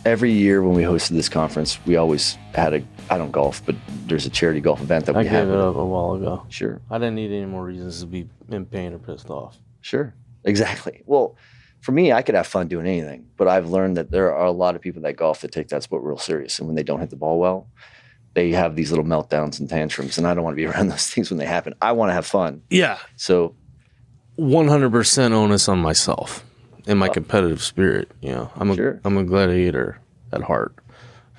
every year when we hosted this conference, we always had I don't golf, but there's a charity golf event that we had. I gave it up a while ago. Sure. I didn't need any more reasons to be in pain or pissed off. Sure. Exactly. Well, for me, I could have fun doing anything, but I've learned that there are a lot of people that golf that take that sport real serious. And when they don't hit the ball well, they have these little meltdowns and tantrums. And I don't want to be around those things when they happen. I want to have fun. Yeah. So 100% onus on myself and my competitive spirit. You know, I'm a gladiator at heart.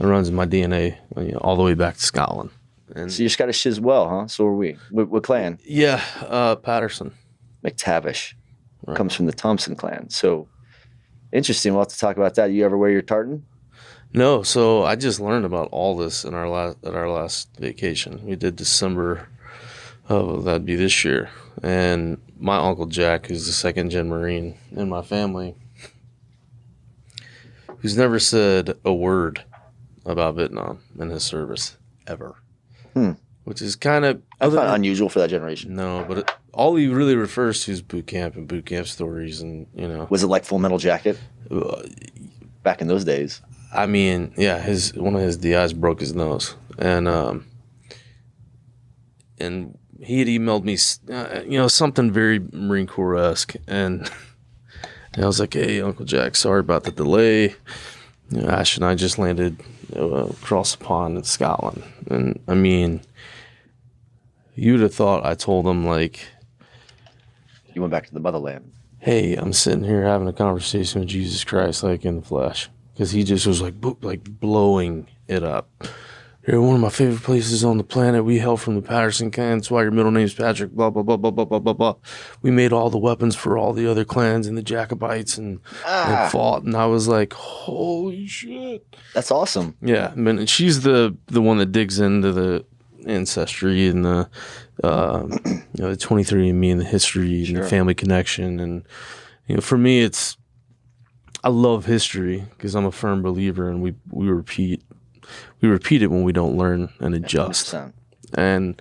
It runs in my DNA, you know, all the way back to Scotland. And so you just got to shiz well, huh? So are we. What clan? Yeah, Patterson. McTavish. Right. Comes from the Thompson clan. So interesting. We'll have to talk about that. You ever wear your tartan? No. So I just learned about all this in our last vacation. We did December. Oh, that'd be this year. And my Uncle Jack, who's the second-gen Marine in my family, who's never said a word about Vietnam in his service ever. Which is kind of unusual for that generation. No, but all he really refers to is boot camp and boot camp stories, and you know. Was it like Full Metal Jacket? Back in those days. I mean, yeah, one of his DIs broke his nose, and he had emailed me, you know, something very Marine Corps-esque, and I was like, "Hey, Uncle Jack, sorry about the delay. You know, Ash and I just landed across the pond in Scotland." And I mean, you'd have thought I told him, like, you went back to the motherland. Hey, I'm sitting here having a conversation with Jesus Christ, like in the flesh, because he just was like blowing it up. You're one of my favorite places on the planet. We hail from the Patterson clan. That's why your middle name's Patrick. Blah blah blah blah blah blah blah blah. We made all the weapons for all the other clans and the Jacobites and fought. And I was like, holy shit, that's awesome. Yeah, I mean, she's the one that digs into the ancestry and the you know, the 23andMe and the history and the family connection. And you know, for me, I love history because I'm a firm believer, and we repeat it when we don't learn and adjust. 100%. And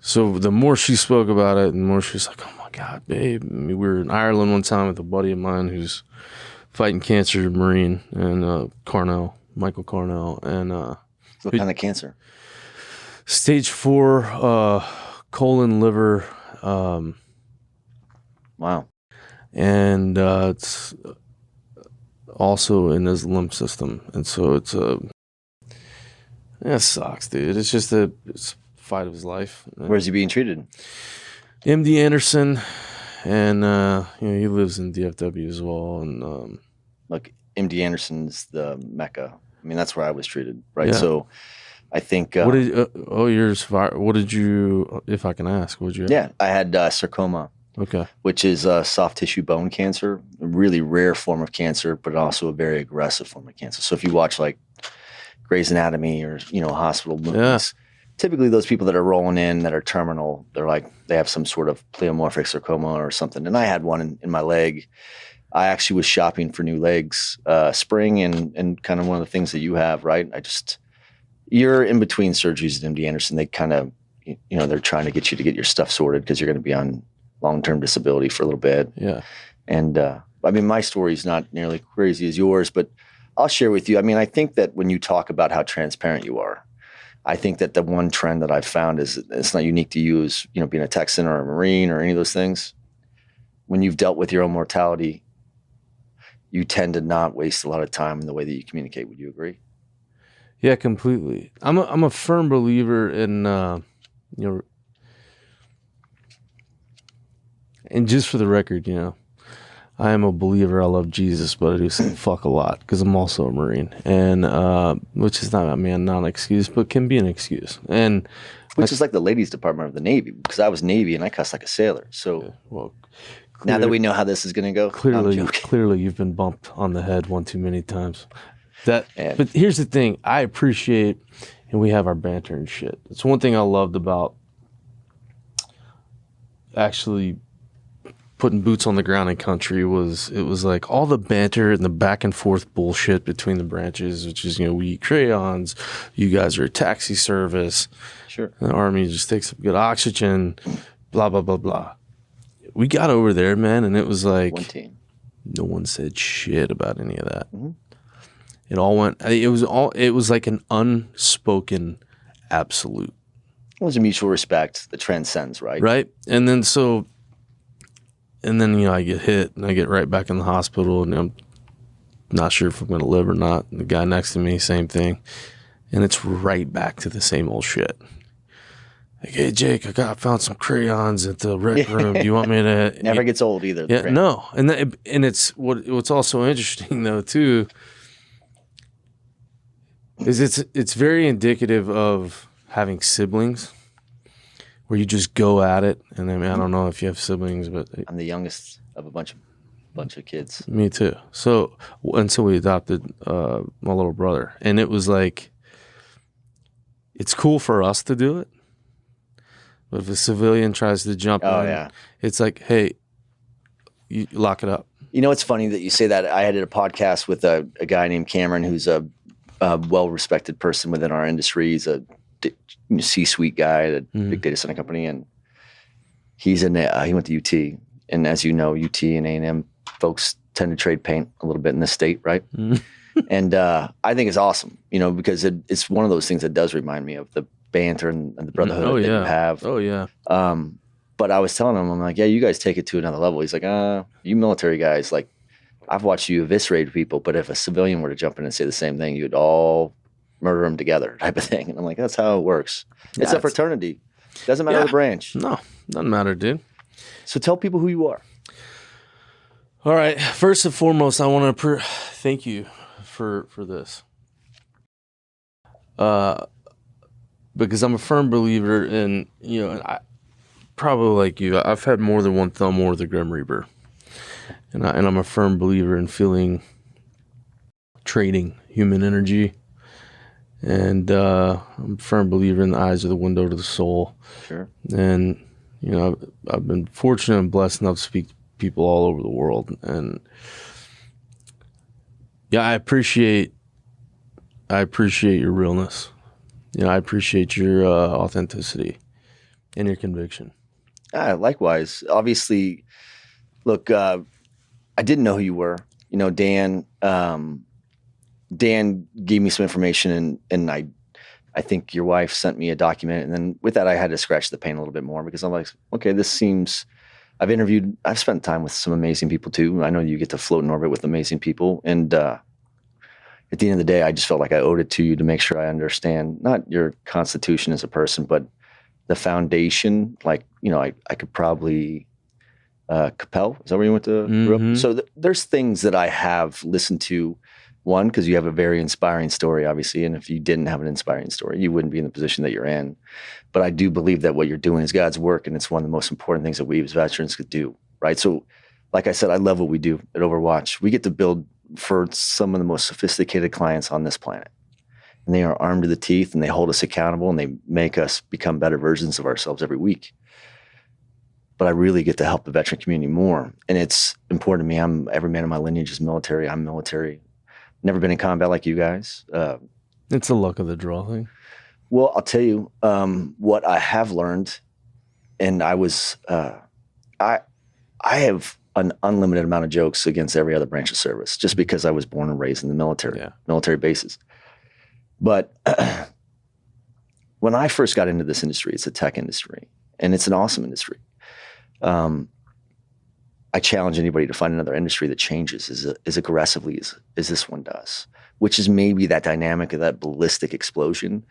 so the more she spoke about it, the more she was like, oh my God, babe. I mean, we were in Ireland one time with a buddy of mine who's fighting cancer, Marine, and Michael Carnell. And what kind of cancer? Stage 4, colon, liver. Wow. And it's also in his lymph system. And so it's it sucks, dude. It's just a fight of his life. Where's he being treated? MD Anderson, and you know, he lives in DFW as well. And look, MD Anderson's the mecca. I mean, that's where I was treated, right? Yeah. So I think. What did What did you? If I can ask, what did you? Yeah, I had sarcoma. Okay. Which is soft tissue bone cancer, a really rare form of cancer, but also a very aggressive form of cancer. So if you watch like Grey's Anatomy or, you know, hospital movies, typically those people that are rolling in that are terminal, they have some sort of pleomorphic sarcoma or something. And I had one in my leg. I actually was shopping for new legs, spring, and kind of one of the things that you have, right? You're in between surgeries at MD Anderson. They kind of, you know, they're trying to get your stuff sorted because you're going to be on long-term disability for a little bit. Yeah. And I mean, my story is not nearly crazy as yours, but I'll share with you. I mean, I think that when you talk about how transparent you are, I think that the one trend that I've found is it's not unique to you as, you know, being a Texan or a Marine or any of those things. When you've dealt with your own mortality, you tend to not waste a lot of time in the way that you communicate. Would you agree? Yeah, completely. I'm a firm believer in, you know, and just for the record, you know, I am a believer. I love Jesus, but I do say fuck a lot because I'm also a Marine, and which is not, I mean, not an excuse, but can be an excuse. And which is like the ladies' department of the Navy, because I was Navy and I cussed like a sailor. So, yeah, well, now that we know how this is going to go, clearly you've been bumped on the head one too many times. But here's the thing: I appreciate, and we have our banter and shit. It's one thing I loved about actually putting boots on the ground in country was like all the banter and the back and forth bullshit between the branches, which is, you know, we eat crayons, you guys are a taxi service, sure, the Army just takes up good oxygen, blah blah blah blah. We got over there, man, and it was like one team. No one said shit about any of that. Mm-hmm. It all went. It was like an unspoken absolute. It was a mutual respect that transcends, right? Right. And then I get hit and I get right back in the hospital and I'm not sure if I'm going to live or not. And the guy next to me, same thing. And it's right back to the same old shit. Like, hey, Jake, I found some crayons at the rec room. Do you want me to? Never gets old either. Yeah, no. And it's what's also interesting though too is it's very indicative of having siblings where you just go at it. And I mean, I don't know if you have siblings, but I'm the youngest of a bunch of kids. Me too. So until we adopted my little brother, and it was like, it's cool for us to do it, but if a civilian tries to jump in, it's like, hey, you lock it up. You know, it's funny that you say that. I did a podcast with a guy named Cameron, who's a well-respected person within our industry. He's a C-suite guy at a big data center company, and he went to UT. And as you know, UT and A&M folks tend to trade paint a little bit in this state, right? And I think it's awesome, because it's one of those things that does remind me of the banter and the brotherhood that you have. Oh, yeah. But I was telling him, I'm like, yeah, you guys take it to another level. He's like, you military guys, like, I've watched you eviscerate people, but if a civilian were to jump in and say the same thing, you'd all murder them together type of thing. And I'm like, that's how it works. Yeah, it's a fraternity. Doesn't matter the branch. No, doesn't matter, dude. So tell people who you are. All right. First and foremost, I want to thank you for this. Because I'm a firm believer in, and I probably like you, I've had more than one thumb over the Grim Reaper. And I'm a firm believer in trading human energy. And I'm a firm believer in the eyes are the window to the soul. Sure. And, I've been fortunate and blessed enough to speak to people all over the world. And yeah, I appreciate your realness. I appreciate your authenticity and your conviction. Likewise. Obviously, look, I didn't know who you were. Dan gave me some information, and I think your wife sent me a document, and then with that, I had to scratch the paint a little bit more because I'm like, okay, this seems. I've spent time with some amazing people too. I know you get to float in orbit with amazing people, and at the end of the day, I just felt like I owed it to you to make sure I understand not your constitution as a person, but the foundation. Like, I could probably. Capel, is that where you went to grow up? So there's things that I have listened to. One, because you have a very inspiring story, obviously, and if you didn't have an inspiring story, you wouldn't be in the position that you're in. But I do believe that what you're doing is God's work, and it's one of the most important things that we as veterans could do, right? So, like I said, I love what we do at Overwatch. We get to build for some of the most sophisticated clients on this planet. And they are armed to the teeth, and they hold us accountable, and they make us become better versions of ourselves every week. But I really get to help the veteran community more. And it's important to me. Every man in my lineage is military. I'm military. Never been in combat like you guys. It's a luck of the draw thing. Well, I'll tell you what I have learned, and I have an unlimited amount of jokes against every other branch of service just because I was born and raised in the military bases. But when I first got into this industry, it's a tech industry, and it's an awesome industry. I challenge anybody to find another industry that changes as aggressively as this one does, which is maybe that dynamic of that ballistic explosion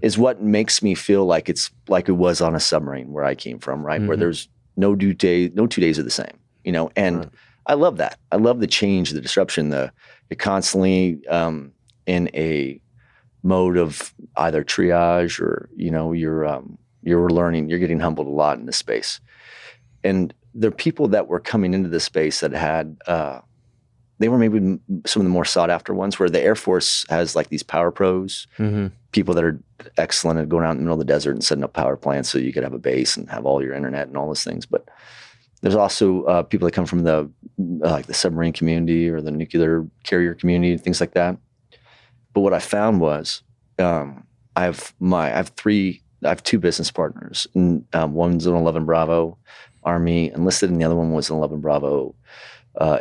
is what makes me feel like it's like it was on a submarine where I came from, right? Where there's no 2 days are the same, and I love that. I love the change, the disruption, you're constantly in a mode of either triage or, you're learning, you're getting humbled a lot in this space. And there are people that were coming into this space that had, they were maybe some of the more sought after ones where the Air Force has like these power pros, people that are excellent at going out in the middle of the desert and setting up power plants so you could have a base and have all your internet and all those things. But there's also people that come from the submarine community or the nuclear carrier community, things like that. But what I found was I have 2 business partners, and one's an 11 Bravo Army enlisted, and the other one was an 11 Bravo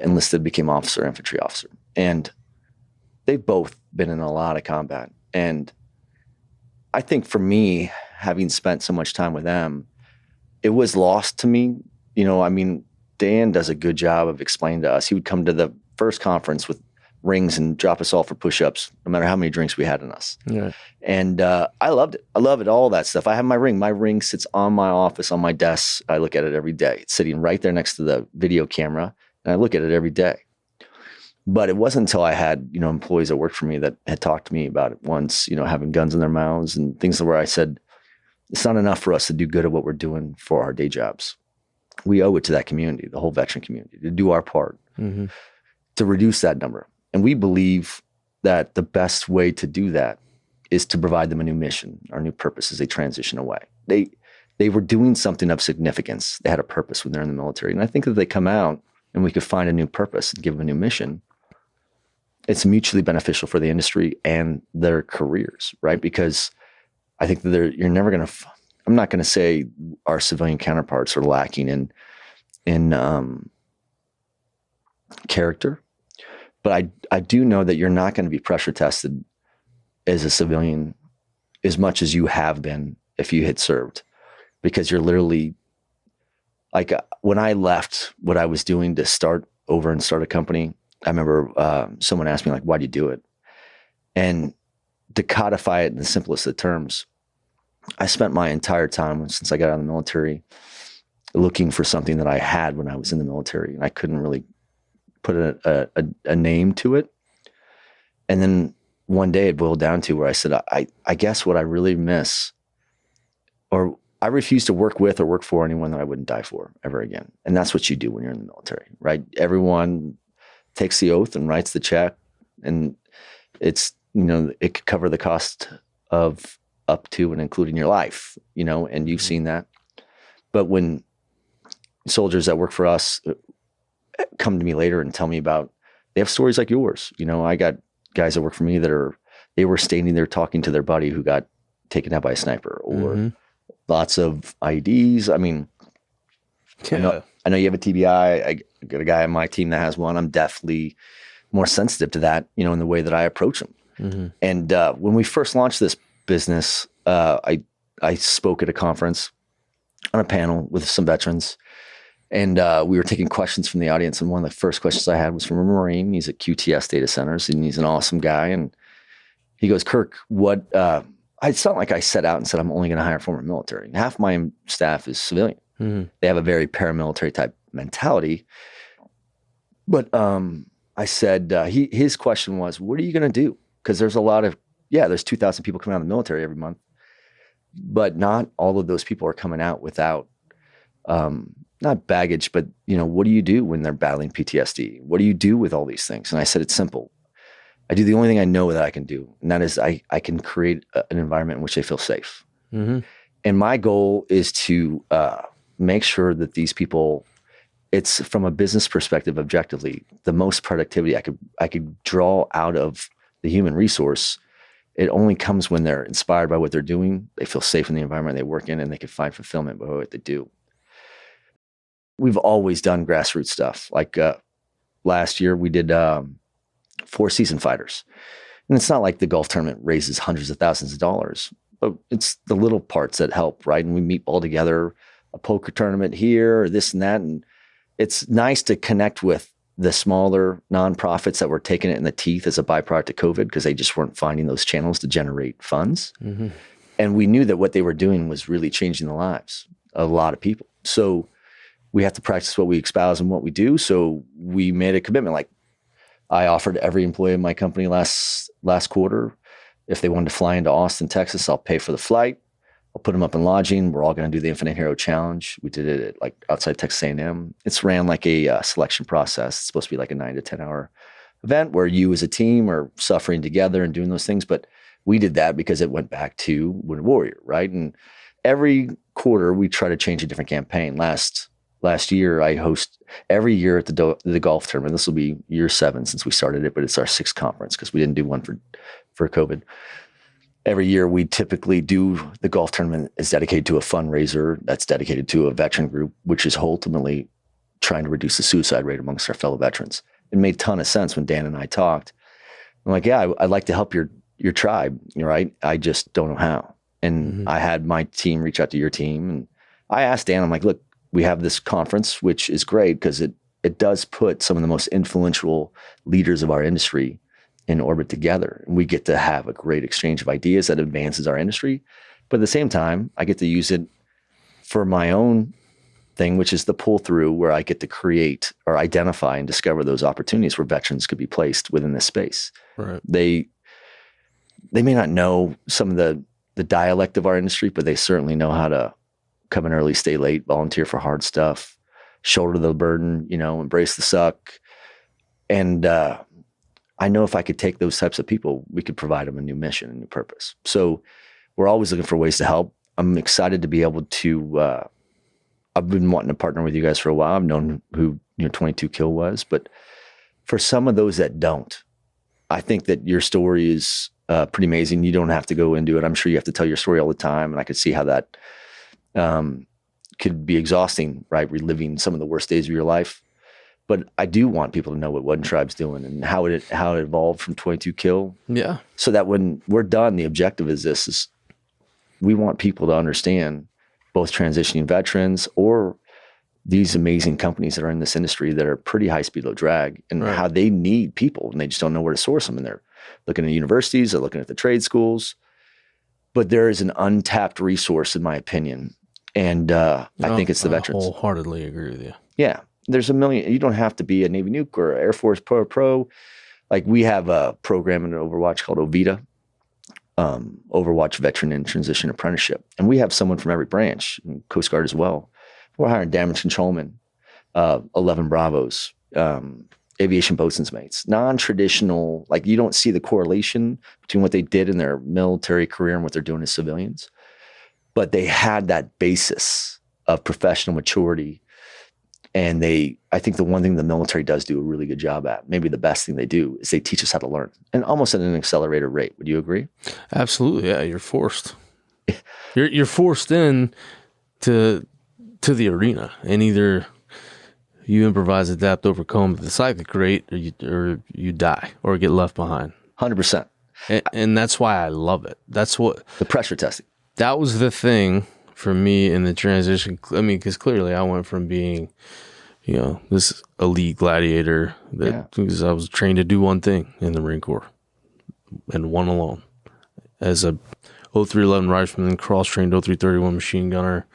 enlisted, became infantry officer. And they've both been in a lot of combat. And I think for me, having spent so much time with them, it was lost to me. I mean, Dan does a good job of explaining to us. He would come to the first conference with rings and drop us all for push-ups, no matter how many drinks we had in us. Yeah. And I loved it. I love it, all that stuff. I have my ring. My ring sits on my office, on my desk. I look at it every day. It's sitting right there next to the video camera, and I look at it every day. But it wasn't until I had, employees that worked for me that had talked to me about it once, having guns in their mouths and things where I said, it's not enough for us to do good at what we're doing for our day jobs. We owe it to that community, the whole veteran community, to do our part to reduce that number. And we believe that the best way to do that is to provide them a new mission or new purpose as they transition away. They were doing something of significance. They had a purpose when they're in the military. And I think that they come out and we could find a new purpose and give them a new mission, it's mutually beneficial for the industry and their careers, right? Because I think that you're never going to, I'm not going to say our civilian counterparts are lacking in character, but I do know that you're not going to be pressure tested as a civilian as much as you have been if you had served, because you're literally like, when I left what I was doing to start over and start a company, I remember someone asked me, like, why do you do it? And to codify it in the simplest of terms, I spent my entire time since I got out of the military looking for something that I had when I was in the military, and I couldn't really put a name to it. And then one day it boiled down to where I said, I guess what I really miss, or I refuse to work with or work for anyone that I wouldn't die for ever again. And that's what you do when you're in the military, right? Everyone takes the oath and writes the check, and it's, it could cover the cost of up to and including your life, and you've seen that. But when soldiers that work for us come to me later and tell me about, they have stories like yours. I got guys that work for me they were standing there talking to their buddy who got taken out by a sniper, or lots of IEDs. I mean, I know you have a TBI. I got a guy on my team that has one. I'm definitely more sensitive to that, in the way that I approach them. And when we first launched this business, I spoke at a conference on a panel with some veterans, and we were taking questions from the audience. And one of the first questions I had was from a Marine. He's at QTS Data Centers, and he's an awesome guy. And he goes, Kirk, it's not like I set out and said, I'm only going to hire former military. Half my staff is civilian. They have a very paramilitary type mentality. But I said, his question was, what are you going to do? Because there's there's 2,000 people coming out of the military every month, but not all of those people are coming out without, not baggage, but what do you do when they're battling PTSD? What do you do with all these things? And I said, it's simple. I do the only thing I know that I can do, and that is I can create an environment in which they feel safe. And my goal is to make sure that these people, it's from a business perspective, objectively, the most productivity I could draw out of the human resource. It only comes when they're inspired by what they're doing. They feel safe in the environment they work in, and they can find fulfillment by what they do. We've always done grassroots stuff. Like last year, we did 4 season fighters. And it's not like the golf tournament raises hundreds of thousands of dollars, but it's the little parts that help, right? And we meet all together, a poker tournament here, or this and that. And it's nice to connect with the smaller nonprofits that were taking it in the teeth as a byproduct of COVID, because they just weren't finding those channels to generate funds. And we knew that what they were doing was really changing the lives of a lot of people. So we have to practice what we espouse and what we do. So we made a commitment. Like, I offered every employee in my company last quarter, if they wanted to fly into Austin, Texas, I'll pay for the flight. I'll put them up in lodging. We're all going to do the Infinite Hero Challenge. We did it at outside Texas A&M. It's ran like a selection process. It's supposed to be like a 9 to 10 hour event where you as a team are suffering together and doing those things. But we did that because it went back to Wounded Warrior, right? And every quarter we try to change a different campaign. Last year, I host every year at the golf tournament. This will be year 7 since we started it, but it's our 6th conference because we didn't do one for COVID. Every year, we typically do the golf tournament is dedicated to a fundraiser that's dedicated to a veteran group, which is ultimately trying to reduce the suicide rate amongst our fellow veterans. It made a ton of sense when Dan and I talked I'm like, yeah, I'd like to help your tribe, right? I just don't know how. And I had my team reach out to your team, and I asked Dan, I'm like, look, we have this conference, which is great because it does put some of the most influential leaders of our industry in orbit together. And we get to have a great exchange of ideas that advances our industry. But at the same time, I get to use it for my own thing, which is the pull through, where I get to create or identify and discover those opportunities where veterans could be placed within this space. Right. They may not know some of the dialect of our industry, but they certainly know how to come in early, stay late, volunteer for hard stuff, shoulder the burden, embrace the suck. And I know if I could take those types of people, we could provide them a new mission, a new purpose. So we're always looking for ways to help. I'm excited to be able to, I've been wanting to partner with you guys for a while. I've known who 22 Kill was, but for some of those that don't, I think that your story is pretty amazing. You don't have to go into it. I'm sure you have to tell your story all the time. And I could see how that could be exhausting, right? Reliving some of the worst days of your life. But I do want people to know what One Tribe's doing and how it evolved from 22 Kill. Yeah. So that when we're done, the objective is we want people to understand, both transitioning veterans or these amazing companies that are in this industry that are pretty high speed, low drag, and how they need people and they just don't know where to source them. And they're looking at universities, they're looking at the trade schools, but there is an untapped resource, in my opinion. And I think it's the veterans. I wholeheartedly agree with you. Yeah. There's a million. You don't have to be a Navy nuke or Air Force pro. Like we have a program in Overwatch called OVITA, Overwatch Veteran and Transition Apprenticeship. And we have someone from every branch, Coast Guard as well. We're hiring damage controlmen, 11 Bravos, aviation boatswain's mates, non-traditional, like you don't see the correlation between what they did in their military career and what they're doing as civilians. But they had that basis of professional maturity. And I think the one thing the military does do a really good job at, maybe the best thing they do, is they teach us how to learn, and almost at an accelerated rate. Would you agree? Absolutely. Yeah. You're forced. You're forced in to the arena, and either you improvise, adapt, overcome the cyclic rate, or you die or get left behind. 100%. And that's why I love it. That's what the pressure testing. That was the thing for me in the transition. I mean, because clearly I went from being, this elite gladiator because I was trained to do one thing in the Marine Corps, and one alone, as a 0311 rifleman, cross-trained 0331 machine gunner,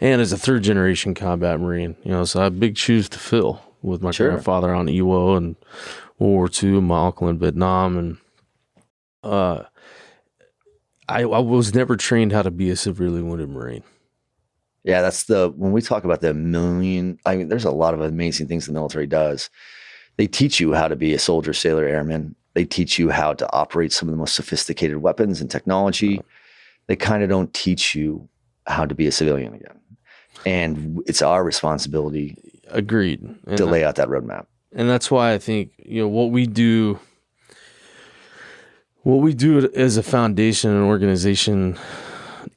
and as a third generation combat Marine. So I have big shoes to fill with my grandfather on EWO and World War II, my uncle in Vietnam, and I was never trained how to be a severely wounded Marine. Yeah, that's when we talk about there's a lot of amazing things the military does. They teach you how to be a soldier, sailor, airman. They teach you how to operate some of the most sophisticated weapons and technology. They kind of don't teach you how to be a civilian again. And it's our responsibility. Agreed. To lay out that roadmap. And that's why I think, what we do as a foundation, an organization,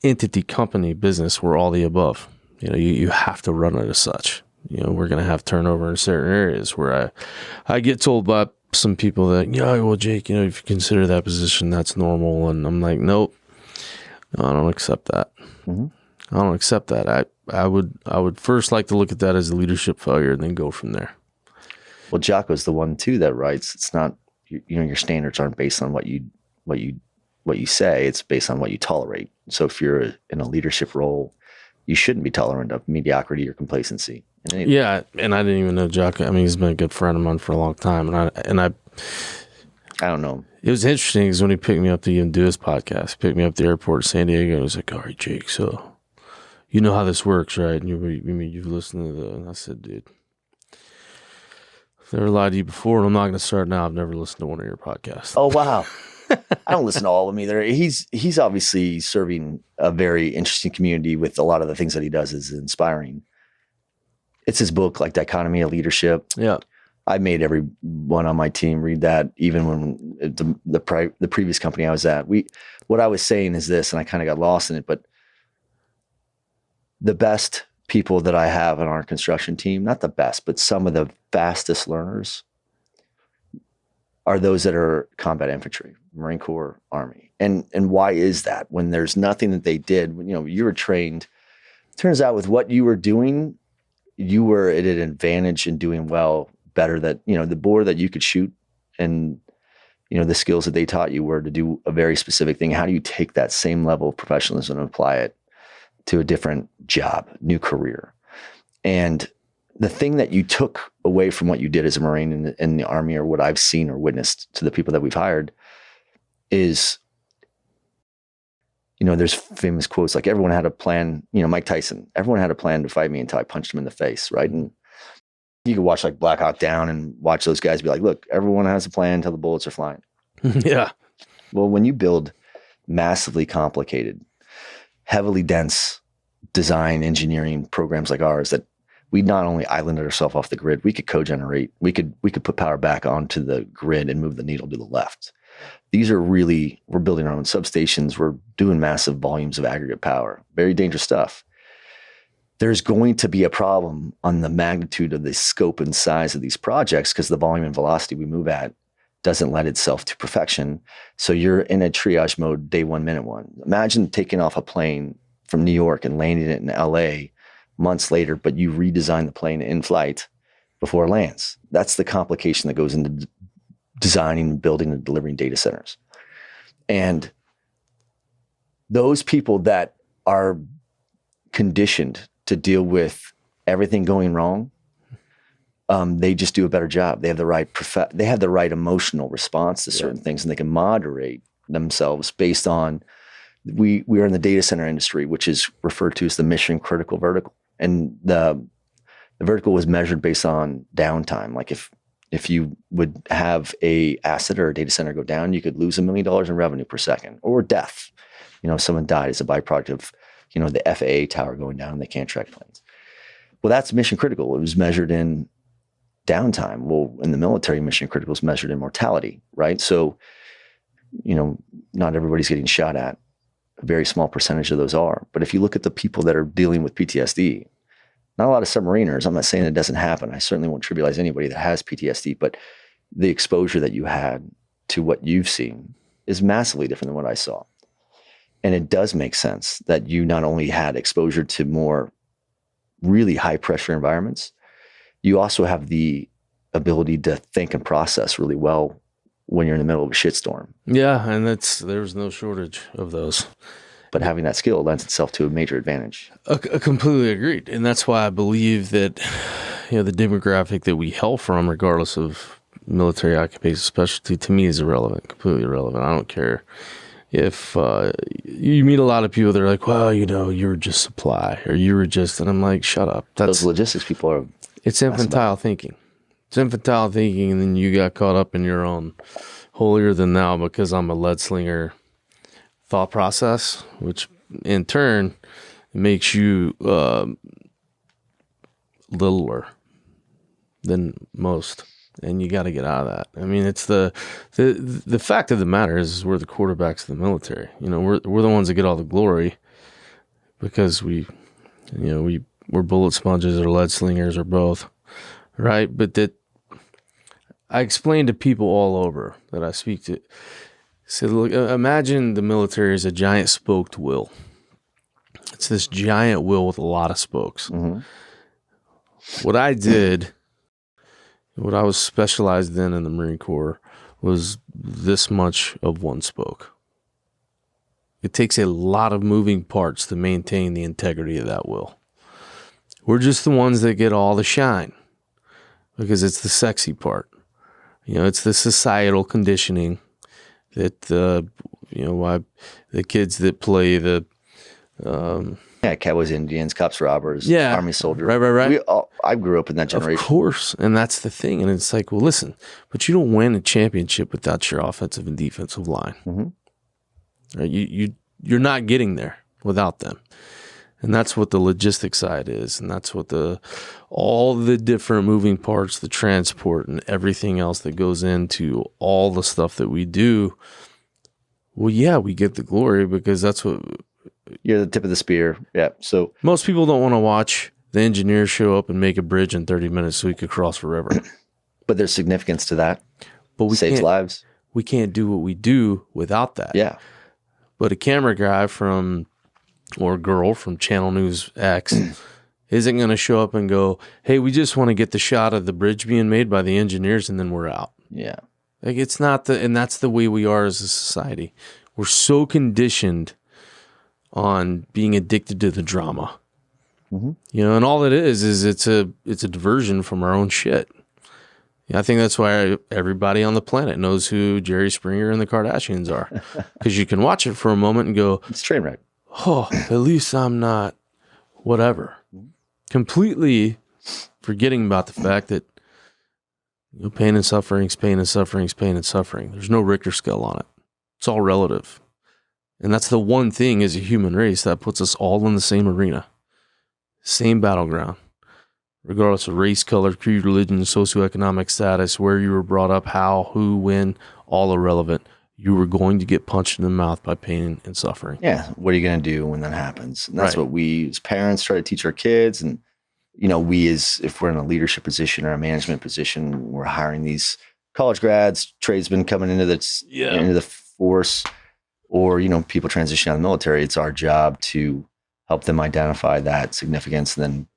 entity, company, business, we're all the above. You have to run it as such. We're going to have turnover in certain areas where I get told by some people that, well, Jake, if you consider that position, that's normal. And I'm like, nope, no, I don't accept that. Mm-hmm. I don't accept that. I would first like to look at that as a leadership failure and then go from there. Well, Jocko's the one too that writes, it's not, your standards aren't based on what you say, it's based on what you tolerate. So if you're in a leadership role, you shouldn't be tolerant of mediocrity or complacency. Yeah, and I didn't even know Jocko. I mean, he's been a good friend of mine for a long time, and I don't know. It was interesting because when he picked me up to even do his podcast, he picked me up at the airport in San Diego, and he was like, "All right, Jake, so you know how this works, right?" And you've listened to and I said, "Dude, I've never lied to you before, and I'm not going to start now. I've never listened to one of your podcasts." Oh, wow. I don't listen to all of them either. He's obviously serving a very interesting community with a lot of the things that he does is inspiring. It's his book, like Dichotomy of Leadership. Yeah. I made everyone on my team read that, even when the previous company I was at. What I was saying is this, and I kind of got lost in it, but the best people that I have on our construction team, not the best, but some of the fastest learners, are those that are combat infantry, Marine Corps, Army. And why is that? When there's nothing that they did, you were trained. Turns out with what you were doing, you were at an advantage in doing well, better that, the bore that you could shoot and, the skills that they taught you were to do a very specific thing. How do you take that same level of professionalism and apply it to a different job, new career? And the thing that you took away from what you did as a Marine in the Army, or what I've seen or witnessed to the people that we've hired, is, there's famous quotes like, everyone had a plan, Mike Tyson, everyone had a plan to fight me until I punched him in the face, right? And you could watch like Black Hawk Down and watch those guys be like, look, everyone has a plan until the bullets are flying. Yeah. Well, when you build massively complicated, heavily dense design engineering programs like ours, that we not only islanded ourselves off the grid, we could co-generate, we could put power back onto the grid and move the needle to the left. These are we're building our own substations. We're doing massive volumes of aggregate power, very dangerous stuff. There's going to be a problem on the magnitude of the scope and size of these projects, because the volume and velocity we move at doesn't lend itself to perfection. So you're in a triage mode day one, minute one. Imagine taking off a plane from New York and landing it in LA months later, but you redesign the plane in flight before it lands. That's the complication that goes into designing, building, and delivering data centers. And those people that are conditioned to deal with everything going wrong, they just do a better job. They have the right emotional response to certain things, and they can moderate themselves based on, we are in the data center industry, which is referred to as the mission critical vertical. And the vertical was measured based on downtime. Like if you would have a asset or a data center go down, you could lose $1 million in revenue per second, or death. Someone died as a byproduct of, the FAA tower going down and they can't track planes. Well, that's mission critical. It was measured in downtime. Well, in the military, mission critical is measured in mortality, right? So, not everybody's getting shot at. A very small percentage of those are. But if you look at the people that are dealing with PTSD, not a lot of submariners. I'm not saying it doesn't happen. I certainly won't trivialize anybody that has PTSD, but the exposure that you had to what you've seen is massively different than what I saw. And it does make sense that you not only had exposure to more really high pressure environments, you also have the ability to think and process really well when you're in the middle of a shitstorm. Yeah, and there's no shortage of those. But having that skill lends itself to a major advantage. Completely agreed. And that's why I believe that, the demographic that we hail from, regardless of military occupation specialty, to me is irrelevant, completely irrelevant. I don't care if you meet a lot of people that are like, well, you were just supply, or you were just, and I'm like, shut up. Those logistics people are. It's infantile thinking. It's infantile thinking, and then you got caught up in your own holier than thou because I'm a lead slinger thought process, which in turn makes you littler than most. And you got to get out of that. I mean, it's the fact of the matter is we're the quarterbacks of the military. We're the ones that get all the glory because we're bullet sponges or lead slingers or both, right? But that I explain to people all over that I speak to. So look, imagine the military is a giant spoked wheel. It's this giant wheel with a lot of spokes. Mm-hmm. What I did. What I was specialized in the Marine Corps was this much of one spoke. It takes a lot of moving parts to maintain the integrity of that wheel. We're just the ones that get all the shine because it's the sexy part. It's the societal conditioning that, why the kids that play the... Cowboys, Indians, cops, robbers, Army soldiers. Right. I grew up in that generation. Of course, and that's the thing. And it's like, well, listen, but you don't win a championship without your offensive and defensive line. Mm-hmm. Right? You're not getting there without them. And that's what the logistic side is, and that's what all the different moving parts, the transport, and everything else that goes into all the stuff that we do. Well, yeah, we get the glory because that's what... You're the tip of the spear. Yeah. So most people don't want to watch the engineers show up and make a bridge in 30 minutes so we could cross a river. But there's significance to that. but saves lives. We can't do what we do without that. Yeah. But a camera guy or girl from Channel News X isn't going to show up and go, hey, we just want to get the shot of the bridge being made by the engineers and then we're out. Yeah. Like it's not and that's the way we are as a society. We're so conditioned on being addicted to the drama. You know, and all it is it's a diversion from our own shit. Yeah, I think that's why everybody on the planet knows who Jerry Springer and the Kardashians are, because you can watch it for a moment and go, it's a train wreck. Oh, at least I'm not whatever. Completely forgetting about the fact that pain and suffering is pain and suffering is pain and suffering. There's no Richter scale on it. It's all relative. And that's the one thing as a human race that puts us all in the same arena, same battleground, regardless of race, color, creed, religion, socioeconomic status, where you were brought up, how, who, when, all irrelevant. You were going to get punched in the mouth by pain and suffering. Yeah. What are you going to do when that happens? And that's what we as parents try to teach our kids. And, if we're in a leadership position or a management position, we're hiring these college grads, tradesmen coming into the force, or, people transitioning out of the military. It's our job to help them identify that significance and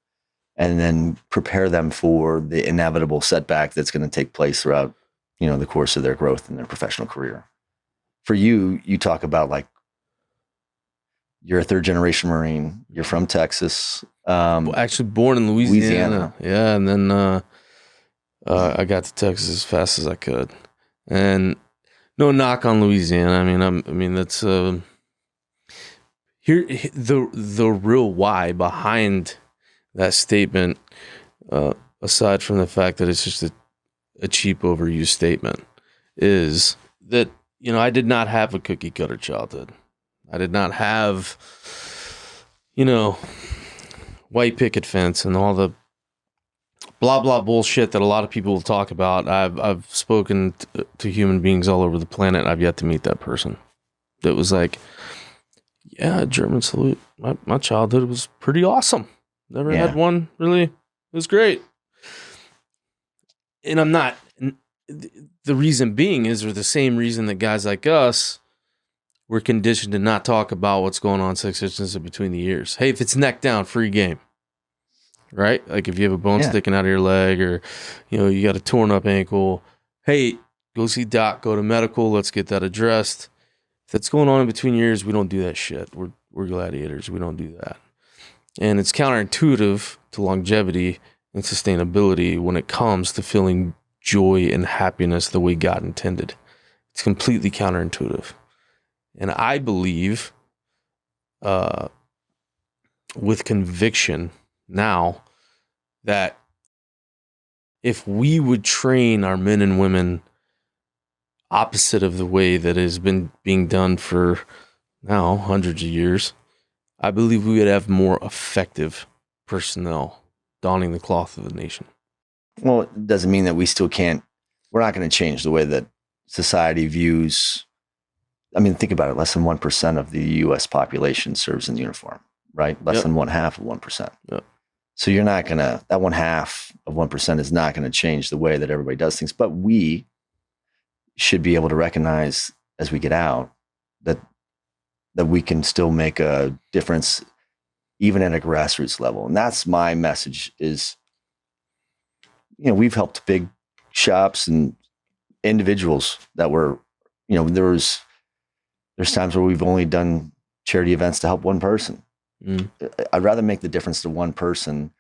then prepare them for the inevitable setback that's going to take place throughout, the course of their growth in their professional career. For you talk about like you're a third generation Marine. You're from Texas. Actually born in Louisiana. Yeah. And then I got to Texas as fast as I could. And no knock on Louisiana. I mean, that's here the real why behind that statement, aside from the fact that it's just a cheap overused statement, is that, I did not have a cookie cutter childhood. I did not have, white picket fence and all the blah, blah bullshit that a lot of people will talk about. I've spoken to human beings all over the planet. I've yet to meet that person that was like, yeah, German salute. My childhood was pretty awesome. Never had one really. It was great. And I'm not, the reason being is, or the same reason that guys like us were conditioned to not talk about what's going on 6 inches between the ears. Hey, if it's neck down, free game. Right? Like if you have a bone sticking out of your leg, or, you got a torn up ankle. Hey, go see doc, go to medical. Let's get that addressed. If that's going on in between your ears, we don't do that shit. We're gladiators. We don't do that. And it's counterintuitive to longevity and sustainability when it comes to feeling joy and happiness the way God intended. It's completely counterintuitive. And I believe, with conviction now, that if we would train our men and women opposite of the way that has been being done for now hundreds of years, I believe we would have more effective personnel donning the cloth of the nation. Well, it doesn't mean that we're not going to change the way that society views. I mean, think about it. Less than 1% of the U.S. population serves in uniform, right? Less than 1/2 of 1%. Yep. So you're not going to, that 1/2 of 1% is not going to change the way that everybody does things. But we should be able to recognize as we get out that we can still make a difference even at a grassroots level. And that's my message is, we've helped big shops and individuals that were, there's times where we've only done charity events to help one person. I'd rather make the difference to one person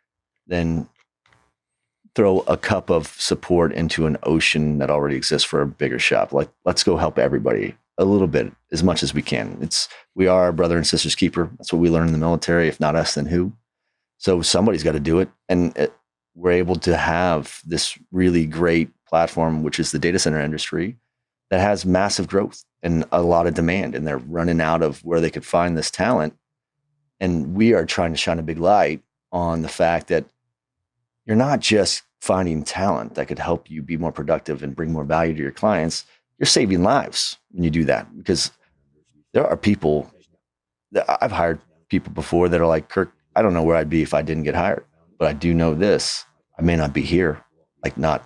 than throw a cup of support into an ocean that already exists for a bigger shop. Like, let's go help everybody a little bit, as much as we can. We are our brother and sister's keeper. That's what we learned in the military. If not us, then who? So somebody's got to do it. And we're able to have this really great platform, which is the data center industry, that has massive growth and a lot of demand. And they're running out of where they could find this talent. And we are trying to shine a big light on the fact that you're not just finding talent that could help you be more productive and bring more value to your clients. You're saving lives when you do that, because there are people that I've hired people before that are like, Kirk, I don't know where I'd be if I didn't get hired, but I do know this. I may not be here, like not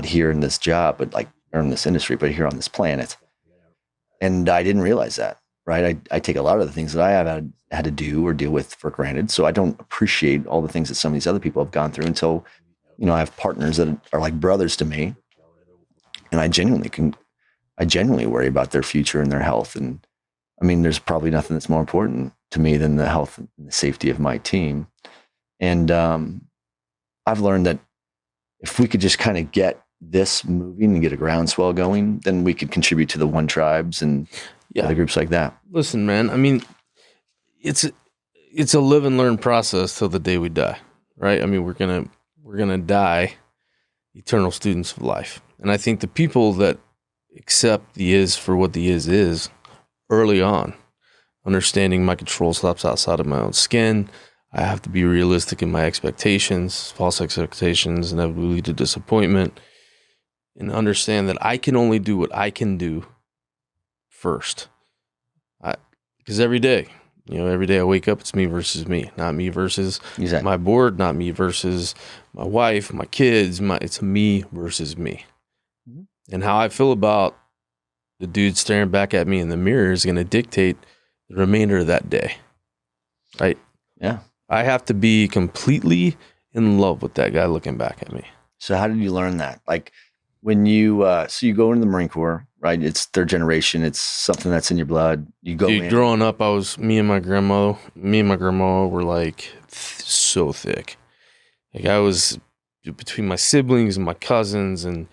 here in this job, but like or in this industry, but here on this planet. And I didn't realize that, right? I take a lot of the things that I have had to do or deal with for granted. So I don't appreciate all the things that some of these other people have gone through until, I have partners that are like brothers to me. And I genuinely worry about their future and their health. And I mean, there's probably nothing that's more important to me than the health and the safety of my team. And I've learned that if we could just kind of get this moving and get a groundswell going, then we could contribute to the One Tribes and other groups like that. Listen, man, I mean, it's a live and learn process till the day we die, right? I mean, we're gonna die eternal students of life. And I think the people that accept the is for what the is early on, understanding my control stops outside of my own skin. I have to be realistic in my expectations. False expectations inevitably lead to disappointment. And understand that I can only do what I can do first. Because every day I wake up, it's me versus me, not me versus my board, not me versus my wife, my kids. It's me versus me. Mm-hmm. And how I feel about the dude staring back at me in the mirror is going to dictate the remainder of that day. Right? Yeah. I have to be completely in love with that guy looking back at me. So how did you learn that? Like when you go into the Marine Corps, right? It's third generation. It's something that's in your blood. You go in. Growing up, me and my grandma were like so thick. Like I was between my siblings and my cousins, and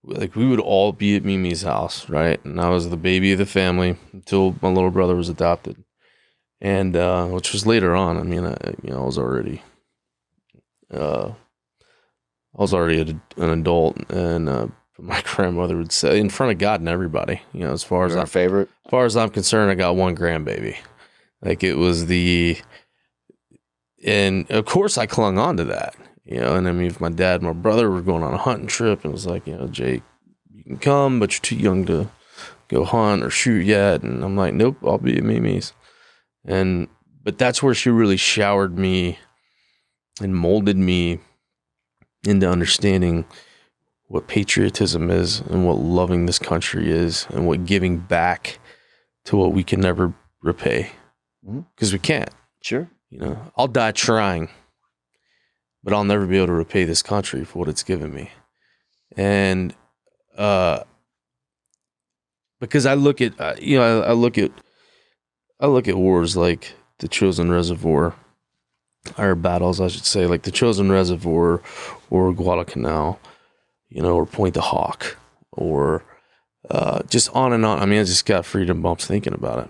like we would all be at Mimi's house, right? And I was the baby of the family until my little brother was adopted. And which was later on. I mean, I was already an adult, and my grandmother would say, in front of God and everybody, as far as I'm concerned, I got one grandbaby. Like it was and of course I clung on to that, And I mean, if my dad and my brother were going on a hunting trip, and it was like, Jake, you can come, but you're too young to go hunt or shoot yet. And I'm like, nope, I'll be at Mimi's. But that's where she really showered me and molded me into understanding what patriotism is and what loving this country is and what giving back to what we can never repay. Because we can't. Sure. I'll die trying, but I'll never be able to repay this country for what it's given me. And because I look at, I look at wars like the Chosin Reservoir, or battles, I should say, like the Chosin Reservoir or Guadalcanal, or Point the Hawk, or just on and on. I mean, I just got freedom bumps thinking about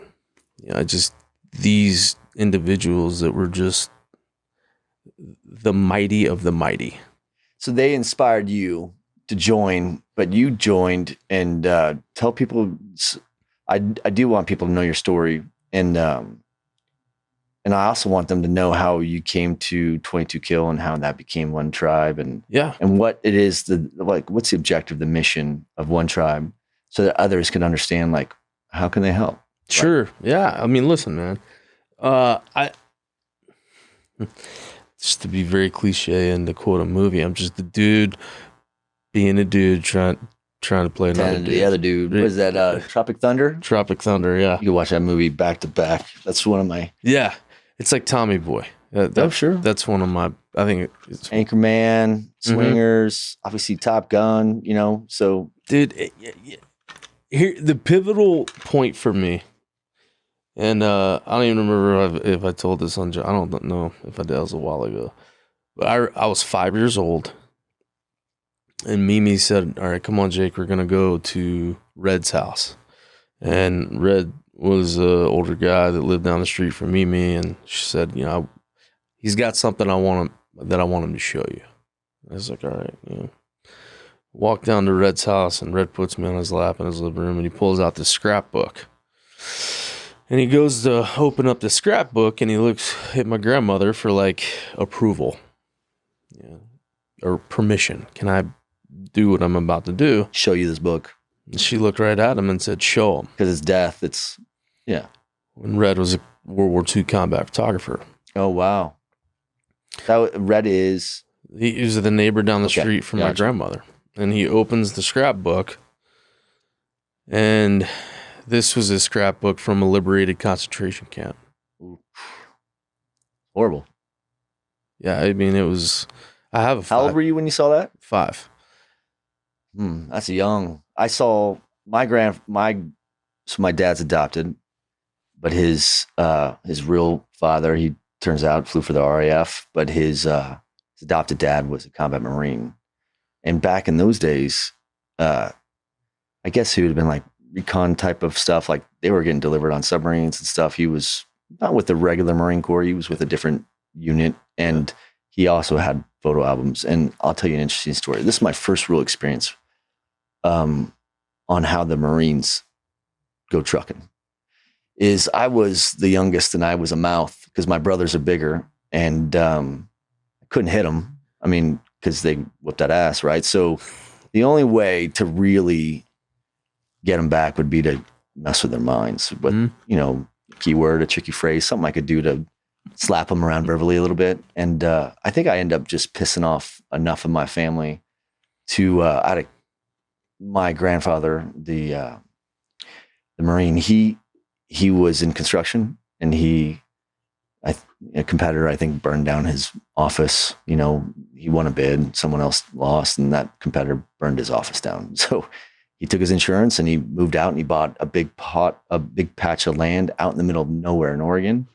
it. These individuals that were just the mighty of the mighty. So they inspired you to join, but you joined, and tell people, I do want people to know your story. And I also want them to know how you came to 22 Kill and how that became One Tribe, and what it is, what's the objective, the mission of One Tribe, so that others can understand, like, how can they help? Sure. Yeah. I mean, listen, man, I just to be very cliche and to quote a movie, I'm just a dude being a dude trying to play another dude. The other dude. What is that? Tropic Thunder? Tropic Thunder, yeah. You can watch that movie back to back. That's one of my... Yeah. It's like Tommy Boy. Sure. That's one of my... I think it's... Anchorman, Swingers, obviously Top Gun, so... Dude, here, the pivotal point for me, and I don't even remember if I told this on... I don't know if I did. That was a while ago. But I was 5 years old. And Mimi said, all right, come on, Jake, we're going to go to Red's house. And Red was an older guy that lived down the street from Mimi. And she said, he's got something I want him to show you. I was like, all right. Walk down to Red's house, and Red puts me on his lap in his living room, and he pulls out this scrapbook. And he goes to open up the scrapbook, and he looks at my grandmother for, like, approval. Or permission. Can I do what I'm about to do? Show you this book. And she looked right at him and said, show him. Because it's death. When Red was a World War II combat photographer. Oh, wow. Red is... He was the neighbor down the street from my grandmother. And he opens the scrapbook, And this was a scrapbook from a liberated concentration camp. Ooh. Horrible. Yeah, I mean, it was. I have a 5. How old were you when you saw that? 5. That's young. I saw my dad's adopted, but his real father, he turns out flew for the RAF, but his adopted dad was a combat Marine. And back in those days, I guess he would have been like recon type of stuff. Like they were getting delivered on submarines and stuff. He was not with the regular Marine Corps. He was with a different unit. And he also had photo albums. And I'll tell you an interesting story. This is my first real experience on how the Marines go trucking. Is I was the youngest and I was a mouth because my brothers are bigger and I couldn't hit them. I mean, because they whipped that ass, right? So the only way to really get them back would be to mess with their minds. But, you know, keyword, a tricky phrase, something I could do to slap them around verbally a little bit. And I think I end up just pissing off enough of my family to, my grandfather, the Marine, he was in construction and a competitor, I think, burned down his office. You know, he won a bid, someone else lost, and that competitor burned his office down. So he took his insurance and he moved out and he bought a big patch of land out in the middle of nowhere in Oregon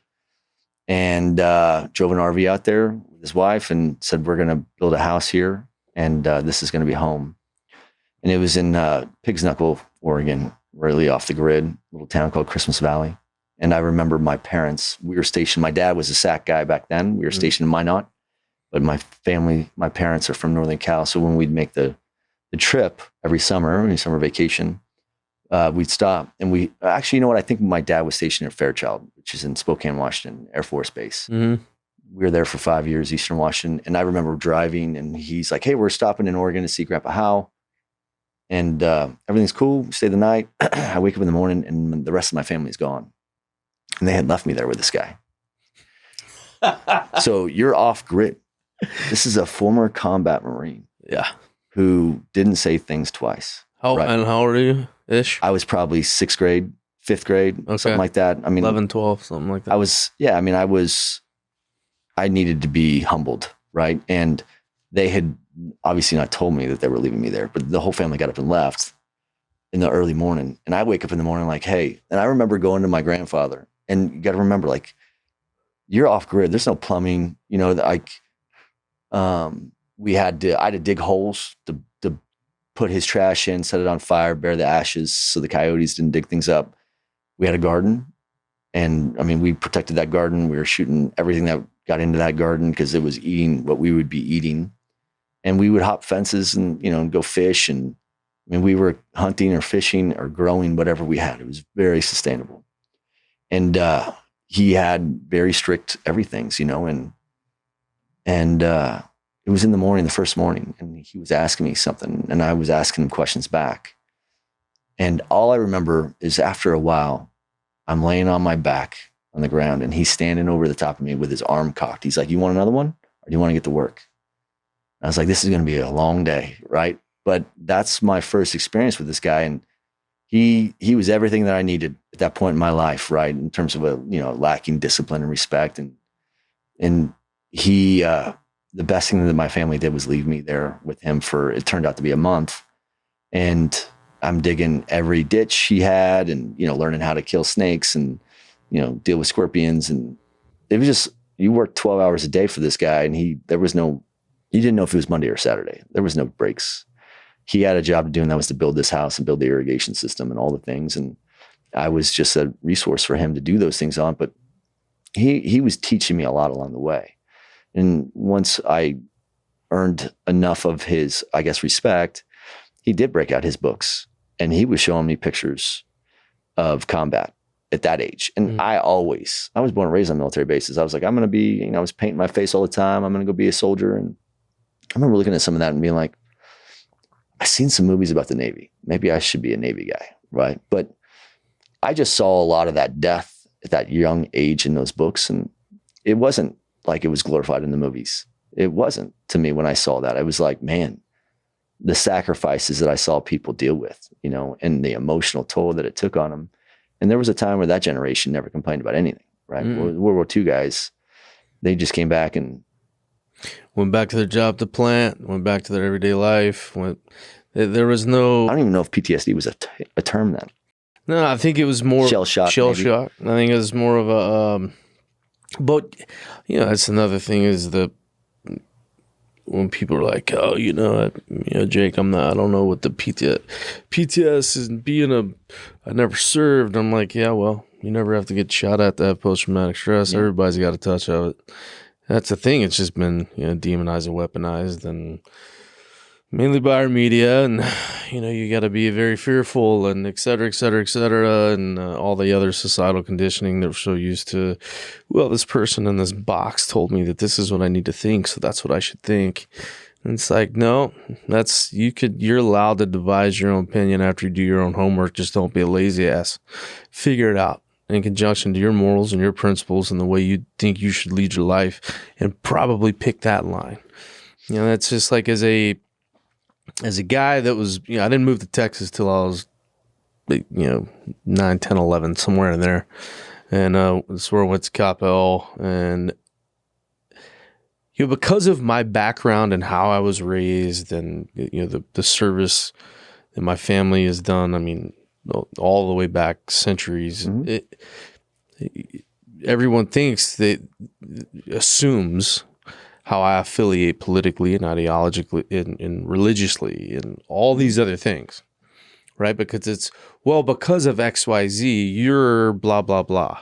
and drove an RV out there with his wife and said, we're going to build a house here and this is going to be home. And it was in Pig's Knuckle, Oregon, really off the grid, a little town called Christmas Valley. And I remember my parents, we were stationed, my dad was a SAC guy back then. We were stationed in Minot, but my parents are from Northern Cal. So when we'd make the trip every summer vacation, we'd stop. And we actually, you know what? I think my dad was stationed at Fairchild, which is in Spokane, Washington, Air Force Base. Mm-hmm. We were there for 5 years, Eastern Washington. And I remember driving and he's like, hey, we're stopping in Oregon to see Grandpa Howe. And everything's cool. We stay the night. I wake up in the morning and the rest of my family's gone. And they had left me there with this guy. So you're off grid. This is a former combat Marine. Yeah. Who didn't say things twice. Right? And how old are you ish? I was probably 6th grade, 5th grade, something like that. I mean, 11, 12, something like that. I needed to be humbled. Right. And they had obviously not told me that they were leaving me there, but the whole family got up and left in the early morning. And I wake up in the morning like, hey, and I remember going to my grandfather. And you got to remember, like, you're off grid. There's no plumbing, you know, like, I had to dig holes to put his trash in, set it on fire, bury the ashes so the coyotes didn't dig things up. We had a garden. And I mean, we protected that garden. We were shooting everything that got into that garden because it was eating what we would be eating. And we would hop fences and, you know, go fish. And I mean, we were hunting or fishing or growing whatever we had. It was very sustainable. And he had very strict everythings, you know, and it was in the morning, the first morning, and he was asking me something, and I was asking him questions back. And all I remember is after a while, I'm laying on my back on the ground, and he's standing over the top of me with his arm cocked. He's like, "You want another one, or do you want to get to work?" And I was like, "This is going to be a long day, right?" But that's my first experience with this guy, and he was everything that I needed at that point in my life, right? In terms of lacking discipline and respect. And he, the best thing that my family did was leave me there with him for, it turned out to be a month. And I'm digging every ditch he had and, you know, learning how to kill snakes and, you know, deal with scorpions. And it was just, you worked 12 hours a day for this guy. And you didn't know if it was Monday or Saturday. There was no breaks. He had a job to do, and that was to build this house and build the irrigation system and all the things. And I was just a resource for him to do those things on. But he was teaching me a lot along the way. And once I earned enough of his, I guess, respect, he did break out his books. And he was showing me pictures of combat at that age. And I was born and raised on military bases. I was like, I'm going to be, you know, I was painting my face all the time. I'm going to go be a soldier. And I remember looking at some of that and being like, I've seen some movies about the Navy. Maybe I should be a Navy guy, right? But I just saw a lot of that death at that young age in those books. And it wasn't like it was glorified in the movies. It wasn't to me when I saw that. I was like, man, the sacrifices that I saw people deal with, you know, and the emotional toll that it took on them. And there was a time where that generation never complained about anything, right? World War II guys, they just came back and went back to their job at the plant, went back to their everyday life. There was no... I don't even know if PTSD was a term then. No, I think it was more... Shell shock. I think it was more of a... but, you know, that's another thing is when people are like, oh, Jake, I don't know what the PTS is being I never served. I'm like, yeah, well, you never have to get shot at to have post-traumatic stress. Yeah. Everybody's got a touch of it. That's the thing. It's just been, demonized and weaponized, and mainly by our media. And, you got to be very fearful and et cetera, et cetera, et cetera. And all the other societal conditioning that we're so used to. Well, this person in this box told me that this is what I need to think, so that's what I should think. And it's like, no, you're allowed to devise your own opinion after you do your own homework. Just don't be a lazy ass. Figure it out in conjunction to your morals and your principles and the way you think you should lead your life, and probably pick that line. That's just like as a guy that was, I didn't move to Texas till I was, 9, 10, 11, somewhere in there. And that's where I went to Capel. And, because of my background and how I was raised and, the service that my family has done, I mean, all the way back centuries, everyone assumes how I affiliate politically and ideologically and religiously and all these other things, right? Because it's, because of XYZ, you're blah, blah, blah.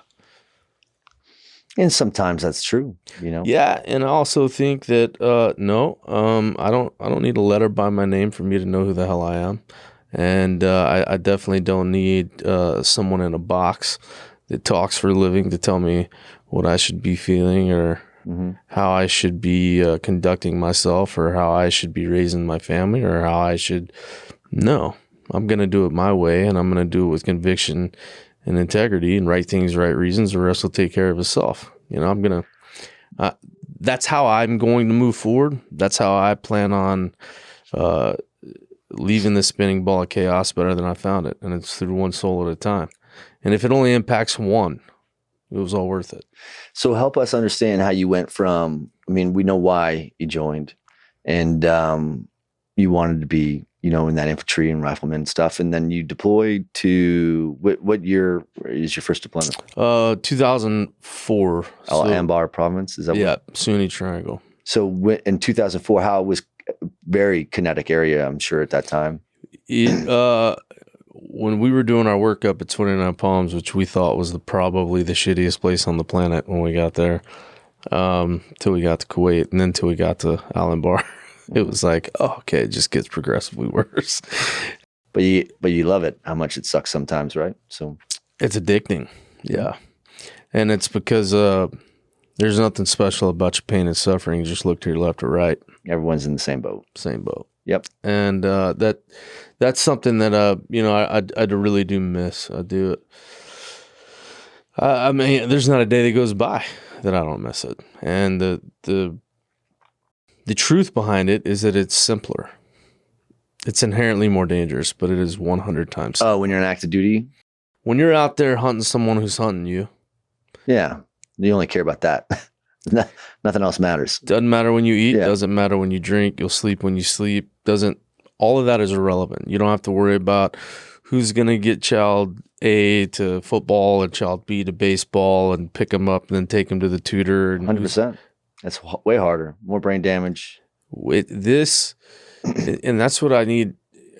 And sometimes that's true, Yeah, and I also think that, no, I don't need a letter by my name for me to know who the hell I am. And I definitely don't need someone in a box that talks for a living to tell me what I should be feeling or how I should be conducting myself or how I should be raising my family or how I should. No, I'm going to do it my way, and I'm going to do it with conviction and integrity and right things, right reasons. The rest will take care of itself. I'm going to. That's how I'm going to move forward. That's how I plan on leaving this spinning ball of chaos better than I found it. And it's through one soul at a time. And if it only impacts one, it was all worth it. So help us understand how you went from, we know why you joined, and you wanted to be, in that infantry and rifleman stuff. And then you deployed to, what year is your first deployment? 2004. Anbar province? Is that Sunni Triangle. So in 2004, how it was very kinetic area, I'm sure, at that time. When we were doing our work up at 29 Palms, which we thought was probably the shittiest place on the planet when we got there, till we got to Kuwait, and then till we got to Al-Anbar, it was like, oh, okay, it just gets progressively worse. But you love it, how much it sucks sometimes, right? So it's addicting, yeah. And it's because there's nothing special about your pain and suffering. You just look to your left or right. Everyone's in the same boat. Same boat. Yep. And that's something that I really do miss. I do it. There's not a day that goes by that I don't miss it. And the truth behind it is that it's simpler. It's inherently more dangerous, but it is 100 times. Oh, when you're in active duty? When you're out there hunting someone who's hunting you. Yeah. You only care about that. Nothing else matters. Doesn't matter when you eat. Yeah. Doesn't matter when you drink. You'll sleep when you sleep. All of that is irrelevant. You don't have to worry about who's going to get child A to football and child B to baseball and pick them up and then take them to the tutor. 100%. That's way harder. More brain damage. With this, and that's what I need.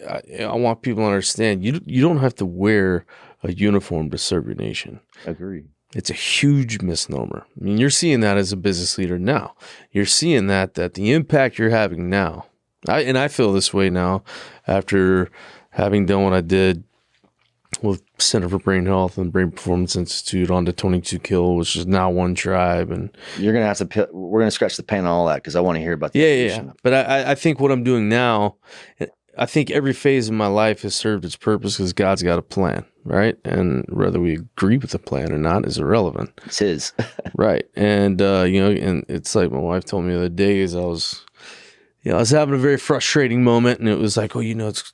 I want people to understand. You don't have to wear a uniform to serve your nation. Agree. It's a huge misnomer. You're seeing that as a business leader now. You're seeing that the impact you're having now, I feel this way now after having done what I did with Center for Brain Health and Brain Performance Institute on to 22 Kill, which is now One Tribe. And you're going to have to, we're going to scratch the pain on all that because I want to hear about that. Yeah. But I think what I'm doing now, I think every phase of my life has served its purpose because God's got a plan, right? And whether we agree with the plan or not is irrelevant. It's his. Right. And, and it's like my wife told me the other day is I was, I was having a very frustrating moment, and it was like, it's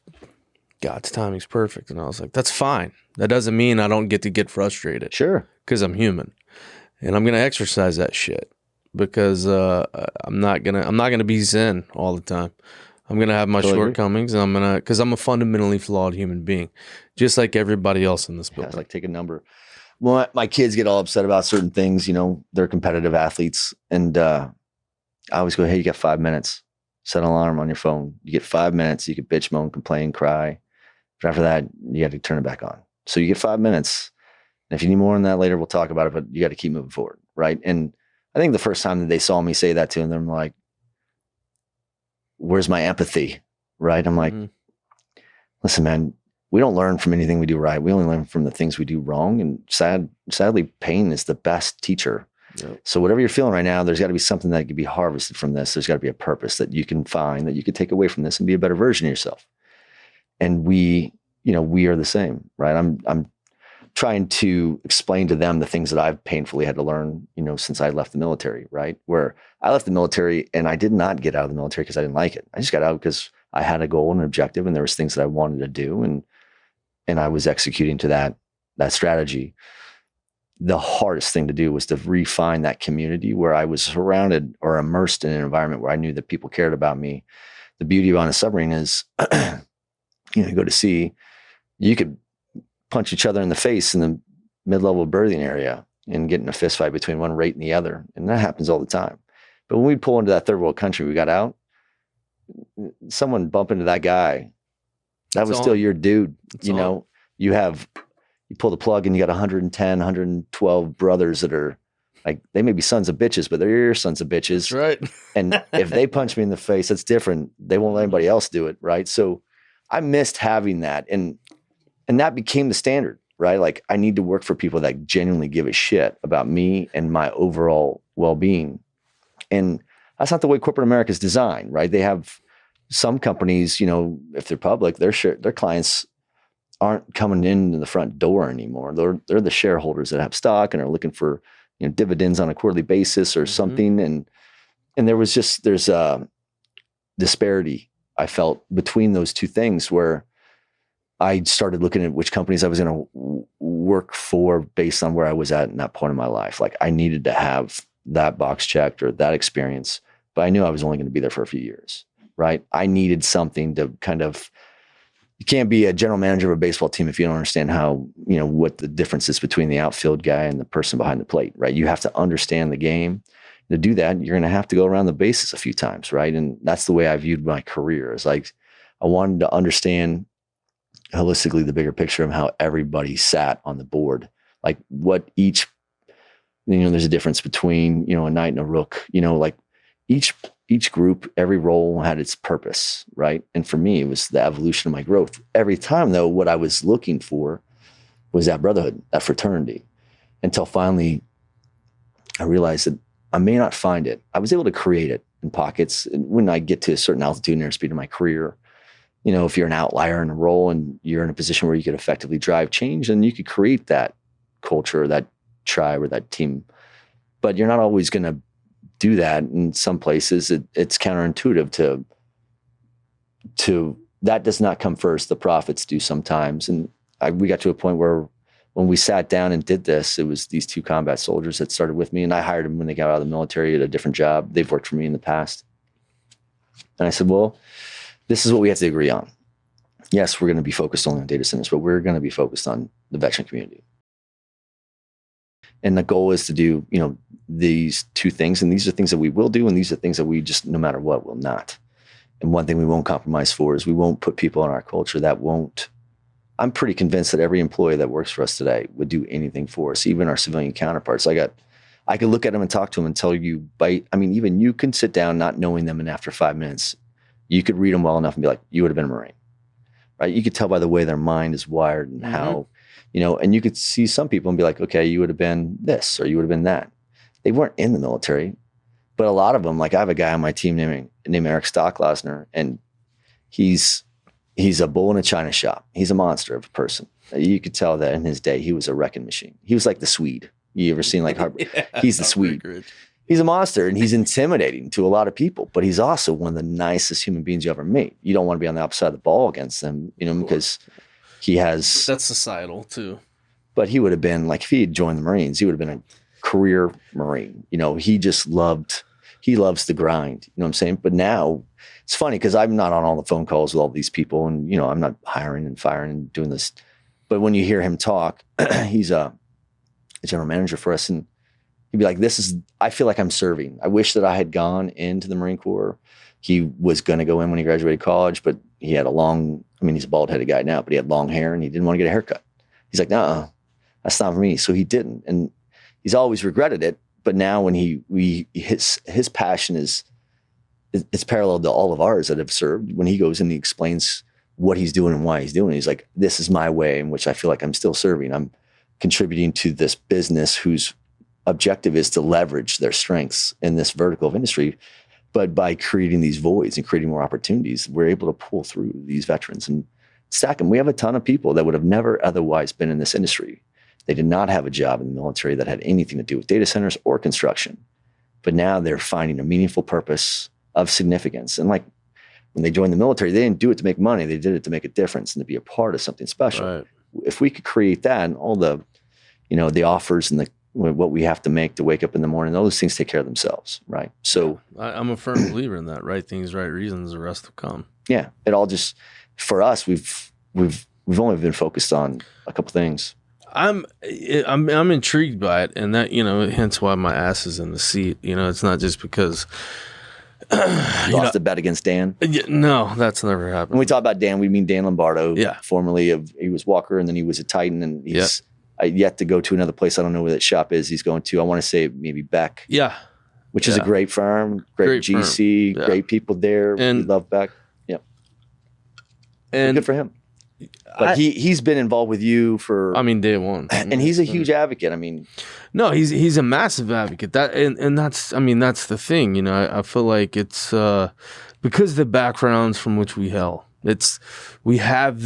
God's timing's perfect. And I was like, that's fine. That doesn't mean I don't get to get frustrated. Sure. Because I'm human. And I'm going to exercise that shit because I'm not going to be zen all the time. I'm going to have my shortcomings, and because I'm a fundamentally flawed human being, just like everybody else in this building. It's like take a number. Well, my kids get all upset about certain things, they're competitive athletes. And I always go, hey, you got 5 minutes. Set an alarm on your phone. You get 5 minutes. You can bitch, moan, complain, cry. But after that, you got to turn it back on. So you get 5 minutes. And if you need more than that later, we'll talk about it, but you got to keep moving forward. Right. And I think the first time that they saw me say that to them, they're like, where's my empathy? Right. I'm like, listen, man, we don't learn from anything we do right. We only learn from the things we do wrong. And sadly, pain is the best teacher. Yep. So whatever you're feeling right now, there's got to be something that could be harvested from this. There's got to be a purpose that you can find, that you could take away from this and be a better version of yourself. And we are the same, right? I'm trying to explain to them the things that I've painfully had to learn, since I left the military, right? Where I left the military and I did not get out of the military because I didn't like it. I just got out because I had a goal and an objective, and there was things that I wanted to do, and I was executing to that strategy. The hardest thing to do was to refine that community where I was surrounded or immersed in an environment where I knew that people cared about me. The beauty of on a submarine is, you go to sea, you could punch each other in the face in the mid-level berthing area and get in a fist fight between one rate and the other. And that happens all the time. But when we pull into that third world country, we got out, someone bump into that guy. That was still your dude. You pull the plug and you got 110, 112 brothers that are like, they may be sons of bitches, but they're your sons of bitches. That's right. And if they punch me in the face, that's different. They won't let anybody else do it. Right. So I missed having that. And that became the standard, right? Like, I need to work for people that genuinely give a shit about me and my overall well-being. And that's not the way corporate America is designed, right? They have some companies, if they're public, their clients aren't coming into the front door anymore. They're the shareholders that have stock and are looking for, dividends on a quarterly basis or something. And there's a disparity I felt between those two things, where I started looking at which companies I was going to work for based on where I was at in that point in my life. Like, I needed to have that box checked or that experience, but I knew I was only going to be there for a few years, right? I needed something to you can't be a general manager of a baseball team if you don't understand how, what the difference is between the outfield guy and the person behind the plate, right? You have to understand the game. To do that, you're going to have to go around the bases a few times, right? And that's the way I viewed my career. It's like, I wanted to understand holistically the bigger picture of how everybody sat on the board, like what each, there's a difference between, a knight and a rook, like each group, every role had its purpose, right? And for me, it was the evolution of my growth. Every time though, what I was looking for was that brotherhood, that fraternity, until finally I realized that I may not find it. I was able to create it in pockets. And when I get to a certain altitude and airspeed in my career, if you're an outlier in a role and you're in a position where you could effectively drive change, then you could create that culture, that tribe, or that team. But you're not always going to do that. In some places, it's counterintuitive to that does not come first. The profits do sometimes. And we got to a point where when we sat down and did this, it was these two combat soldiers that started with me, and I hired them when they got out of the military at a different job. They've worked for me in the past. And I said, well, this is what we have to agree on. Yes, we're going to be focused only on data centers, but we're going to be focused on the veteran community. And the goal is to do, these two things. And these are things that we will do. And these are things that we just, no matter what, will not. And one thing we won't compromise for is we won't put people in our culture that won't. I'm pretty convinced that every employee that works for us today would do anything for us, even our civilian counterparts. I could look at them and talk to them and tell you, even you can sit down not knowing them, and after 5 minutes, you could read them well enough and be like, you would have been a Marine, right? You could tell by the way their mind is wired and how, and you could see some people and be like, okay, you would have been this or you would have been that. They weren't in the military, but a lot of them, like I have a guy on my team named Eric Stocklasner, and he's a bull in a china shop. He's a monster of a person. You could tell that in his day, he was a wrecking machine. He was like the Swede. You ever seen like Harper? Yeah, he's the Swede. He's a monster, and he's intimidating to a lot of people, but he's also one of the nicest human beings you ever meet. You don't want to be on the opposite side of the ball against him, because he has... That's societal too. But he would have been, like, if he had joined the Marines, he would have been a career Marine. He just loves the grind. You know what I'm saying? But now it's funny because I'm not on all the phone calls with all these people, and, I'm not hiring and firing and doing this. But when you hear him talk, he's a general manager for us, and he'd be like, I feel like I'm serving. I wish that I had gone into the Marine Corps. He was going to go in when he graduated college, but he had he's a bald-headed guy now, but he had long hair and he didn't want to get a haircut. He's like, no, that's not for me. So he didn't. And he's always regretted it. But now when his passion it's parallel to all of ours that have served. When he goes and he explains what he's doing and why he's doing it, he's like, this is my way in which I feel like I'm still serving. I'm contributing to this business whose objective is to leverage their strengths in this vertical of industry. But by creating these voids and creating more opportunities, we're able to pull through these veterans and stack them. We have a ton of people that would have never otherwise been in this industry. They did not have a job in the military that had anything to do with data centers or construction. But now they're finding a meaningful purpose of significance. And like when they joined the military, they didn't do it to make money. They did it to make a difference and to be a part of something special. Right. If we could create that and all the, the offers and what we have to make to wake up in the morning, all those things take care of themselves, right? So I'm a firm believer in that. Right things, right reasons, the rest will come. Yeah, it all just, for us, we've only been focused on a couple things. I'm intrigued by it, and that hence why my ass is in the seat. It's not just because lost a bet against Dan. No, that's never happened. When we talk about Dan, we mean Dan Lombardo. Yeah, formerly he was Walker, and then he was a Titan, and he's yet to go to another place. I don't know where that shop is. He's going to. I want to say maybe Beck. Yeah, which is a great firm, great GC, great people there. And we love Beck. Yep, and good for him. But he's been involved with you for day one, and he's a huge advocate. No, he's a massive advocate. That's the thing. I feel like it's because the backgrounds from which we hail. We have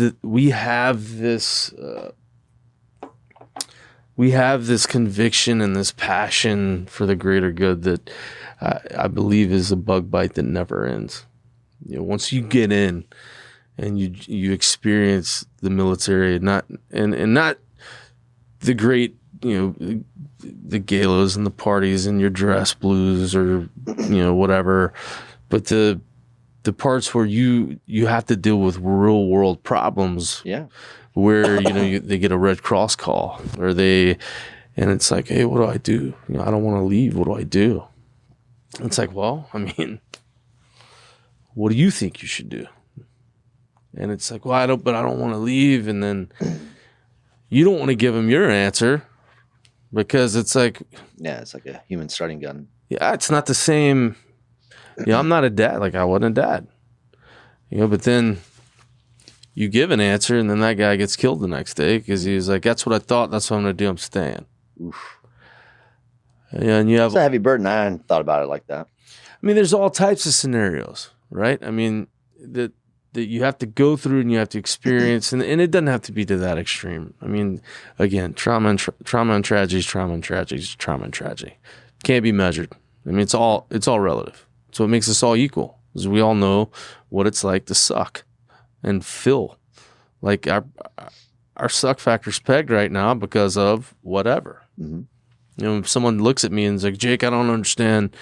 this conviction and this passion for the greater good that I believe is a bug bite that never ends. Once you get in and you experience the military, not the great, the galas and the parties and your dress blues or whatever, but the parts where you have to deal with real world problems. Yeah. Where they get a Red Cross call, and it's like, hey, what do I do? I don't want to leave. What do I do? It's like, well, what do you think you should do? And it's like, well, I don't want to leave. And then you don't want to give them your answer because it's like, yeah, it's like a human starting gun. Yeah, it's not the same. I'm not a dad. Like I wasn't a dad. But then you give an answer, and then that guy gets killed the next day because he was like, that's what I thought. That's what I'm going to do. I'm staying. Oof. Yeah, and you have it's a heavy burden. I hadn't thought about it like that. There's all types of scenarios, right? That you have to go through and you have to experience, and it doesn't have to be to that extreme. Again, trauma and tragedy, trauma and tragedy. Can't be measured. It's all relative. So it makes us all equal, because we all know what it's like to suck and feel like our suck factor's pegged right now because of whatever. Mm-hmm. If someone looks at me and is like, Jake, I don't understand.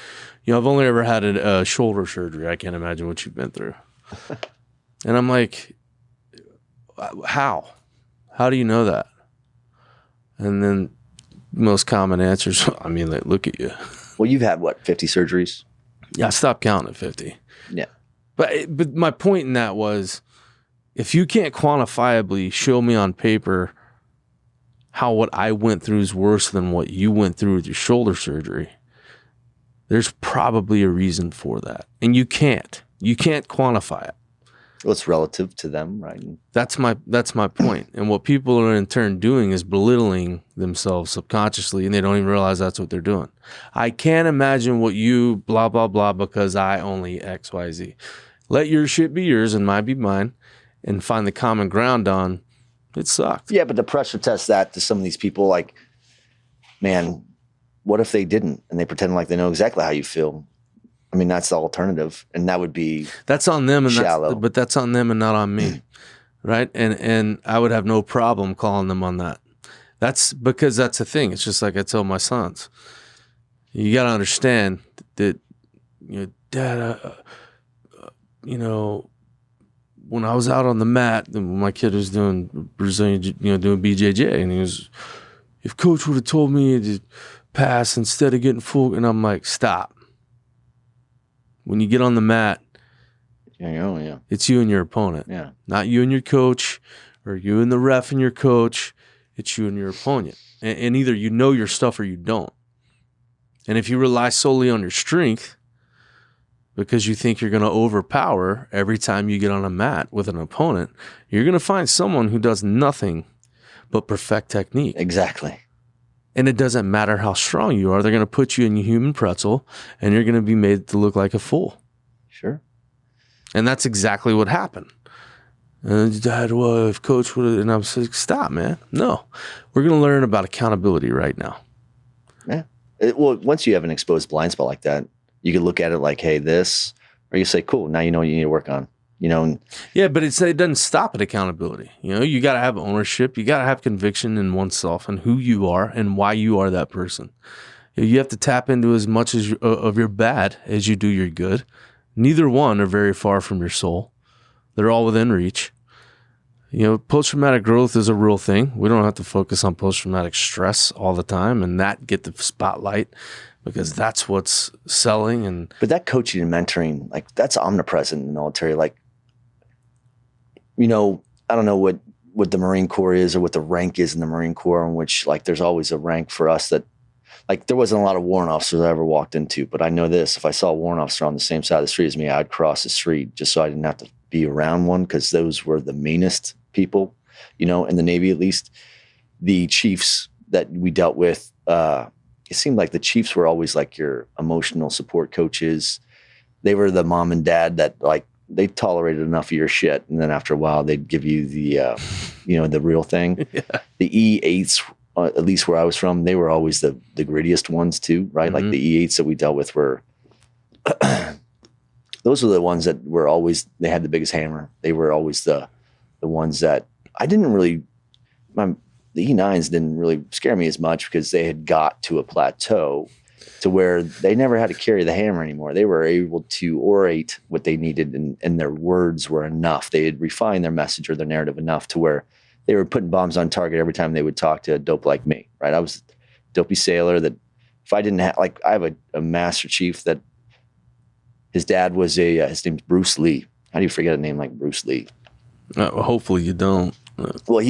I've only ever had a shoulder surgery. I can't imagine what you've been through. And I'm like, how? How do you know that? And then most common answers, look at you. Well, you've had, 50 surgeries? Yeah, I stopped counting at 50. Yeah. But my point in that was, if you can't quantifiably show me on paper how what I went through is worse than what you went through with your shoulder surgery, there's probably a reason for that. And you can't quantify it. Well, it's relative to them, right? That's my point. And what people are in turn doing is belittling themselves subconsciously, and they don't even realize that's what they're doing. I can't imagine what you blah, blah, blah, because I only X, Y, Z. Let your shit be yours and mine be mine, and find the common ground on it sucked. Yeah, but the pressure test that to some of these people, like, man, what if they didn't and they pretend like they know exactly how you feel? I mean, that's the alternative, and that would be that's on them, and shallow. but that's on them and not on me, right? And I would have no problem calling them on that. That's because that's the thing. It's just like I tell my sons. You got to understand that, Dad, when I was out on the mat, when my kid was doing Brazilian, doing BJJ, and he was, if coach would have told me to pass instead of getting full, and I'm like, stop. When you get on the mat, it's you and your opponent. Yeah. Not you and your coach, or you and the ref and your coach. It's you and your opponent. And either you know your stuff or you don't. And if you rely solely on your strength, because you think you're going to overpower every time you get on a mat with an opponent, you're going to find someone who does nothing but perfect technique. Exactly. And it doesn't matter how strong you are. They're going to put you in your human pretzel, and you're going to be made to look like a fool. Sure. And that's exactly what happened. And Dad, well, if coach would have, and I'm like, stop, man. No, we're going to learn about accountability right now. Yeah. Well, once you have an exposed blind spot like that, you can look at it like, hey, this, or you say, cool, now you know what you need to work on, Yeah, but it doesn't stop at accountability. You got to have ownership. You got to have conviction in oneself and who you are and why you are that person. You have to tap into as much of your bad as you do your good. Neither one are very far from your soul. They're all within reach. Post-traumatic growth is a real thing. We don't have to focus on post-traumatic stress all the time and that get the spotlight, because that's what's selling. But that coaching and mentoring, like, that's omnipresent in the military. Like, I don't know what the Marine Corps is or what the rank is in the Marine Corps, in which, like, there's always a rank for us that, like, there wasn't a lot of warrant officers I ever walked into, but I know this: if I saw a warrant officer on the same side of the street as me, I'd cross the street just so I didn't have to be around one, because those were the meanest people, in the Navy. At least the chiefs that we dealt with, it seemed like the chiefs were always like your emotional support coaches. They were the mom and dad that, like, they tolerated enough of your shit, and then after a while they'd give you the the real thing. Yeah. The E8s, at least where I was from, they were always the grittiest ones too, right? Mm-hmm. Like the E8s that we dealt with were those were the ones that were always, they had the biggest hammer. They were always the ones that I didn't really, the E9s didn't really scare me as much, because they had got to a plateau to where they never had to carry the hammer anymore. They were able to orate what they needed, and their words were enough. They had refined their message or their narrative enough to where they were putting bombs on target every time they would talk to a dope like me, right? I was a dopey sailor that, if I didn't have, like, I have a master chief that his dad was his name's Bruce Lee. How do you forget a name like Bruce Lee? Hopefully you don't. Well,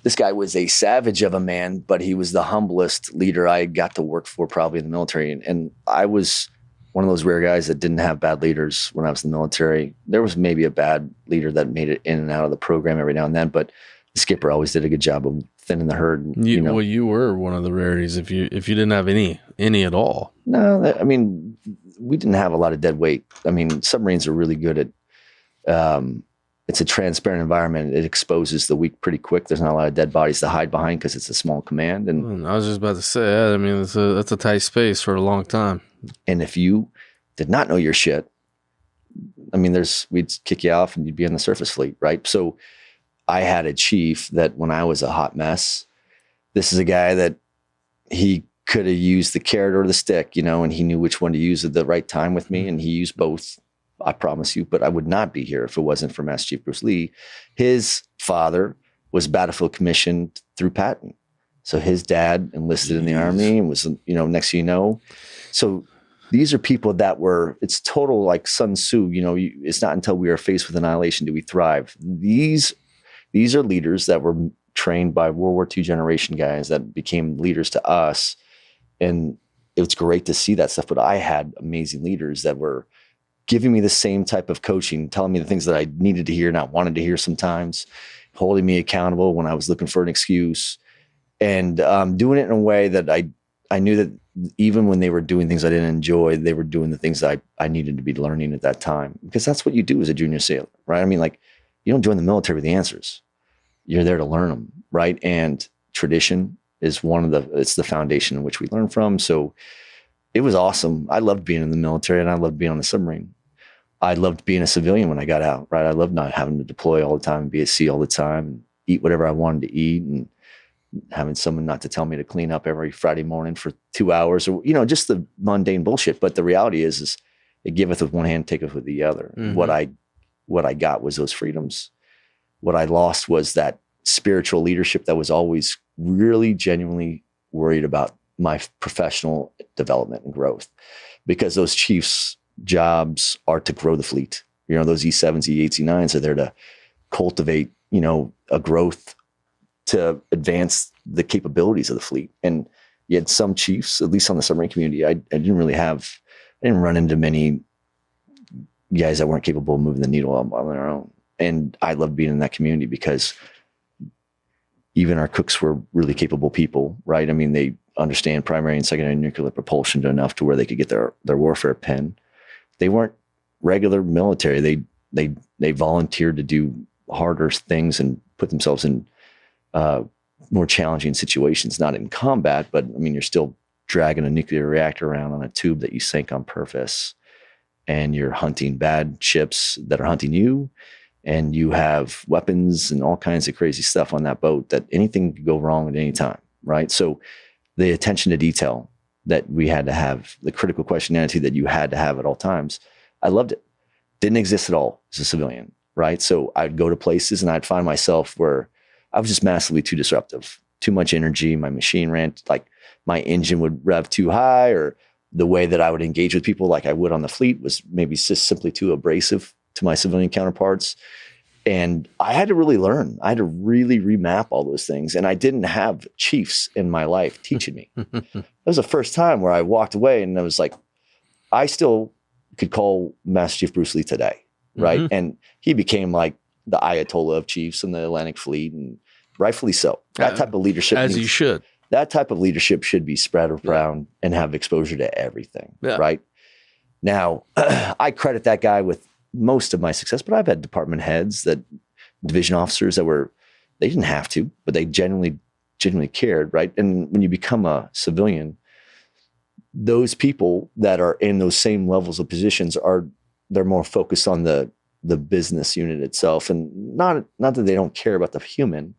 this guy was a savage of a man, but he was the humblest leader I got to work for probably in the military. And I was one of those rare guys that didn't have bad leaders when I was in the military. There was maybe a bad leader that made it in and out of the program every now and then, but the skipper always did a good job of thinning the herd. Well, you were one of the rarities if you didn't have any at all. No, I mean, we didn't have a lot of dead weight. I mean, submarines are really good at, it's a transparent environment. It exposes the weak pretty quick. There's not a lot of dead bodies to hide behind because it's a small command. And I was just about to say, I mean, that's a tight space for a long time. And if you did not know your shit, I mean, we'd kick you off and you'd be in the surface fleet, right? So I had a chief that when I was a hot mess, this is a guy that he could have used the carrot or the stick, and he knew which one to use at the right time with me. And he used both. I promise you, but I would not be here if it wasn't for Master Chief Bruce Lee. His father was battlefield commissioned through Patton. So his dad enlisted in the Army and was, next thing you know. So these are people that it's total like Sun Tzu, it's not until we are faced with annihilation do we thrive. These are leaders that were trained by World War II generation guys that became leaders to us. And it was great to see that stuff. But I had amazing leaders that were giving me the same type of coaching, telling me the things that I needed to hear, not wanted to hear sometimes, holding me accountable when I was looking for an excuse, and doing it in a way that I knew that even when they were doing things I didn't enjoy, they were doing the things that I needed to be learning at that time. Because that's what you do as a junior sailor, right? I mean, like, you don't join the military with the answers. You're there to learn them, right? And tradition is it's the foundation in which we learn from. So it was awesome. I loved being in the military, and I loved being on the submarine. I loved being a civilian when I got out, right? I loved not having to deploy all the time and be at sea all the time and eat whatever I wanted to eat, and having someone not to tell me to clean up every Friday morning for 2 hours, or, just the mundane bullshit. But the reality is it giveth with one hand, taketh with the other. Mm-hmm. What I got was those freedoms. What I lost was that spiritual leadership that was always really genuinely worried about my professional development and growth, because those chiefs' jobs are to grow the fleet. Those E7s, E8s, E9s are there to cultivate, a growth to advance the capabilities of the fleet. And you had some chiefs, at least on the submarine community, I didn't run into many guys that weren't capable of moving the needle on their own. And I loved being in that community because even our cooks were really capable people, right? I mean, they understand primary and secondary nuclear propulsion enough to where they could get their warfare pen. They weren't regular military. They volunteered to do harder things and put themselves in more challenging situations, not in combat, but I mean, you're still dragging a nuclear reactor around on a tube that you sank on purpose, and you're hunting bad ships that are hunting you, and you have weapons and all kinds of crazy stuff on that boat that anything could go wrong at any time, right? So the attention to detail that we had to have, the critical question attitude that you had to have at all times, I loved it. Didn't exist at all as a civilian, right? So I'd go to places and I'd find myself where I was just massively too disruptive, too much energy. My machine ran, like my engine would rev too high, or the way that I would engage with people like I would on the fleet was maybe just simply too abrasive to my civilian counterparts. And I had to really learn. I had to really remap all those things. And I didn't have chiefs in my life teaching me. That was the first time where I walked away and I was like, I still could call Master Chief Bruce Lee today, right? Mm-hmm. And he became like the Ayatollah of chiefs in the Atlantic Fleet, and rightfully so. That type of leadership, you should. That type of leadership should be spread around and have exposure to everything, right? Now, I credit that guy with most of my success, but I've had department heads, division officers they didn't have to, but they genuinely cared, right? And when you become a civilian, those people that are in those same levels of positions they're more focused on the business unit itself, and not that they don't care about the human,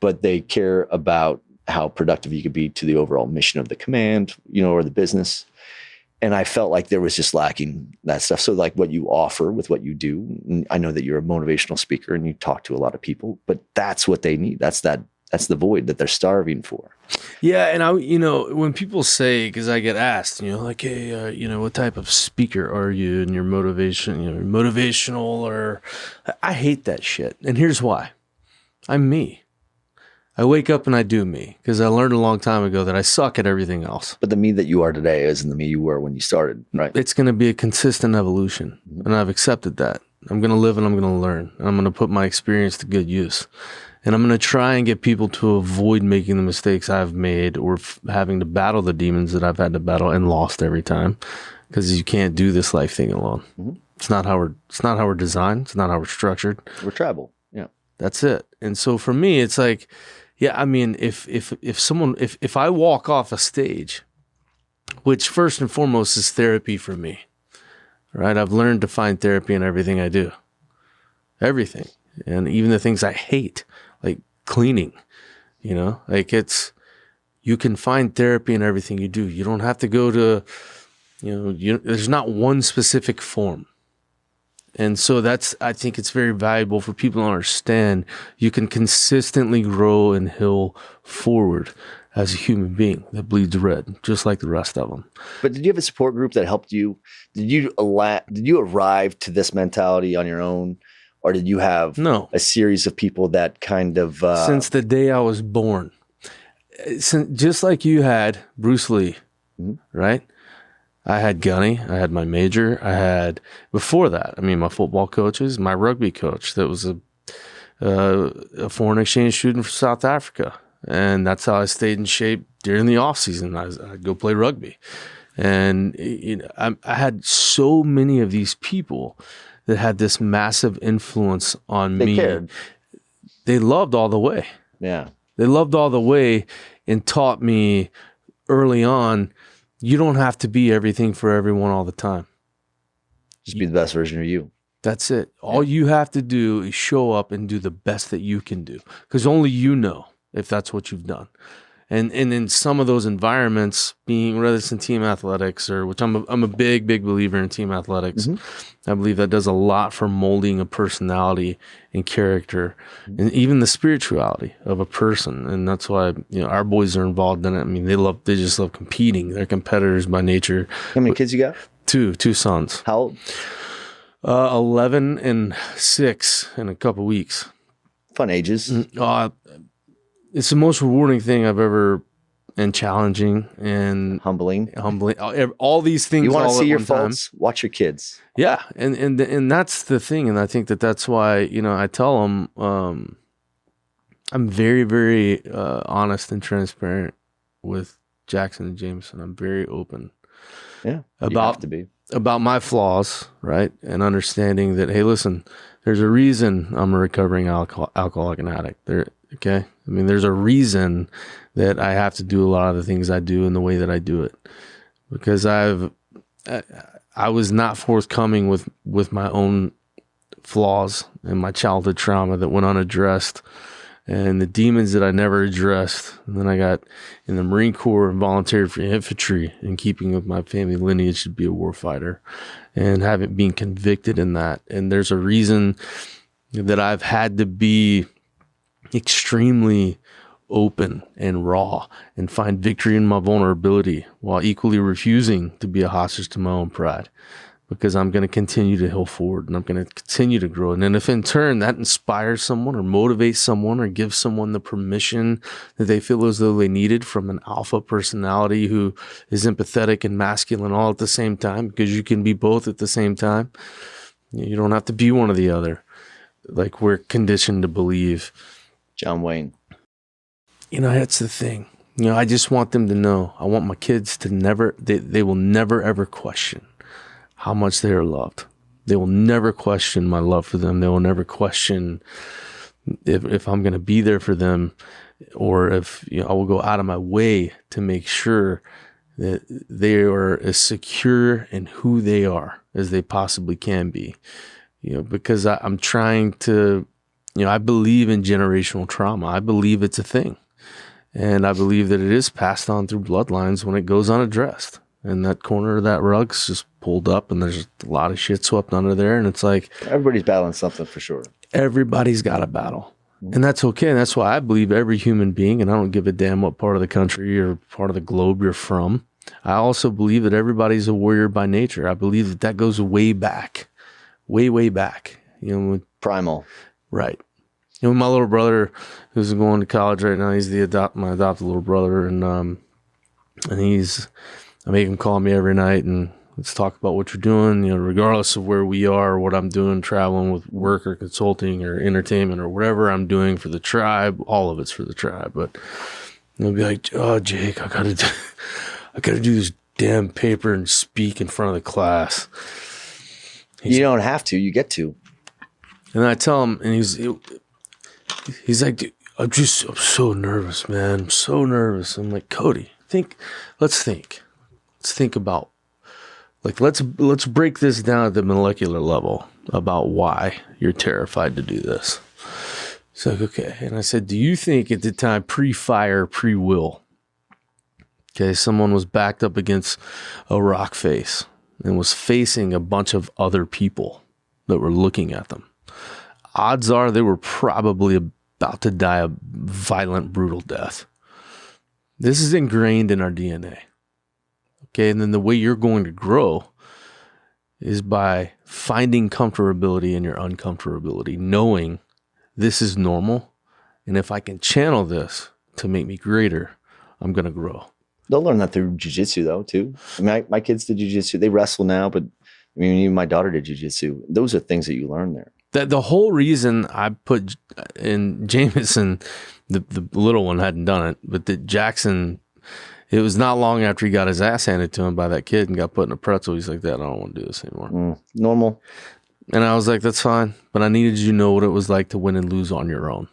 but they care about how productive you could be to the overall mission of the command, or the business. And I felt like there was just lacking that stuff. So like what you offer with what you do, and I know that you're a motivational speaker and you talk to a lot of people, but that's what they need. That's the void that they're starving for. Yeah. And when people say, cause I get asked, like, hey, what type of speaker are you, and your motivation, motivational, or I hate that shit. And here's why. I'm me. I wake up and I do me, because I learned a long time ago that I suck at everything else. But the me that you are today isn't the me you were when you started, right? It's going to be a consistent evolution, and I've accepted that. I'm going to live and I'm going to learn, and I'm going to put my experience to good use. And I'm going to try and get people to avoid making the mistakes I've made, or having to battle the demons that I've had to battle and lost every time, because you can't do this life thing alone. Mm-hmm. It's not how we're designed. It's not how we're structured. We're tribal. Yeah. That's it. And so for me, it's like, yeah, I mean, if I walk off a stage, which first and foremost is therapy for me, right? I've learned to find therapy in everything I do, everything, and even the things I hate, like cleaning. You can find therapy in everything you do. You don't have to go to, there's not one specific form. And so I think it's very valuable for people to understand you can consistently grow and heal forward as a human being that bleeds red, just like the rest of them. But did you have a support group that helped you? Did you arrive to this mentality on your own, or did you have a series of people that kind of... Since the day I was born. Just like you had Bruce Lee, right? I had Gunny, I had my major, I had, before that, my football coaches, my rugby coach that was a foreign exchange student from South Africa. And that's how I stayed in shape during the off season. I'd go play rugby. And I had so many of these people that had this massive influence on me. Cared. They loved all the way. Yeah. They loved all the way and taught me early on, you don't have to be everything for everyone all the time. Just be the best version of you. That's it. All you have to do is show up and do the best that you can do, because only you know if that's what you've done. And in some of those environments, being whether it's in team athletics or which I'm a big believer in team athletics. Mm-hmm. I believe that does a lot for molding a personality and character, and even the spirituality of a person. And that's why our boys are involved in it. I mean, they just love competing. They're competitors by nature. How many kids you got? Two sons. How old? 11 and 6 in a couple weeks. Fun ages. It's the most rewarding thing I've ever, and challenging and humbling. All these things. You want to all see at your one faults? time. Watch your kids. Yeah, and that's the thing, and I think that's why I tell them I'm very, very honest and transparent with Jackson and Jameson. I'm very open. Yeah, you have to be. About my flaws, right? And understanding that, hey, listen, there's a reason I'm a recovering alcoholic and addict. Okay? I mean, there's a reason that I have to do a lot of the things I do in the way that I do it. Because I was not forthcoming with my own flaws and my childhood trauma that went unaddressed, and the demons that I never addressed. And then I got in the Marine Corps and volunteered for infantry, in keeping with my family lineage to be a warfighter, and having been convicted in that. And there's a reason that I've had to be extremely open and raw and find victory in my vulnerability, while equally refusing to be a hostage to my own pride. Because I'm going to continue to heal forward, and I'm going to continue to grow. And then if in turn that inspires someone or motivates someone or gives someone the permission that they feel as though they needed from an alpha personality who is empathetic and masculine all at the same time, because you can be both at the same time. You don't have to be one or the other, like we're conditioned to believe. John Wayne. That's the thing. I just want them to know. I want my kids to never, they will never ever question how much they are loved. They will never question my love for them. They will never question if I'm going to be there for them, or if I will go out of my way to make sure that they are as secure in who they are as they possibly can be. Because I'm trying to, I believe in generational trauma. I believe it's a thing. And I believe that it is passed on through bloodlines when it goes unaddressed. And that corner of that rug's just pulled up, and there's a lot of shit swept under there. And it's like, everybody's battling something for sure. Everybody's got a battle. And that's okay. And that's why I believe every human being, and I don't give a damn what part of the country or part of the globe you're from. I also believe that everybody's a warrior by nature. I believe that goes way back, way back. Primal. Right. My little brother, who's going to college right now, he's my adopted little brother, and I make him call me every night and let's talk about what you're doing, regardless of where we are or what I'm doing, traveling with work or consulting or entertainment or whatever I'm doing for the tribe. All of it's for the tribe. But he'll be like, oh, Jake, I gotta do this damn paper and speak in front of the class. You don't have to, you get to. And I tell him, and he's like, dude, I'm so nervous, man. I'm so nervous. I'm like, Cody, let's think about, like, let's break this down at the molecular level about why you're terrified to do this. It's like, okay. And I said, do you think at the time, pre-fire, pre-will, okay, someone was backed up against a rock face and was facing a bunch of other people that were looking at them? Odds are they were probably about to die a violent, brutal death. This is ingrained in our DNA. Okay, and then the way you're going to grow is by finding comfortability in your uncomfortability, knowing this is normal, and if I can channel this to make me greater, I'm going to grow. They'll learn that through jiu-jitsu, though, too. I mean, my kids did jiu-jitsu. They wrestle now, but I mean, even my daughter did jiu-jitsu. Those are things that you learn there. The whole reason I put in Jameson, the little one hadn't done it, but that Jackson, it was not long after he got his ass handed to him by that kid and got put in a pretzel. He's like, Dad, I don't want to do this anymore. Normal. And I was like, that's fine. But I needed you to know what it was like to win and lose on your own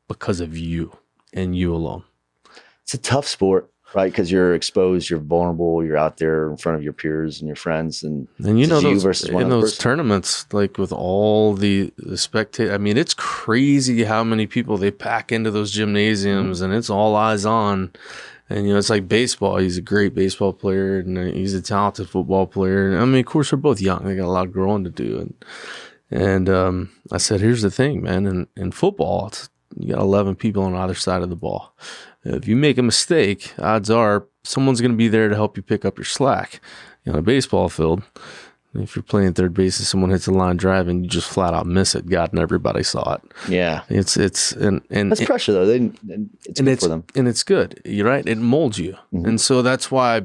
because of you. and you alone. It's a tough sport, right? Because you're exposed, you're vulnerable, you're out there in front of your peers and your friends, and you know those versus one in other those person. tournaments, like with all the spectators. I mean, it's crazy how many people they pack into those gymnasiums, and it's all eyes on. And it's like baseball. He's a great baseball player, and he's a talented football player. And I mean, of course, they're both young. They got a lot of growing to do. And I said, here's the thing, man. In football, you got 11 people on either side of the ball. If you make a mistake, odds are someone's going to be there to help you pick up your slack. On a baseball field, if you're playing third base and someone hits a line drive and you just flat out miss it, God and everybody saw it. Yeah, it's that's pressure though. It's good for them, and it's good. You're right. It molds you, and so that's why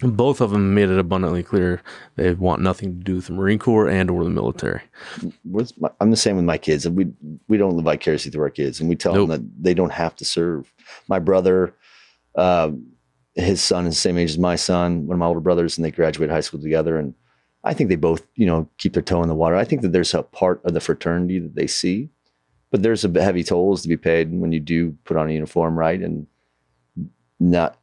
both of them made it abundantly clear they want nothing to do with the Marine Corps and or the military. I'm the same with my kids, and we don't live vicariously through our kids, and we tell them that they don't have to serve. My brother, his son is the same age as my son, one of my older brothers, and they graduated high school together. And I think they both, keep their toe in the water. I think that there's a part of the fraternity that they see, but there's a heavy tolls to be paid when you do put on a uniform, right? And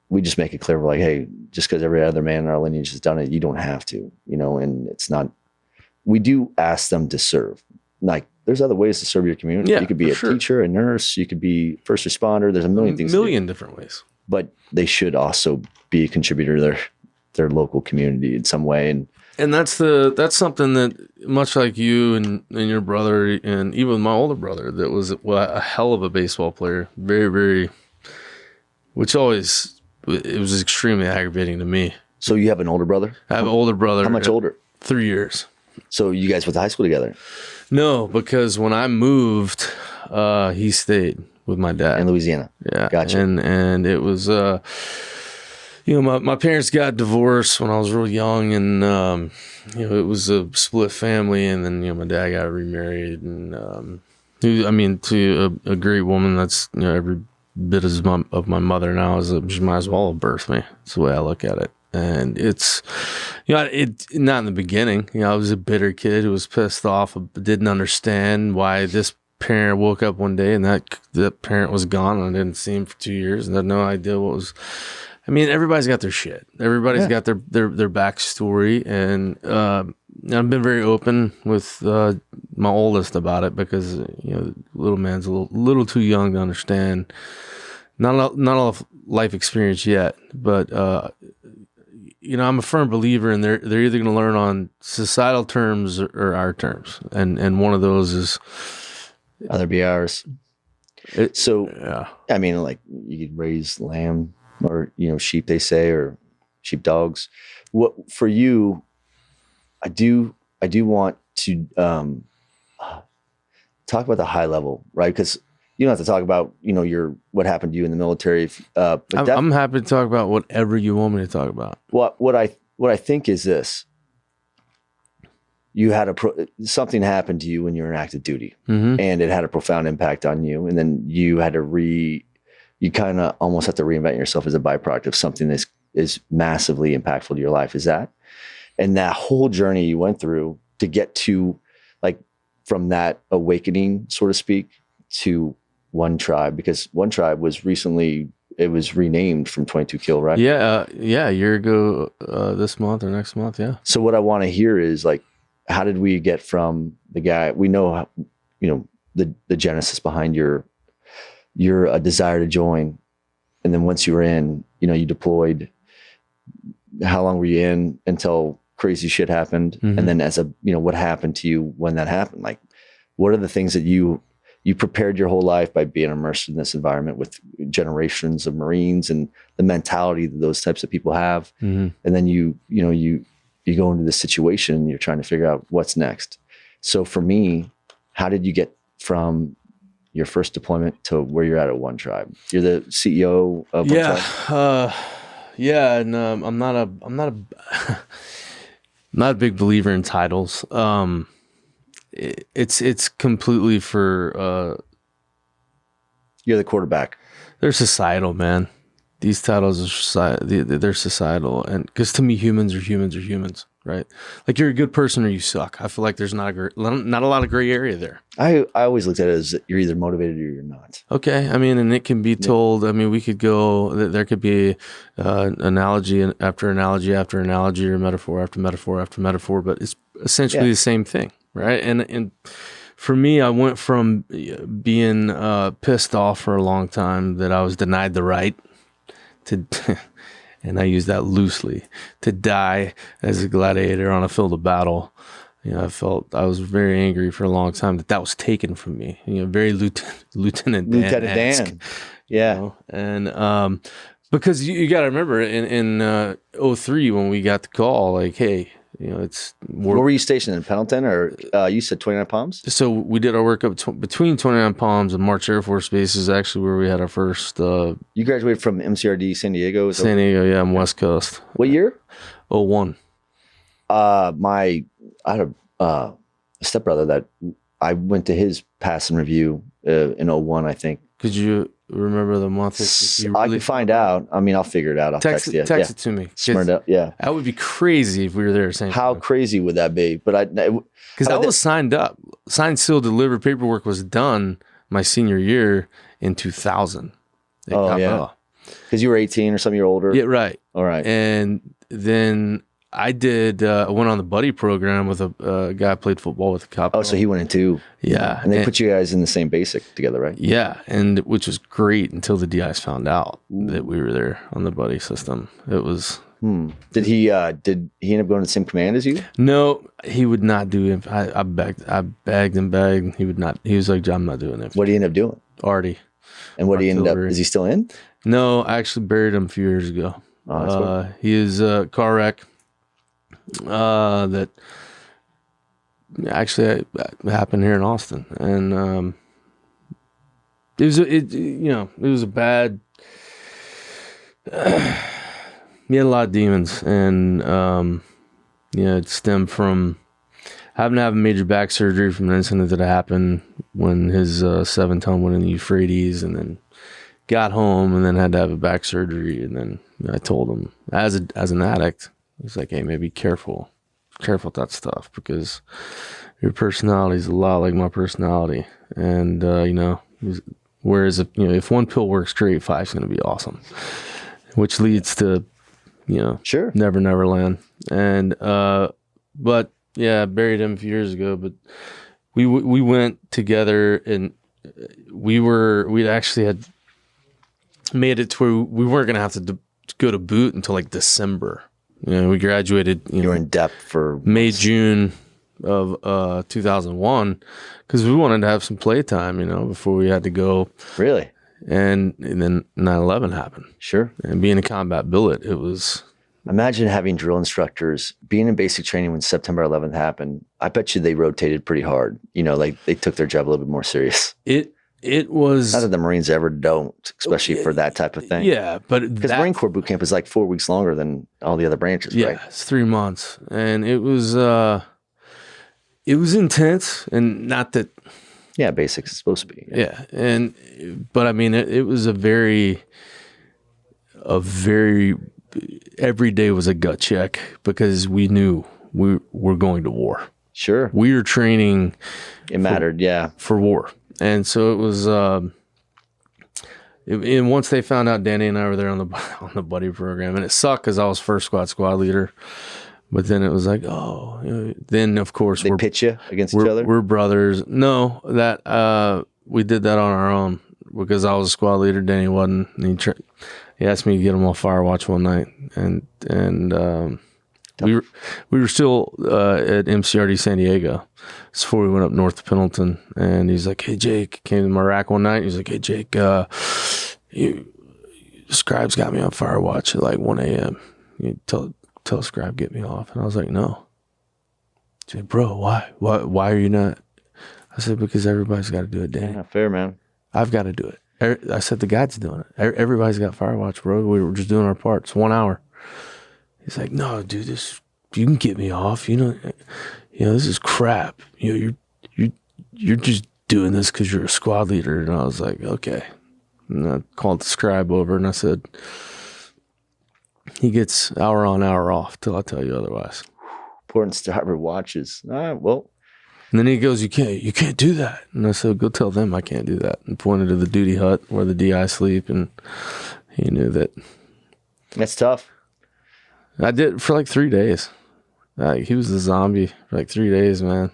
we just make it clear, we're like, hey, just because every other man in our lineage has done it, you don't have to, and it's not, we do ask them to serve. Like, there's other ways to serve your community. Yeah, you could be a teacher, a nurse, you could be first responder. There's a million things. Different ways. But they should also be a contributor to their local community in some way. And that's something that, much like you and your brother, and even my older brother, that was a hell of a baseball player. Very, very, which always, it was extremely aggravating to me. So you have an older brother? I have an older brother. How much older? 3 years. So you guys went to high school together? No, because when I moved, he stayed with my dad in Louisiana. Yeah, gotcha. And it was, my parents got divorced when I was real young, and it was a split family, and then my dad got remarried, and to a great woman that's every bit as of my mother now. She might as well have birthed me. That's the way I look at it. And it's, it not in the beginning. I was a bitter kid who was pissed off, didn't understand why this parent woke up one day and that parent was gone, and I didn't see him for 2 years, and I had no idea what was. I mean, everybody's got their shit. Everybody's got their backstory, and I've been very open with my oldest about it, because little man's a little too young to understand. Not a lot of life experience yet, but I'm a firm believer in they're either going to learn on societal terms or our terms, and one of those is either be ours. I mean, like, you could raise lamb or sheep, they say, or sheepdogs. What for you? I do want to talk about the high level, right? Because you don't have to talk about what happened to you in the military. But I'm happy to talk about whatever you want me to talk about. What I think is this: you had something happened to you when you were in active duty, and it had a profound impact on you, and then you had to you kind of almost have to reinvent yourself as a byproduct of something that is massively impactful to your life. Is that? And that whole journey you went through to get to, like, from that awakening, so to speak, to One Tribe, because One Tribe was recently, it was renamed from 22 Kill, right? Yeah, a year ago this month or next month, yeah. So what I want to hear is, like, how did we get from the guy, we know, the genesis behind your desire to join, and then once you were in, you deployed. How long were you in until crazy shit happened? And then what happened to you when that happened? Like, what are the things that you prepared your whole life by being immersed in this environment with generations of Marines and the mentality that those types of people have? And then you go into this situation and you're trying to figure out what's next. So for me, how did you get from your first deployment to where you're at One Tribe? You're the CEO of One Tribe? And I'm not a big believer in titles. It's completely for you're the quarterback. They're societal, man. These titles are they're societal, and because to me, humans are humans, right? Like you're a good person or you suck. I feel like there's not a lot of gray area there. I always looked at it as you're either motivated or you're not. Okay. I mean, and it can be told, I mean, we could go, there could be analogy after analogy after analogy or metaphor after metaphor after metaphor, but it's essentially the same thing, right? And for me, I went from being pissed off for a long time that I was denied the right to, and I use that loosely, to die as a gladiator on a field of battle. You know, I was very angry for a long time that was taken from me. You know, very Lieutenant Dan. Yeah. You know? And because you got to remember in 03 when we got the call, like, hey, you know, where were you stationed, in Pendleton, or you said 29 Palms? So we did our work up between 29 Palms and March Air Force Base is actually where we had our first. You graduated from MCRD San Diego? San Diego, yeah, I'm West Coast. What year? 01. I had a stepbrother that I went to his pass and review in 01, I think. Could you remember the month? I can find out. I mean, I'll figure it out. I'll text you. Text it to me. Smart up. Yeah. That would be crazy if we were there saying. How crazy would that be? But because I was signed up, signed, sealed, delivered, paperwork was done my senior year in 2000. Oh yeah. Because you were 18 or something. You're older. Yeah. Right. All right. And then I went on the buddy program with a guy I played football with, a cop. Oh, so he went in too. Yeah. And they put you guys in the same basic together, right? Yeah. And which was great until the DIs found out that we were there on the buddy system. It was. Did he end up going to the same command as you? No, he would not do it. I begged and begged. He would not. He was like, I'm not doing it. What did he end up doing? Arty. And what did he end up? Is he still in? No, I actually buried him a few years ago. Oh, he is a car wreck. That actually happened here in Austin, and it was a bad. He had a lot of demons, and it stemmed from having to have a major back surgery from an incident that happened when his 7-ton went in the Euphrates, and then got home, and then had to have a back surgery, and then I told him as an addict. It's like, hey, maybe careful with that stuff, because your personality is a lot like my personality. And, whereas if one pill works great, 5's going to be awesome, which leads to, sure. Never land. And, but yeah, I buried him a few years ago, but we went together, and we actually had made it to where we weren't going to have to go to boot until like December. We graduated. You were in depth for May, June of 2001, because we wanted to have some playtime, before we had to go. Really? And then 9/11 happened. Sure. And being a combat billet, it was. Imagine having drill instructors being in basic training when September 11th happened. I bet you they rotated pretty hard. Like they took their job a little bit more serious. It was not that the Marines ever don't, especially for that type of thing. Yeah, but because Marine Corps boot camp is like 4 weeks longer than all the other branches. Yeah, right? It's 3 months, and it was intense, and not that. Yeah, basics is supposed to be. Yeah, but I mean, it was a very every day was a gut check, because we knew we were going to war. Sure, we were training. It mattered, for war. And so it was, and once they found out Danny and I were there on the buddy program, and it sucked because I was first squad leader, but then it was like, then of course they pitch you against each other. We're brothers. No, that we did that on our own, because I was a squad leader, Danny wasn't. And he asked me to get him on fire watch one night, and we were still at MCRD San Diego. It's before we went up north to Pendleton, and he's like, "Hey Jake," came to my rack one night. He's like, "Hey Jake, Scribe's got me on fire watch at like 1 a.m. You tell Scribe get me off." And I was like, "No." He's like, "Bro, why are you not?" I said, "Because everybody's got to do it, Danny." Yeah, fair, man. I've got to do it. I said, "The guide's doing it. Everybody's got fire watch, bro. We were just doing our part. It's 1 hour." He's like, "No, dude, you can get me off. This is crap. You're just doing this because you're a squad leader." And I was like, "Okay." And I called the Scribe over, and I said, "He gets hour on, hour off till I tell you otherwise." important starboard watches. All right, well. And then he goes, you can't do that. And I said, go tell them I can't do that. And pointed to the duty hut where the DI sleep. And he knew that. That's tough. I did for like 3 days. He was a zombie for like 3 days, man.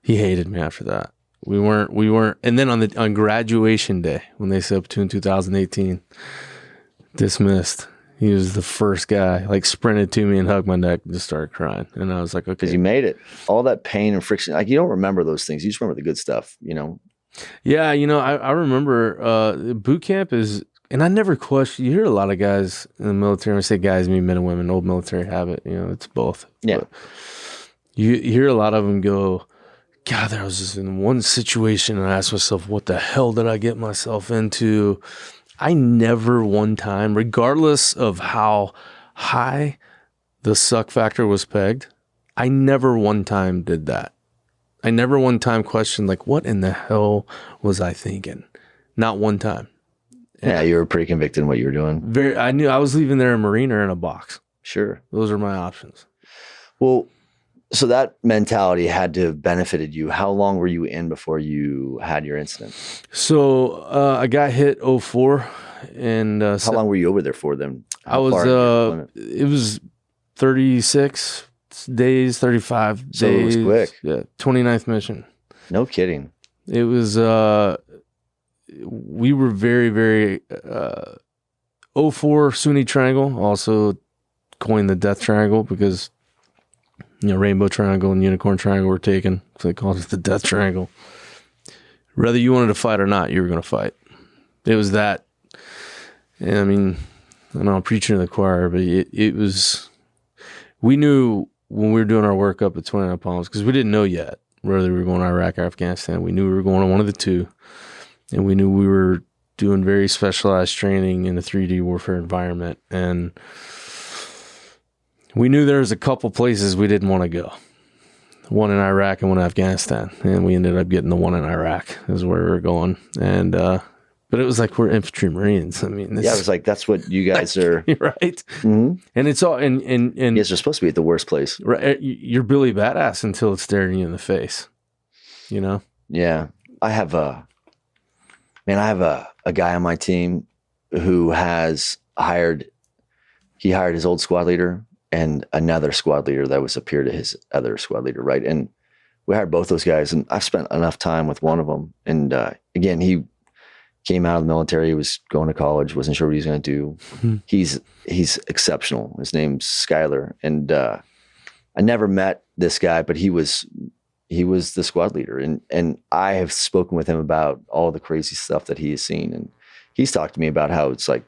He hated me after that. We weren't. And then on graduation day, when they said platoon 2018, dismissed. He was the first guy, like sprinted to me and hugged my neck and just started crying. And I was like, okay. Because you made it. All that pain and friction, like you don't remember those things. You just remember the good stuff, you know? Yeah, I remember boot camp is, and I never question, you hear a lot of guys in the military, when I say guys, I mean men and women, old military habit, it's both. Yeah. But you hear a lot of them go, God, there was just in one situation and I asked myself, what the hell did I get myself into? I never one time, regardless of how high the suck factor was pegged, I never one time did that. I never one time questioned, like, what in the hell was I thinking? Not one time. Yeah, you were pretty convicted in what you were doing. I knew I was leaving there a Marine or in a box. Sure. Those are my options. Well, so that mentality had to have benefited you. How long were you in before you had your incident? So I got hit 04. And how long were you over there for then? It was 36 days, 35 days. So it was quick. Yeah, 29th mission. No kidding. It was, we were very, very, 04 Sunni Triangle, also coined the Death Triangle because, Rainbow Triangle and Unicorn Triangle were taken. So they called it the Death Triangle. Whether you wanted to fight or not, you were going to fight. It was that. And I mean, I know I'm preaching to the choir, but it was, we knew when we were doing our work up at 29 Palms, because we didn't know yet whether we were going to Iraq or Afghanistan. We knew we were going to one of the two. And we knew we were doing very specialized training in a 3D warfare environment. And we knew there was a couple places we didn't want to go. One in Iraq and one in Afghanistan. And we ended up getting the one in Iraq is where we were going. And, but it was like we're infantry Marines. I mean, it was like that's what you guys are, right? Mm-hmm. And it's all and you guys are supposed to be at the worst place, right? You're Billy Badass until it's staring you in the face, Yeah, I have a guy on my team who has hired his old squad leader and another squad leader that was a peer to his other squad leader, right? And we hired both those guys, and I've spent enough time with one of them, and again, he came out of the military. He was going to college. Wasn't sure what he was going to do. Mm-hmm. He's exceptional. His name's Skyler, and I never met this guy, but he was the squad leader, and I have spoken with him about all the crazy stuff that he has seen, and he's talked to me about how it's like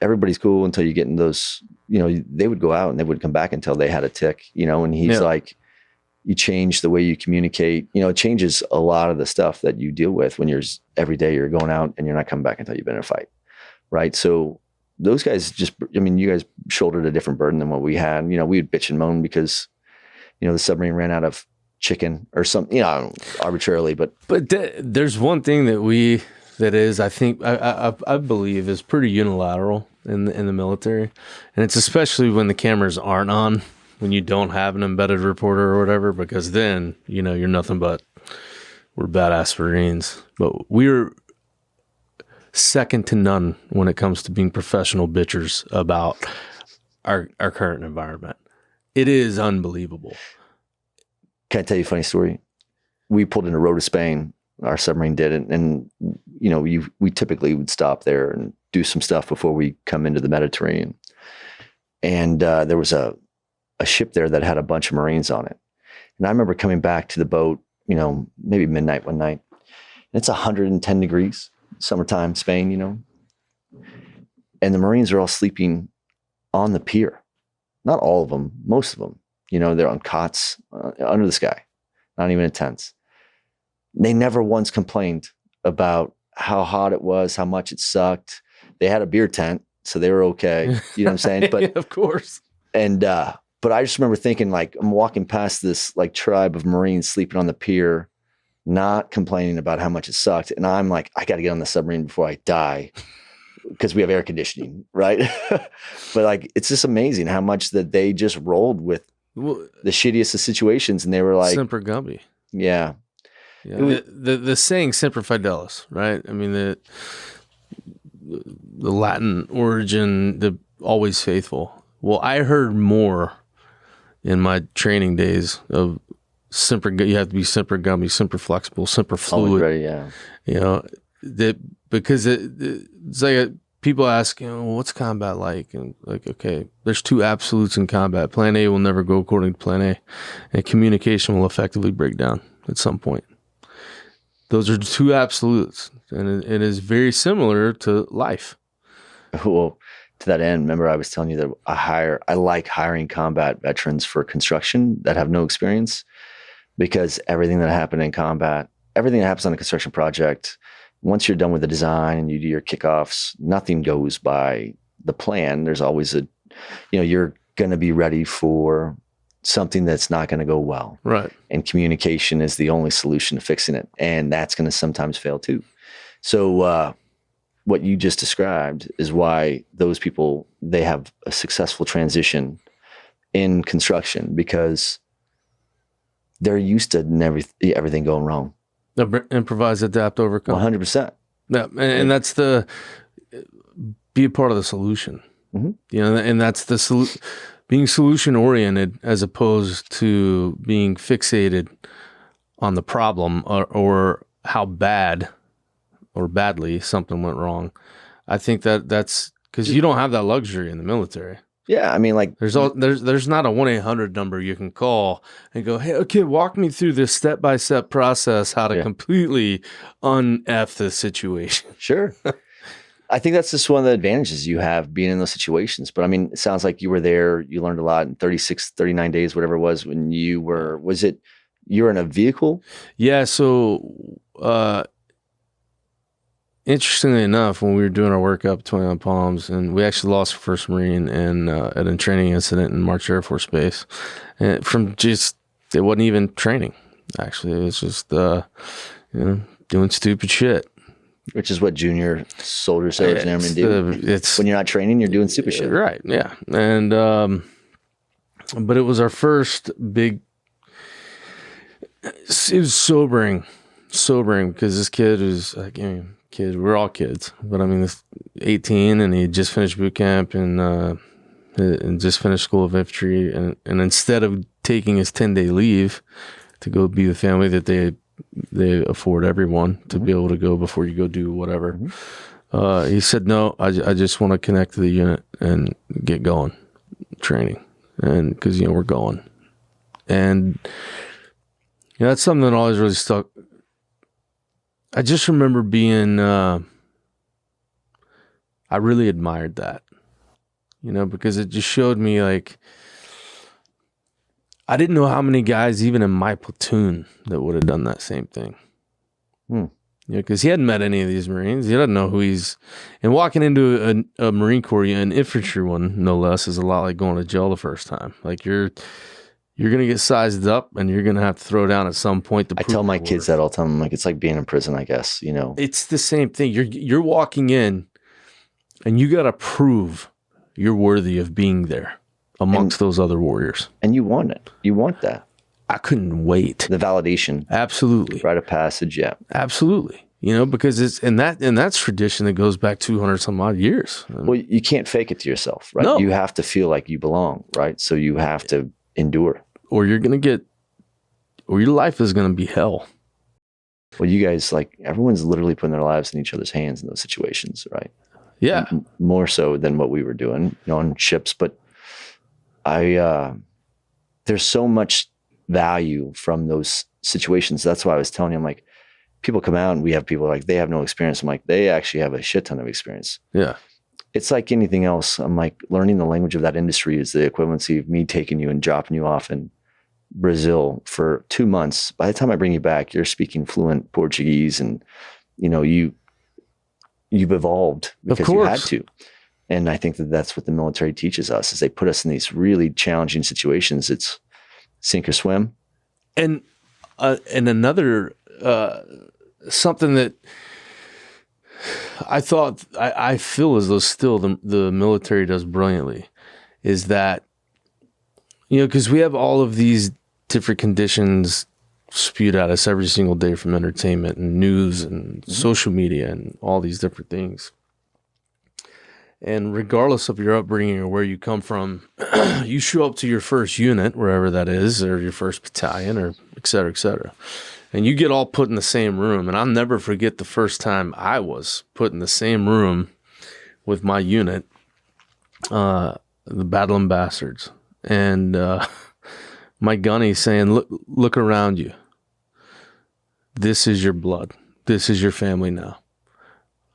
everybody's cool until you get in those. They would go out and they would come back until they had a tick. And he's like, you change the way you communicate. It changes a lot of the stuff that you deal with when every day you're going out and you're not coming back until you've been in a fight. Right. So those guys you guys shouldered a different burden than what we had. We would bitch and moan because, the submarine ran out of chicken or something, arbitrarily, but there's one thing I believe is pretty unilateral in the military. And it's especially when the cameras aren't on, when you don't have an embedded reporter or whatever, because then, you're nothing but we're badass Marines. But we're second to none when it comes to being professional bitchers about our current environment. It is unbelievable. Can I tell you a funny story? We pulled into Rota, Spain. Our submarine did it. And, we typically would stop there and do some stuff before we come into the Mediterranean. And there was a ship there that had a bunch of Marines on it. And I remember coming back to the boat, maybe midnight one night. And it's 110 degrees, summertime, Spain, And the Marines are all sleeping on the pier. Not all of them, most of them. They're on cots under the sky, not even in tents. They never once complained about how hot it was, how much it sucked. They had a beer tent, so they were okay. You know what I'm saying? But yeah, of course. And but I just remember thinking, like, I'm walking past this like tribe of Marines sleeping on the pier, not complaining about how much it sucked. And I'm like, I got to get on the submarine before I die because we have air conditioning, right? But like, it's just amazing how much that they just rolled with the shittiest of situations, and they were like, Semper Gumby. Yeah. The saying Semper Fidelis, right? I mean, the Latin origin, the always faithful. Well, I heard more in my training days of Semper. You have to be Semper Gumby, Semper Flexible, Semper Fluid. Ready, yeah. You know, that because it's like people ask, what's combat like? And like, okay, there's two absolutes in combat. Plan A will never go according to Plan A, and communication will effectively break down at some point. Those are two absolutes, and it is very similar to life. Well, to that end, remember I was telling you that I like hiring combat veterans for construction that have no experience, because everything that happened in combat, everything that happens on a construction project, once you're done with the design and you do your kickoffs, nothing goes by the plan. There's always you're going to be ready for something that's not going to go well. Right. And communication is the only solution to fixing it. And that's going to sometimes fail too. So what you just described is why those people, they have a successful transition in construction, because they're used to everything going wrong. Improvise, adapt, overcome. 100%. Yeah, and that's be a part of the solution. Mm-hmm. And that's being solution oriented as opposed to being fixated on the problem or how bad or badly something went wrong. I think that's because you don't have that luxury in the military. Yeah, I mean, like there's not a 1-800 number you can call and go, hey, okay, walk me through this step-by-step process, how to completely un-F the situation. Sure. I think that's just one of the advantages you have being in those situations. But I mean, it sounds like you were there, you learned a lot in 36, 39 days, whatever it was, when you were in a vehicle? Yeah, so interestingly enough, when we were doing our work up 21 Palms, and we actually lost our first Marine in at a training incident in March Air Force Base, and it wasn't even training. Actually, it was just doing stupid shit. Which is what junior soldiers, sailors, and airmen do. When you're not training, you're doing stupid shit. Right? Yeah, and but it was our first big. It was sobering because this kid was like. We're all kids, but I mean, this 18, and he just finished boot camp and just finished School of Infantry, and instead of taking his 10-day leave to go be the family that they afford everyone to be able to go before you go do whatever, he said, no, I just want to connect to the unit and get going, training, and because we're going, and that's something that always really stuck. I just remember being, I really admired that, because it just showed me like, I didn't know how many guys even in my platoon that would have done that same thing. Because he hadn't met any of these Marines. He doesn't know who and walking into a Marine Corps, an infantry one, no less, is a lot like going to jail the first time. Like you're going to get sized up, and you're going to have to throw down at some point. I tell my kids that all the time. I'm like, it's like being in prison, I guess, It's the same thing. You're walking in, and you got to prove you're worthy of being there amongst those other warriors. And you want it. You want that. I couldn't wait. The validation. Absolutely. Rite of passage, yeah. Absolutely. Because it's that's tradition that goes back 200 some odd years. Well, you can't fake it to yourself, right? No. You have to feel like you belong, right? So you have to endure, or your life is going to be hell. Well, you guys, like, everyone's literally putting their lives in each other's hands in those situations, right? Yeah. More so than what we were doing, on ships. But there's so much value from those situations. That's why I was telling you, I'm like, people come out and we have people like, they have no experience. I'm like, they actually have a shit ton of experience. Yeah. It's like anything else. I'm like, learning the language of that industry is the equivalency of me taking you and dropping you off in Brazil for 2 months. By the time I bring you back, you're speaking fluent Portuguese, and you've evolved because you had to. And I think that that's what the military teaches us, is they put us in these really challenging situations. It's sink or swim. And another something that I thought, I feel as though still the military does brilliantly, is that because we have all of these different conditions spewed at us every single day from entertainment and news and social media and all these different things. And regardless of your upbringing or where you come from, you show up to your first unit, wherever that is, or your first battalion, or et cetera, and you get all put in the same room. And I'll never forget the first time I was put in the same room with my unit, the Battling Bastards, and my gunny saying, look around you. This is your blood. This is your family now.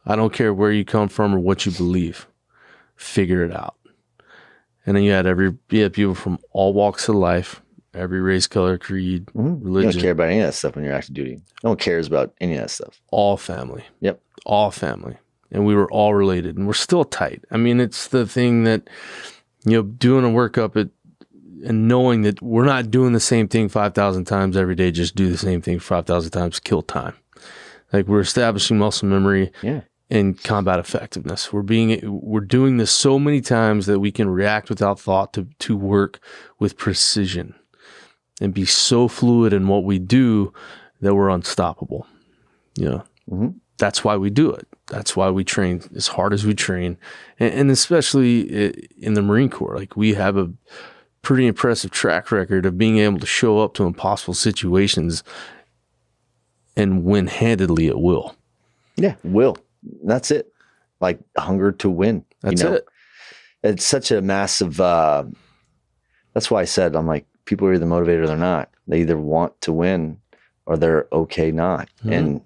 I don't care where you come from or what you believe. Figure it out. And then you had people from all walks of life, every race, color, creed, religion. You don't care about any of that stuff when you're active duty. No one cares about any of that stuff. All family. Yep. All family. And we were all related, and we're still tight. I mean, it's the thing that, doing a workup and knowing that we're not doing the same thing 5,000 times every day, just do the same thing 5,000 times, kill time. Like, we're establishing muscle memory. Yeah. And combat effectiveness. We're doing this so many times that we can react without thought to work with precision and be so fluid in what we do that we're unstoppable. That's why we do it. That's why we train as hard as we train. And especially in the Marine Corps, like, we have a pretty impressive track record of being able to show up to impossible situations and win handedly at will. Yeah, will. That's it. Like, hunger to win. That's it. It's such a massive, that's why I said, I'm like, people are either motivated or they're not. They either want to win or they're okay not. Mm-hmm. And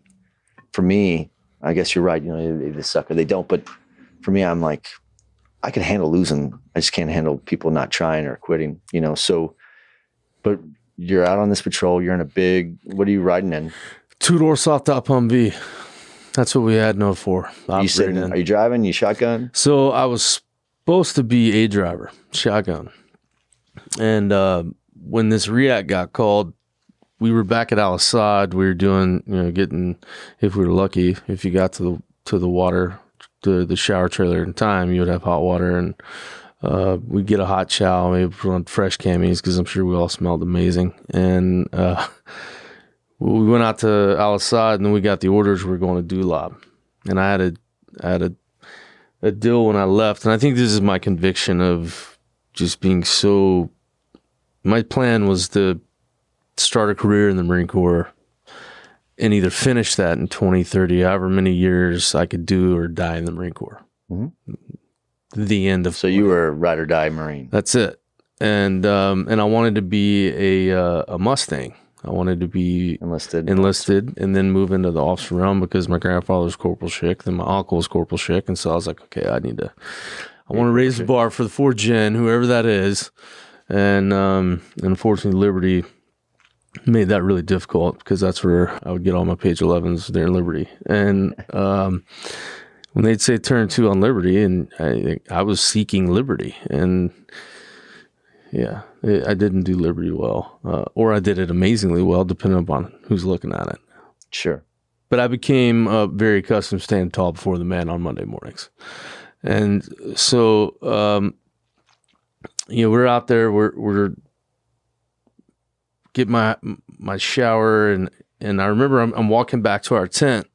for me, I guess you're right. They suck or they don't. But for me, I'm like, I can handle losing. I just can't handle people not trying or quitting, So, but you're out on this patrol. You're in a big, what are you riding in? Two-door soft top Humvee. That's what we had no for. Are you driving? You shotgun? So I was supposed to be a driver, shotgun. And when this REACT got called, we were back at Al Assad. We were doing, getting, if we were lucky, if you got to the water, to the shower trailer in time, you would have hot water, and we'd get a hot chow, maybe put on fresh camis, because I'm sure we all smelled amazing. And we went out to Al Assad, and then we got the orders. We're going to Dulab, and I had a deal when I left. And I think this is my conviction of just being so. My plan was to start a career in the Marine Corps and either finish that in 20, 30, however many years I could do, or die in the Marine Corps. Mm-hmm. The end of. So you were a ride or die Marine. That's it, and I wanted to be a Mustang. I wanted to be enlisted and then move into the officer realm, because my grandfather was Corporal Schick, then my uncle was Corporal Schick. And so I was like, okay, I want to raise the bar for the 4th gen, whoever that is. And unfortunately, Liberty made that really difficult, because that's where I would get all my page 11s there in Liberty. And when they'd say turn 2 on Liberty, and I was seeking Liberty, and yeah, I didn't do Liberty well, or I did it amazingly well, depending upon who's looking at it. Sure. But I became very accustomed to standing tall before the man on Monday mornings. And so, we're out there, we're get my shower, and I remember I'm walking back to our tent.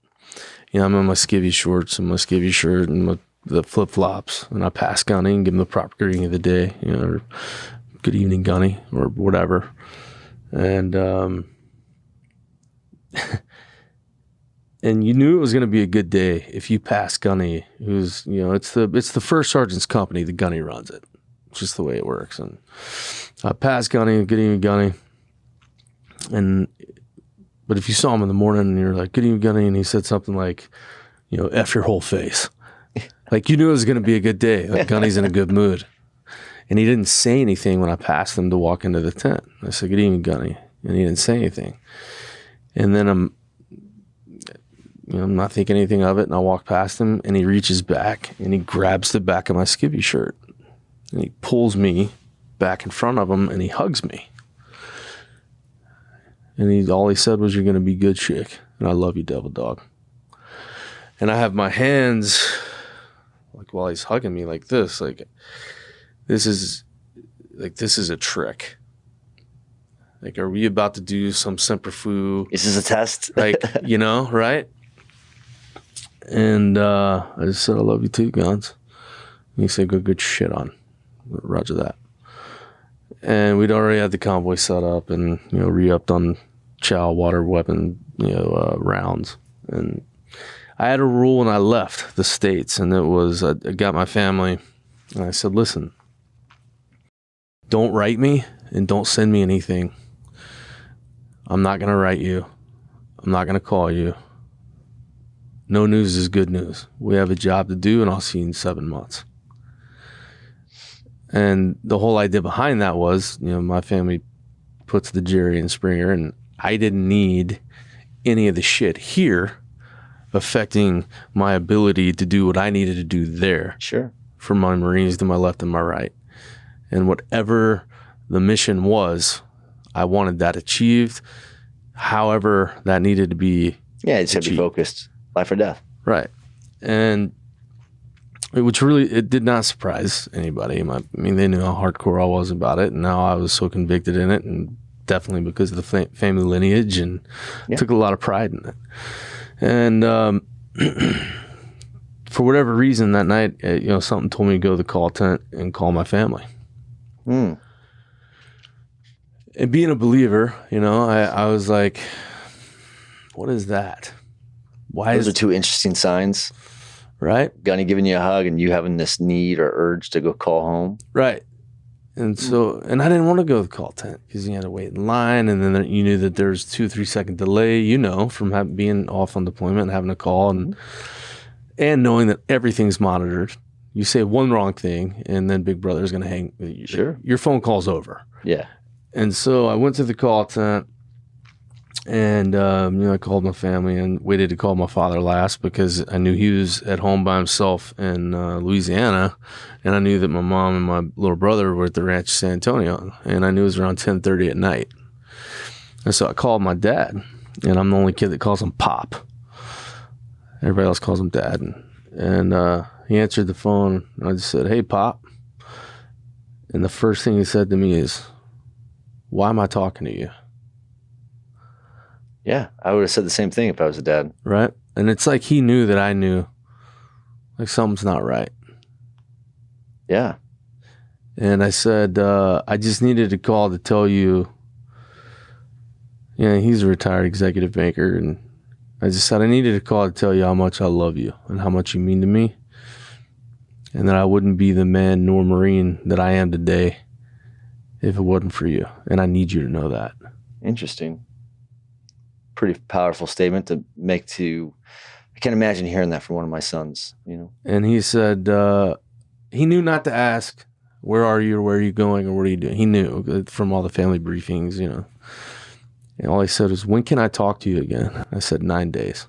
I'm in my skivvy shorts and my skivvy shirt and the flip flops, and I pass Gunny and give him the proper greeting of the day, or good evening, Gunny, or whatever. And and you knew it was going to be a good day if you passed Gunny, who's it's the first sergeant's company. The Gunny runs it. It's just the way it works. And I passed Gunny, good evening, Gunny. But if you saw him in the morning and you're like, good evening, Gunny, and he said something like, F your whole face. Like, you knew it was going to be a good day. Like, Gunny's in a good mood. And he didn't say anything when I passed him to walk into the tent. I said, good evening, Gunny. And he didn't say anything. And then I'm not thinking anything of it. And I walk past him, and he reaches back and he grabs the back of my skivvy shirt, and he pulls me back in front of him, and he hugs me. And all he said was, you're going to be good, Schick. And I love you, devil dog. And I have my hands, like, while he's hugging me like this, like, this is like, this is a trick. Like, are we about to do some semperfu? Is this a test? Like, right? And I just said, I love you too, Guns. And he said, go get your shit on. Roger that. And we'd already had the convoy set up and, re-upped on chow, water, weapon, rounds. And I had a rule when I left the States, and it was, I got my family, and I said, listen, don't write me and don't send me anything. I'm not going to write you. I'm not going to call you. No news is good news. We have a job to do, and I'll see you in 7 months. And the whole idea behind that was, my family puts the Jerry and Springer, and I didn't need any of the shit here affecting my ability to do what I needed to do there. Sure. For my Marines to my left and my right. And whatever the mission was, I wanted that achieved. However, that needed to be Yeah, it's got to be focused. Life or death. Right. And it did not surprise anybody. I mean, they knew how hardcore I was about it, and now I was so convicted in it, and definitely because of the family lineage, and took a lot of pride in it. And for whatever reason that night, something told me to go to the call tent and call my family. And being a believer, I was like, what is that? Those are two interesting signs. Right? Gunny giving you a hug and you having this need or urge to go call home. Right. And so, and I didn't want to go to the call tent because you had to wait in line, and then you knew that there's 2-3 second delay, from being off on deployment and having a call, and knowing that everything's monitored. You say one wrong thing, and then Big Brother is going to hang. Sure. Your phone call's over. Yeah. And so I went to the call tent, and I called my family and waited to call my father last because I knew he was at home by himself in Louisiana, and I knew that my mom and my little brother were at the ranch in San Antonio, and I knew it was around 10:30 at night. And so I called my dad, and I'm the only kid that calls him Pop. Everybody else calls him Dad. And he answered the phone, and I just said, hey, Pop. And the first thing he said to me is, why am I talking to you? Yeah, I would have said the same thing if I was a dad. Right? And it's like he knew that I knew, like, something's not right. Yeah. And I said, I just needed to call to tell you, he's a retired executive banker, and I just said, I needed to call to tell you how much I love you and how much you mean to me, and that I wouldn't be the man nor Marine that I am today if it wasn't for you. And I need you to know that. Interesting. Pretty powerful statement to make to, I can't imagine hearing that from one of my sons, And he said, he knew not to ask, where are you, or where are you going, or what are you doing? He knew from all the family briefings, And all he said was, when can I talk to you again? I said, 9 days.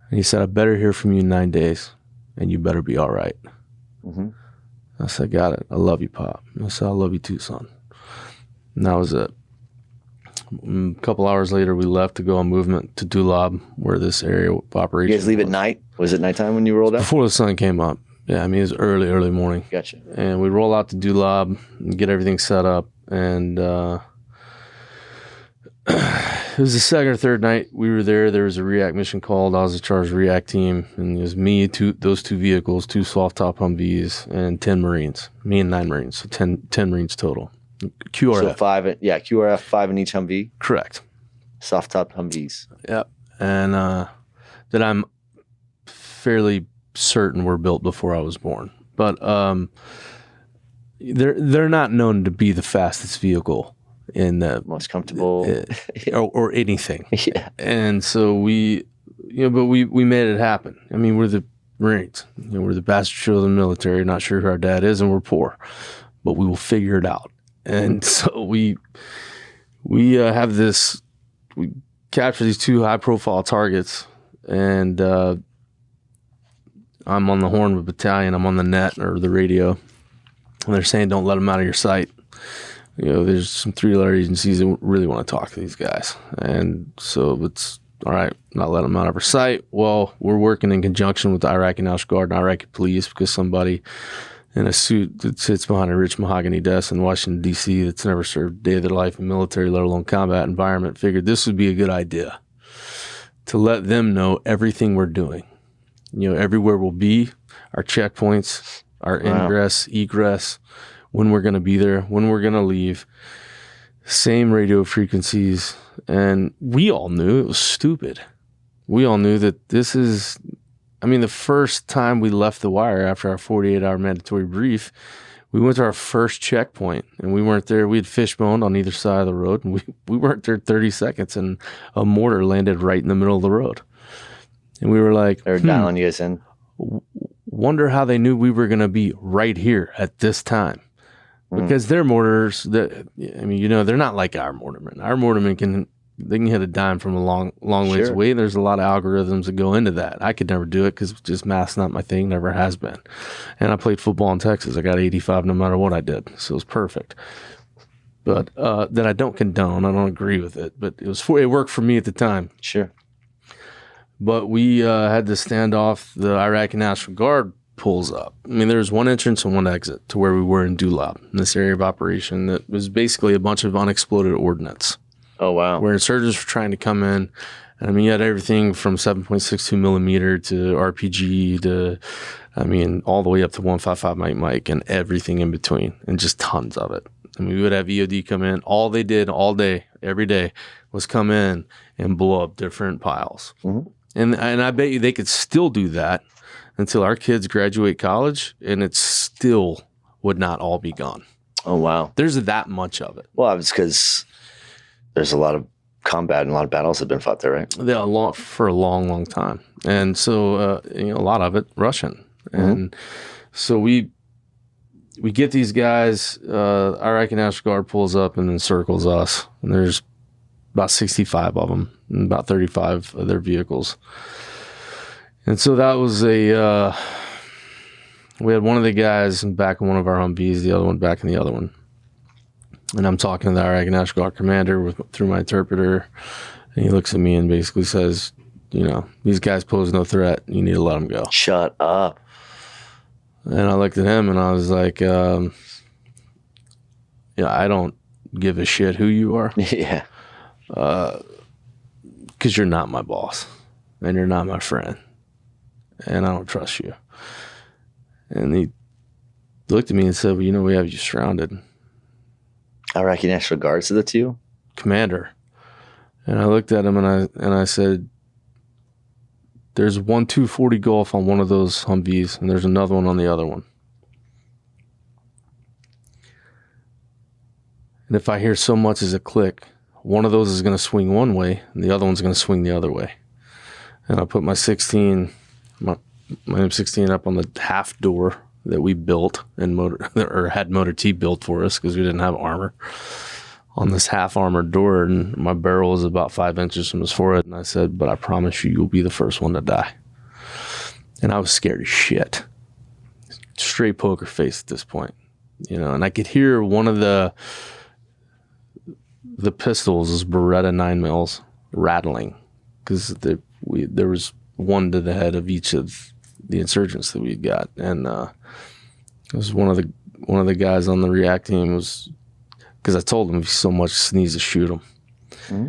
And he said, I better hear from you in 9 days, and you better be all right. I said, got it. I love you, Pop. I said, I love you too, son. And that was it. A couple hours later, we left to go on movement to Dulab, where this area of operation You guys leave at night? Was it nighttime when you rolled out? Before the sun came up. Yeah, it was early morning. Gotcha. And we roll out to Dulab and get everything set up. And it was the second or third night we were there. There was a REACT mission called. I was in charge of the REACT team. And it was me, those two vehicles, 2 soft top Humvees, and 10 Marines. Me and 9 Marines. So 10 Marines total. QRF. So 5, QRF, 5 in each Humvee? Correct. Soft top Humvees. Yep. And that I'm fairly certain were built before I was born. But they're not known to be the fastest vehicle in the most comfortable or anything. Yeah. And so we made it happen. I mean, we're the Marines. We're the bastard children of the military. Not sure who our dad is, and we're poor, but we will figure it out. And so we have this. We capture these 2 high-profile targets, and I'm on the horn of a battalion. I'm on the net or the radio, and they're saying, "Don't let them out of your sight." There's some 3-letter agencies that really want to talk to these guys, and so it's all right. Not let them out of our sight. Well, we're working in conjunction with the Iraqi National Guard and Iraqi police because somebody in a suit that sits behind a rich mahogany desk in Washington, D.C. that's never served a day of their life in military, let alone combat environment, figured this would be a good idea to let them know everything we're doing. Everywhere we'll be, our checkpoints, our ingress, egress, when we're going to be there, when we're going to leave, same radio frequencies. And we all knew it was stupid. We all knew that this is... the first time we left the wire after our 48-hour mandatory brief, we went to our first checkpoint, and we weren't there. We had fishboned on either side of the road, and we weren't there 30 seconds, and a mortar landed right in the middle of the road. And we were like... They were dialing you guys in. Wonder how they knew we were going to be right here at this time. Because their mortars, they're not like our mortarmen. Our mortarmen can hit a dime from a long ways away. There's a lot of algorithms that go into that. I could never do it because just math's not my thing, never has been. And I played football in Texas. I got 85 no matter what I did, so it was perfect. But that I don't condone. I don't agree with it, but it worked for me at the time. Sure. But we had to stand off. The Iraqi National Guard pulls up. There was one entrance and one exit to where we were in Dulab, in this area of operation that was basically a bunch of unexploded ordnance. Oh, wow. Where insurgents were trying to come in. And you had everything from 7.62 millimeter to RPG to, all the way up to 155 Mike and everything in between, and just tons of it. We would have EOD come in. All they did all day, every day, was come in and blow up different piles. Mm-hmm. And I bet you they could still do that until our kids graduate college, and it still would not all be gone. Oh, wow. There's that much of it. Well, it's because there's a lot of combat and a lot of battles have been fought there, right? Yeah, for a long, long time. And so, a lot of it Russian. And so we get these guys, Iraqi National Guard pulls up and encircles us. And there's about 65 of them and about 35 of their vehicles. And so that was we had one of the guys back in one of our Humvees, the other one back in the other one. And I'm talking to the Iraqi National Guard commander through my interpreter. And he looks at me and basically says, these guys pose no threat. You need to let them go. Shut up. And I looked at him and I was like, I don't give a shit who you are. Yeah. Because you're not my boss and you're not my friend. And I don't trust you. And he looked at me and said, well, we have you surrounded. Iraqi National Guard said that to you? Commander. And I looked at him and I said, there's one 240 Golf on one of those Humvees, and there's another one on the other one. And if I hear so much as a click, one of those is going to swing one way, and the other one's going to swing the other way. And I put my M16 up on the half door that we built and had Motor T built for us because we didn't have armor on this half armored door, and my barrel was about 5 inches from his forehead. And I said, but I promise you'll be the first one to die. And I was scared as shit. Straight poker face at this point, and I could hear one of the pistols, is Beretta 9mm, rattling because there was one to the head of each of the insurgents that we'd got. And it was one of the guys on the react team was, because I told him if he so much sneeze to shoot him. Mm-hmm.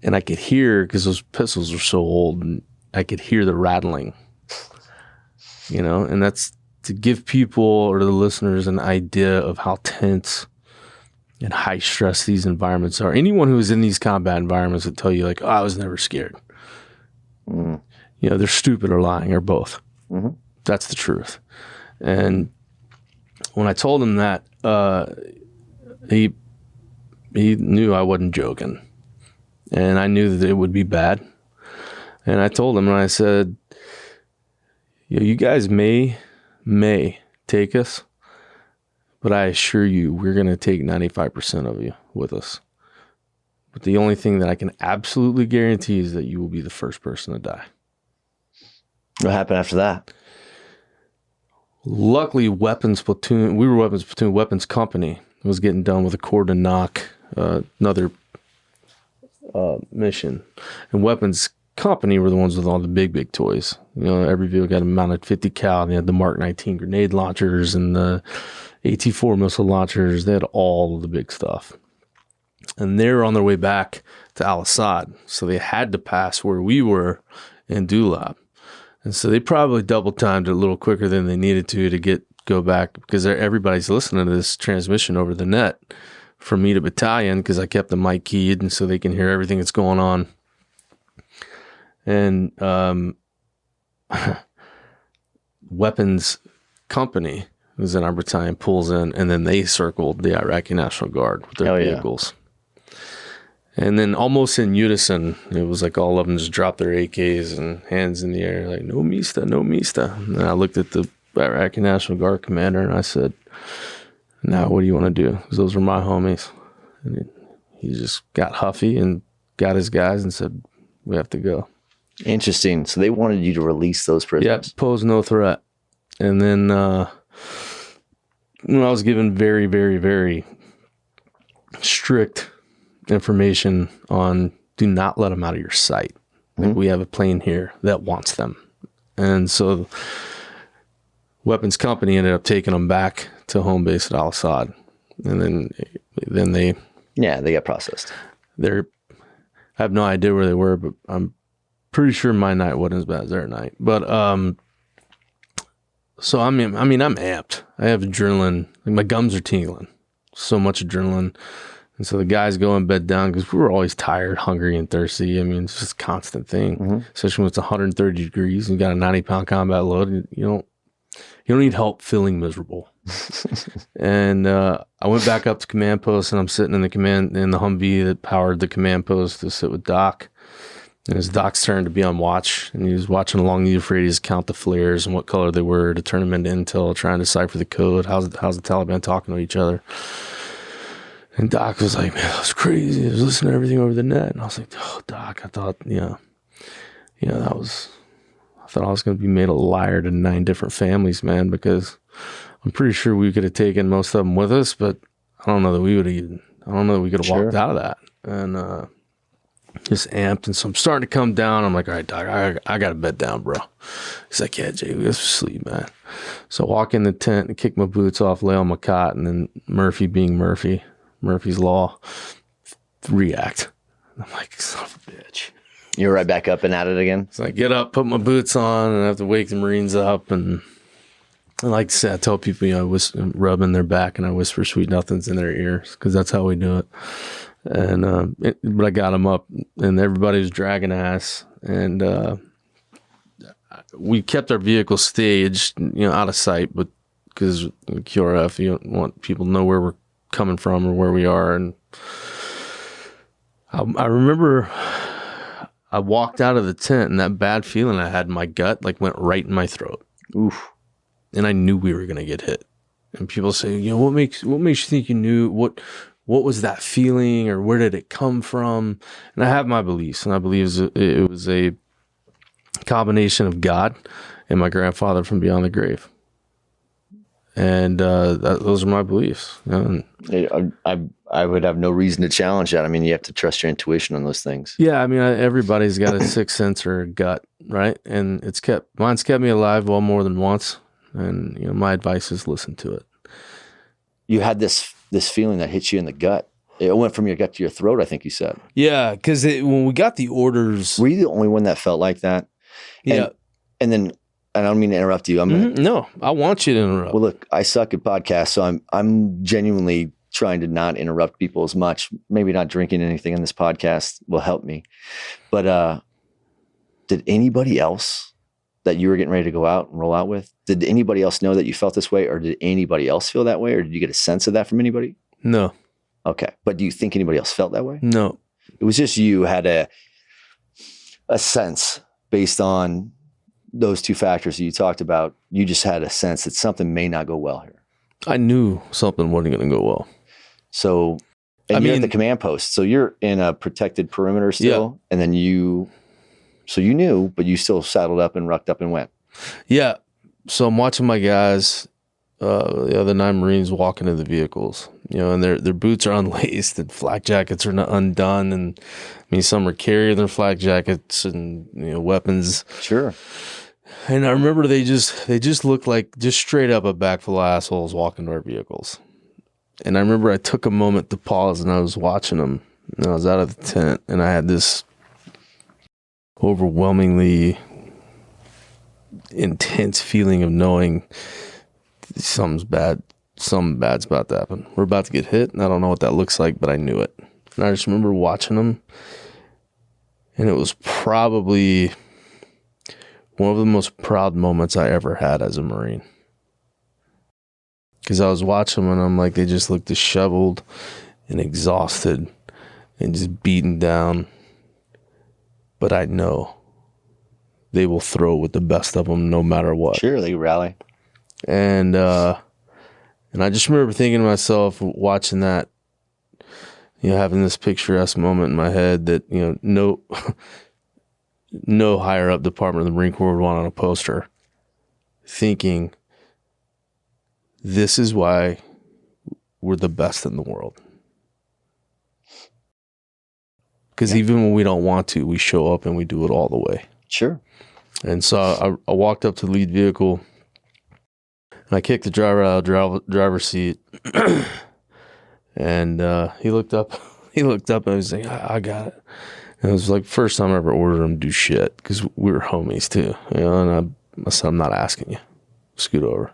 And I could hear, because those pistols were so old, and I could hear the rattling, and that's to give people or the listeners an idea of how tense and high stress these environments are. Anyone who is in these combat environments would tell you like, oh, I was never scared. Mm-hmm. They're stupid or lying or both. Mm-hmm. That's the truth. And when I told him that, he knew I wasn't joking, and I knew that it would be bad. And I told him, and I said, you guys may take us, but I assure you, we're going to take 95% of you with us. But the only thing that I can absolutely guarantee is that you will be the first person to die. What happened after that? Luckily, we were weapons platoon, weapons company was getting done with a cord and knock, another mission. And weapons company were the ones with all the big toys. You know, every vehicle got a mounted 50 cal, and they had the Mark 19 grenade launchers and the AT-4 missile launchers. They had all of the big stuff. And they were on their way back to Al-Assad, so they had to pass where we were in Dulab. And so they probably double timed it a little quicker than they needed to go back, because everybody's listening to this transmission over the net from me to battalion, because I kept the mic keyed and so they can hear everything that's going on. And weapons company who's in our battalion pulls in, and then they circled the Iraqi National Guard with their vehicles. And then almost in unison, it was like all of them just dropped their AKs and hands in the air, like, no mista, no mista. And I looked at the Iraqi National Guard commander and I said, now what do you want to do? Because those were my homies. And he just got huffy and got his guys and said, we have to go. Interesting. So they wanted you to release those prisoners. Yeah, pose no threat. And then I was given very, very, very strict information on, do not let them out of your sight. Like, we have a plane here that wants them. And so weapons company ended up taking them back to home base at Al-Assad. And then they got processed. I have no idea where they were, but I'm pretty sure my night wasn't as bad as their night. But so I'm amped. I have adrenaline. Like, my gums are tingling. So much adrenaline. And so the guys go in bed down, because we were always tired, hungry, and thirsty. I mean, it's just a constant thing, especially when it's 130 degrees and you got a 90-pound combat load. And you don't need help feeling miserable. And I went back up to command post, and I'm sitting in the Humvee that powered the command post to sit with Doc. And it's Doc's turn to be on watch, and he was watching along the Euphrates, count the flares and what color they were to turn them into intel, trying to decipher the code. How's the Taliban talking to each other? And Doc was like, man, that was crazy. I was listening to everything over the net. And I was like, oh, Doc, I thought I thought I was going to be made a liar to 9 different families, man, because I'm pretty sure we could have taken most of them with us, but I don't know that we could have walked out of that. And just amped. And so I'm starting to come down. I'm like, all right, Doc, I got to bed down, bro. He's like, yeah, Jay, we got to sleep, man. So I walk in the tent and kick my boots off, lay on my cot, and then Murphy being Murphy's Law, react. I'm like, son of a bitch. You're right back up and at it again? So I get up, put my boots on, and I have to wake the Marines up. And like I said, I tell people, I rub in their back and I whisper sweet nothings in their ears, because that's how we do it. And but I got them up, and everybody was dragging ass. And we kept our vehicle staged, out of sight, but because QRF, you don't want people to know where we're coming from or where we are. And I remember I walked out of the tent, and that bad feeling I had in my gut went right in my throat. Oof. And I knew we were going to get hit. And people say, what makes you think you knew? What was that feeling, or where did it come from? And I have my beliefs, and I believe it was a combination of God and my grandfather from beyond the grave. And those are my beliefs. I would have no reason to challenge that. I mean, you have to trust your intuition on those things. Yeah, I mean, everybody's got a sixth sense or a gut, right? And mine's kept me alive well more than once. And my advice is listen to it. You had this feeling that hit you in the gut. It went from your gut to your throat, I think you said. Yeah, because when we got the orders, were you the only one that felt like that? Yeah, and then. I don't mean to interrupt you. No, I want you to interrupt. Well, look, I suck at podcasts, so I'm genuinely trying to not interrupt people as much. Maybe not drinking anything in this podcast will help me. But did anybody else that you were getting ready to go out and roll out with, did anybody else know that you felt this way, or did anybody else feel that way, or did you get a sense of that from anybody? No. Okay. But do you think anybody else felt that way? No. It was just you had a sense based on those two factors that you talked about. You just had a sense that something may not go well here. I knew something wasn't going to go well. So, you're at the command post. So you're in a protected perimeter still. Yeah. And then you knew, but you still saddled up and rucked up and went. Yeah. So I'm watching my guys, the other 9 Marines walk into the vehicles. and their boots are unlaced and flak jackets are undone. And I mean, some are carrying their flak jackets and, weapons. Sure. And I remember they just looked like just straight up a bag full of assholes walking to our vehicles. And I remember I took a moment to pause and I was watching them. And I was out of the tent and I had this overwhelmingly intense feeling of knowing something bad's about to happen. We're about to get hit, and I don't know what that looks like, but I knew it. And I just remember watching them, and it was probably one of the most proud moments I ever had as a Marine. Because I was watching them, and I'm like, they just look disheveled and exhausted and just beaten down. But I know they will throw with the best of them no matter what. Sure, they rally. And I just remember thinking to myself, watching that, having this picturesque moment in my head that, no higher up department of the Marine Corps would want on a poster, thinking, this is why we're the best in the world. Because even when we don't want to, we show up and we do it all the way. Sure. And so I walked up to the lead vehicle, and I kicked the driver out of the driver's seat. And he looked up and I was like, I got it. And it was like first time I ever ordered him to do shit, because we were homies too. And I said, I'm not asking you. Scoot over.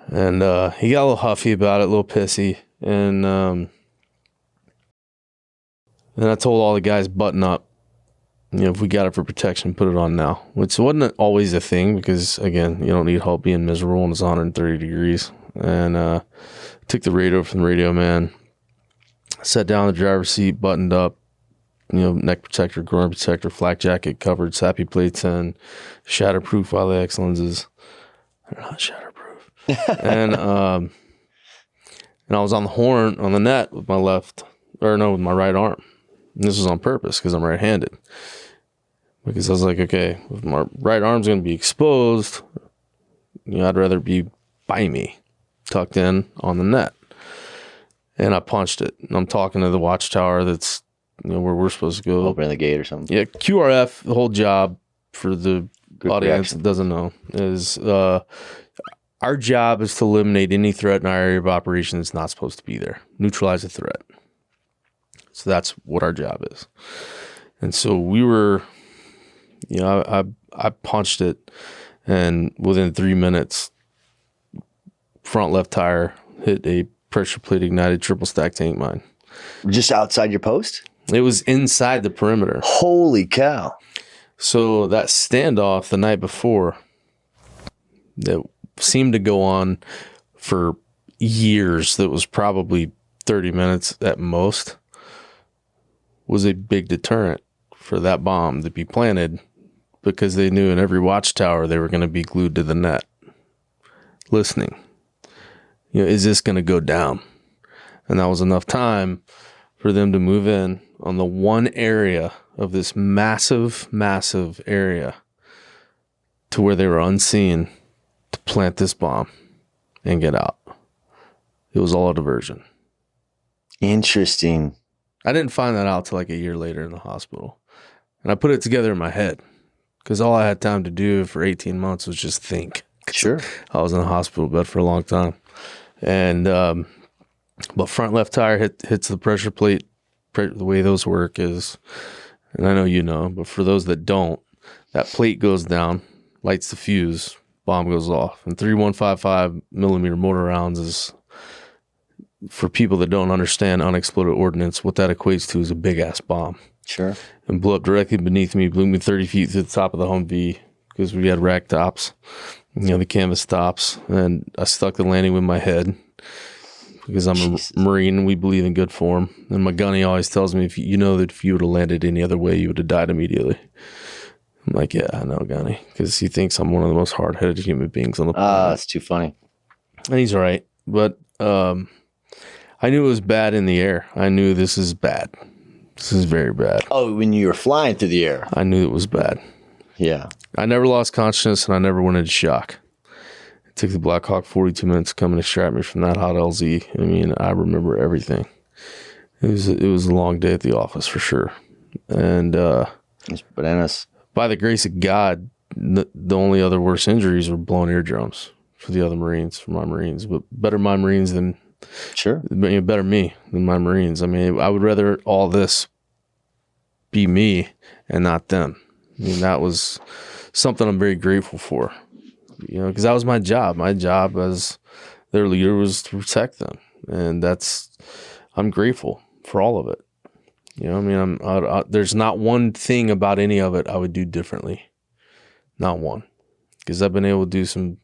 And he got a little huffy about it, a little pissy. And then I told all the guys, button up. If we got it for protection, put it on now. Which wasn't always a thing because, again, you don't need help being miserable when it's 130 degrees. And took the radio from the radio man. Sat down in the driver's seat, buttoned up. Neck protector, groin protector, flak jacket covered, sappy plates in, shatterproof X lenses. They're not shatterproof. And I was on the horn, on the net with my with my right arm. And this was on purpose because I'm right-handed. Because I was like, okay, if my right arm's going to be exposed, I'd rather be by me, tucked in on the net. And I punched it. And I'm talking to the watchtower that's, where we're supposed to go. Opening the gate or something. Yeah, QRF, the whole job for the audience that doesn't know, is our job is to eliminate any threat in our area of operation that's not supposed to be there. Neutralize the threat. So that's what our job is. And so we were, I punched it, and within 3 minutes, front left tire hit a pressure plate ignited triple stack tank mine. Just outside your post? It was inside the perimeter. Holy cow. So that standoff the night before that seemed to go on for years, that was probably 30 minutes at most, was a big deterrent for that bomb to be planted, because they knew in every watchtower they were going to be glued to the net listening. Is this going to go down? And that was enough time for them to move in on the one area of this massive, massive area to where they were unseen to plant this bomb and get out. It was all a diversion. Interesting. I didn't find that out till like a year later in the hospital. And I put it together in my head because all I had time to do for 18 months was just think. Sure. I was in a hospital bed for a long time. And, but front left tire hits the pressure plate. The way those work is, and I know but for those that don't, that plate goes down, lights the fuse, bomb goes off. And 3.155 millimeter mortar rounds is, for people that don't understand unexploded ordnance, what that equates to is a big ass bomb. Sure. And blew up directly beneath me, blew me 30 feet to the top of the Humvee, because we had rack tops, the canvas tops, and I stuck the landing with my head. Because I'm a Marine and we believe in good form. And my gunny always tells me, that if you would have landed any other way, you would have died immediately. I'm like, yeah, I know, gunny. Because he thinks I'm one of the most hard-headed human beings on the planet. That's too funny. And he's right. But I knew it was bad in the air. I knew this is bad. This is very bad. Oh, when you were flying through the air. I knew it was bad. Yeah. I never lost consciousness and I never went into shock. took the Black Hawk 42 minutes to come and extract me from that hot LZ. I mean, I remember everything. It was a long day at the office for sure. And it's bananas. By the grace of God, the only other worse injuries were blown eardrums for the other Marines, for my Marines. But better my Marines than better me than my Marines. I mean, I would rather all this be me and not them. I mean, that was something I'm very grateful for. You know, because that was my job. My job as their leader was to protect them, and I'm grateful for all of it. You know, I mean, there's not one thing about any of it I would do differently, not one, because I've been able to do some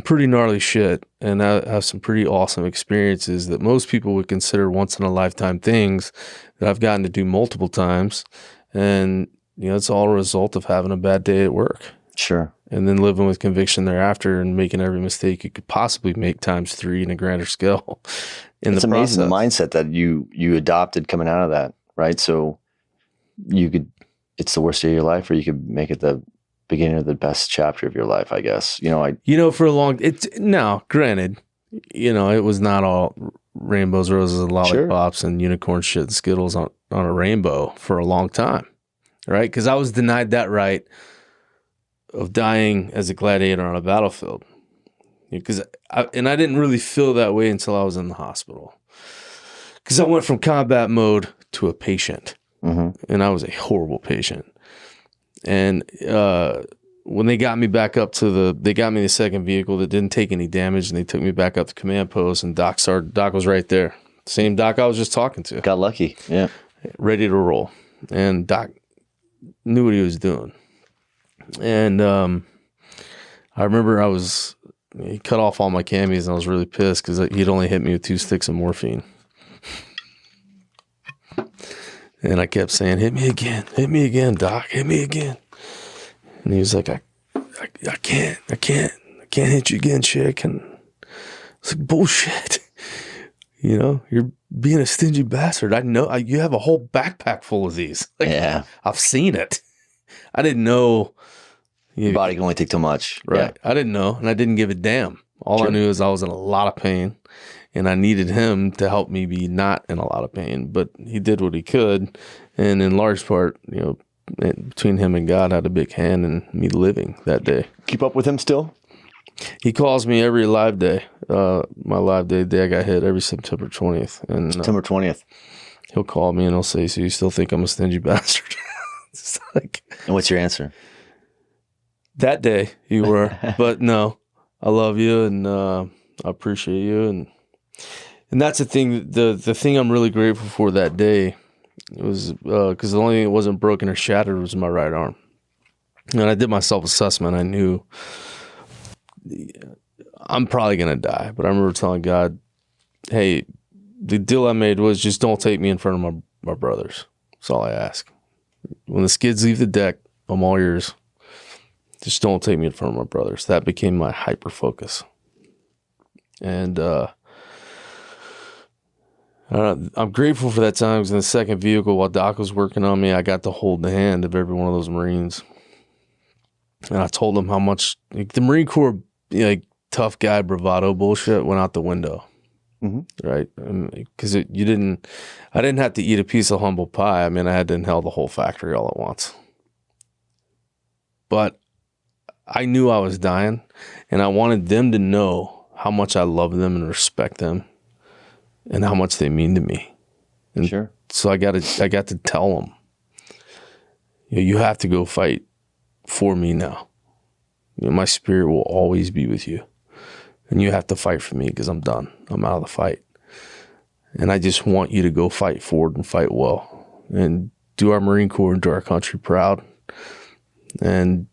pretty gnarly shit, and I have some pretty awesome experiences that most people would consider once in a lifetime things that I've gotten to do multiple times, and you know, it's all a result of having a bad day at work. Sure. And then living with conviction thereafter and making every mistake you could possibly make times 3 in a grander scale. It's amazing the mindset that you adopted coming out of that, right? So it's the worst day of your life, or you could make it the beginning of the best chapter of your life, I guess. Granted, you know, it was not all rainbows, roses, and lollipops and unicorn shit and Skittles on a rainbow for a long time, right? Because I was denied that right of dying as a gladiator on a battlefield, because I didn't really feel that way until I was in the hospital, because I went from combat mode to a patient, and I was a horrible patient. And when they got me back up they got me the second vehicle that didn't take any damage, and they took me back up to command post, and Doc was right there, same Doc I was just talking to. Got lucky, yeah, ready to roll, and Doc knew what he was doing. And I remember he cut off all my camis, and I was really pissed because he'd only hit me with 2 sticks of morphine. And I kept saying, hit me again, Doc, hit me again. And he was like, I can't hit you again, Schick. And I was like, bullshit. You know, you're being a stingy bastard. I know you have a whole backpack full of these. Like, yeah, I've seen it. I didn't know. Your body can only take too much. Right. Yeah. I didn't know, and I didn't give a damn. All I knew is I was in a lot of pain, and I needed him to help me be not in a lot of pain. But he did what he could, and in large part, you know, between him and God had a big hand in me living that day. Keep up with him still? He calls me every live day. My live day, the day I got hit, every September 20th. And September 20th. He'll call me and he'll say, so you still think I'm a stingy bastard? It's like, and what's your answer? That day you were, but no, I love you, and I appreciate you. And that's the thing, the thing I'm really grateful for that day was, because the only thing that wasn't broken or shattered was my right arm. And I did my self-assessment. I knew I'm probably going to die, but I remember telling God, hey, the deal I made was just don't take me in front of my brothers. That's all I ask. When the skids leave the deck, I'm all yours. Just don't take me in front of my brothers. That became my hyper focus. And I'm grateful for that time, because in the second vehicle, while Doc was working on me, I got to hold the hand of every one of those Marines. And I told them how much the Marine Corps, tough guy bravado bullshit went out the window. Right? Because I didn't have to eat a piece of humble pie. I mean, I had to inhale the whole factory all at once. But I knew I was dying, and I wanted them to know how much I love them and respect them, and how much they mean to me. And sure. So I got to tell them, you have to go fight for me now. My spirit will always be with you, and you have to fight for me, because I'm done. I'm out of the fight, and I just want you to go fight forward and fight well, and do our Marine Corps and do our country proud. And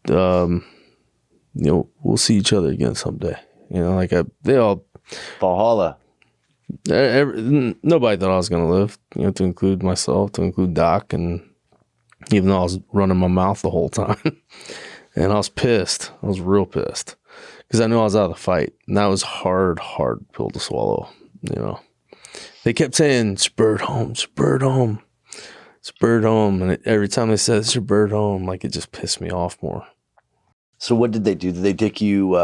we'll see each other again someday. They all Valhalla. Nobody thought I was going to live, to include myself, to include Doc, and even though I was running my mouth the whole time, and I was pissed. I was real pissed, because I knew I was out of the fight, and that was hard pill to swallow. They kept saying, "Spurred home, spurred home, spurred home," and every time they said, "It's your bird home," like, it just pissed me off more. So what did they do? Did they take you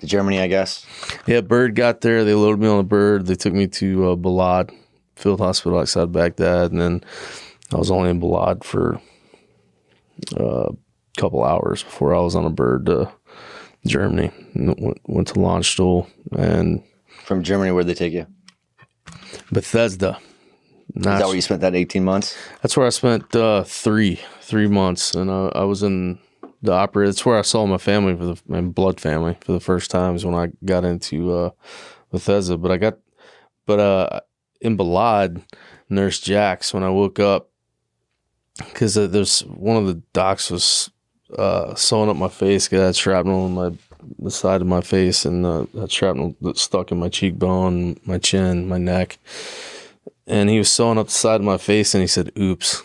to Germany, I guess. Yeah, Bird got there. They loaded me on the Bird. They took me to Balad Field Hospital outside Baghdad, and then I was only in Balad for a couple hours before I was on a Bird to Germany. Went to Landstuhl, and from Germany, where'd they take you? Bethesda. Is that where you spent that 18 months? That's where I spent three months, and I was in the operator. That's where I saw my family my blood family for the first time is when I got into Bethesda. But in Balad, Nurse Jax, when I woke up, because there's one of the docs was sewing up my face, because I had shrapnel on the side of my face, and that shrapnel that stuck in my cheekbone, my chin, my neck. And he was sewing up the side of my face, and he said, "Oops."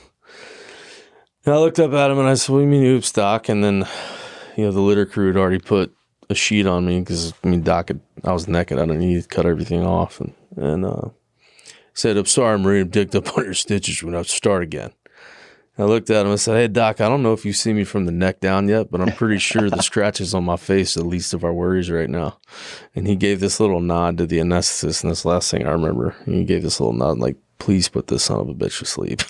And I looked up at him, and I said, "What do you mean, oops, doc?" And then, the litter crew had already put a sheet on me because, doc, I was naked. I didn't need to cut everything off. And said, "I'm sorry, Marine, digged up on your stitches. We're going to have to start again." I looked at him and said, "Hey, doc, I don't know if you see me from the neck down yet, but I'm pretty sure the scratches on my face are the least of our worries right now." And he gave this little nod to the anesthetist, and this last thing I remember, he gave this little nod like, "Please put this son of a bitch to sleep."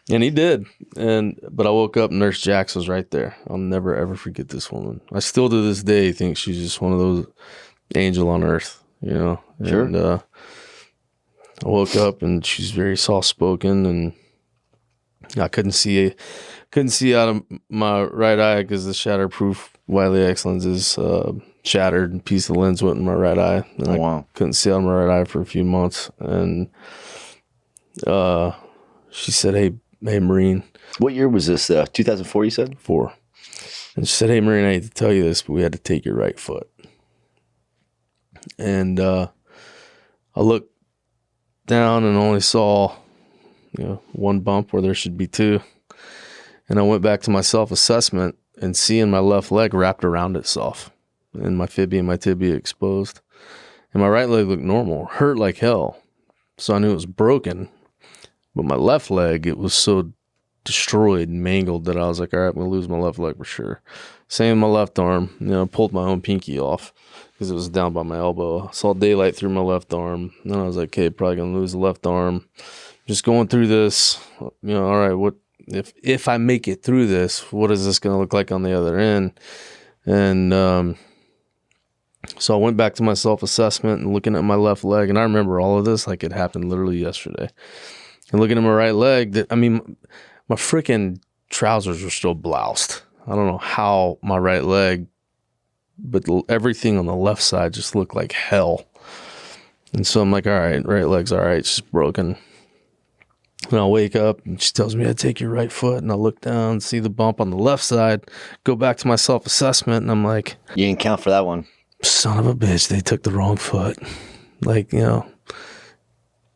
And he did. But I woke up, and Nurse Jax was right there. I'll never, ever forget this woman. I still to this day think she's just one of those angel on earth, Sure. And I woke up, and she's very soft-spoken, and I couldn't see out of my right eye because the shatterproof Wiley X lens is shattered. A piece of the lens went in my right eye. And I couldn't see out of my right eye for a few months. And she said, hey, Marine. What year was this? 2004, you said? 4. And she said, "Hey, Marine, I hate to tell you this, but we had to take your right foot." And I looked down and only saw one bump where there should be 2. And I went back to my self-assessment and seeing my left leg wrapped around itself and my fibia and my tibia exposed. And my right leg looked normal, hurt like hell. So I knew it was broken. But my left leg, it was so destroyed and mangled that I was like, all right, I'm going to lose my left leg for sure. Same with my left arm. Pulled my own pinky off because it was down by my elbow. I saw daylight through my left arm. And I was like, okay, probably going to lose the left arm. Just going through this, all right, what if I make it through this, what is this going to look like on the other end? And so I went back to my self-assessment and looking at my left leg, and I remember all of this like it happened literally yesterday. And looking at my right leg, my freaking trousers were still bloused. I don't know how my right leg, but everything on the left side just looked like hell. And so I'm like, all right, right leg's all right, it's just broken. And I'll wake up and she tells me to take your right foot, and I look down, see the bump on the left side, go back to my self-assessment, and I'm like, you didn't count for that one. Son of a bitch, they took the wrong foot.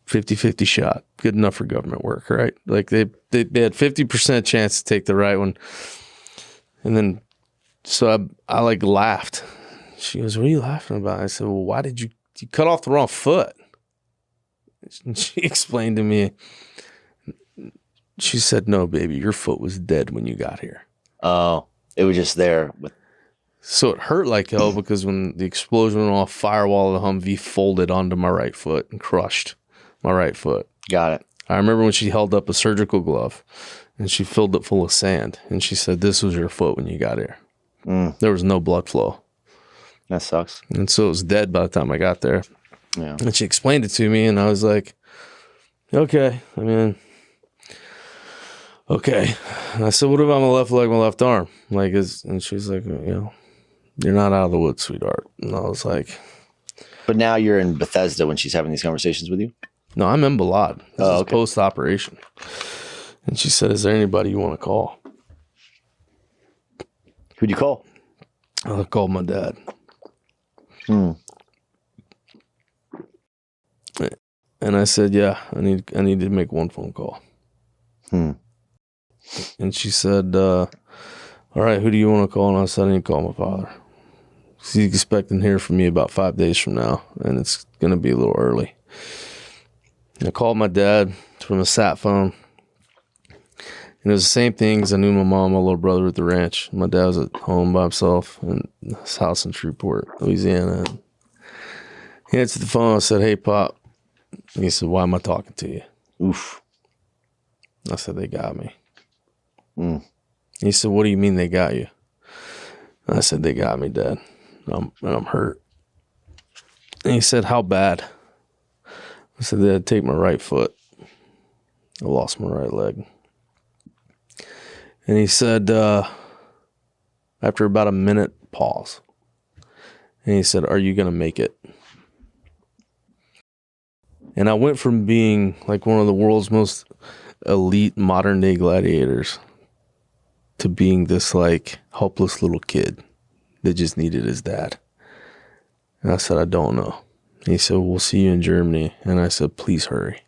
50-50 shot. Good enough for government work, right? Like they had 50% chance to take the right one. And then so I like laughed. She goes, "What are you laughing about?" I said, "Well, why did you cut off the wrong foot?" And she explained to me. She said, "No, baby, your foot was dead when you got here." Oh, it was just there. So it hurt like hell because when the explosion went off, firewall of the Humvee folded onto my right foot and crushed my right foot. Got it. I remember when she held up a surgical glove and she filled it full of sand, and she said, "This was your foot when you got here." There was no blood flow. That sucks. And so it was dead by the time I got there. Yeah. And she explained it to me, and I was like, okay. Okay. And I said, "What about my left leg, my left arm?" And she's like, "You're not out of the woods, sweetheart." And I was like, but now you're in Bethesda when she's having these conversations with you? "No, I'm in Balad. This is okay. Post-operation." And she said, "Is there anybody you want to call?" Who'd you call? I called my dad. And I said, "Yeah, I need to make one phone call." And she said, "All right, who do you want to call?" And I said, "I need to call my father. He's expecting to hear from me about 5 days from now, and it's going to be a little early." And I called my dad from a sat phone, And it was the same thing because I knew my mom, my little brother at the ranch. My dad was at home by himself in his house in Shreveport, Louisiana. And he answered the phone. I said, "Hey, Pop." And he said, "Why am I talking to you?" Oof. I said, "They got me." Mm. He said, "What do you mean they got you?" And I said, "They got me, Dad. I'm hurt." And he said, "How bad?" I said, "They had to take my right foot. I lost my right leg." And he said, after about a minute pause, and he said, "Are you going to make it?" And I went from being like one of the world's most elite modern day gladiators to being this like helpless little kid that just needed his dad. And I said, "I don't know." And he said, "We'll see you in Germany." And I said, "Please hurry."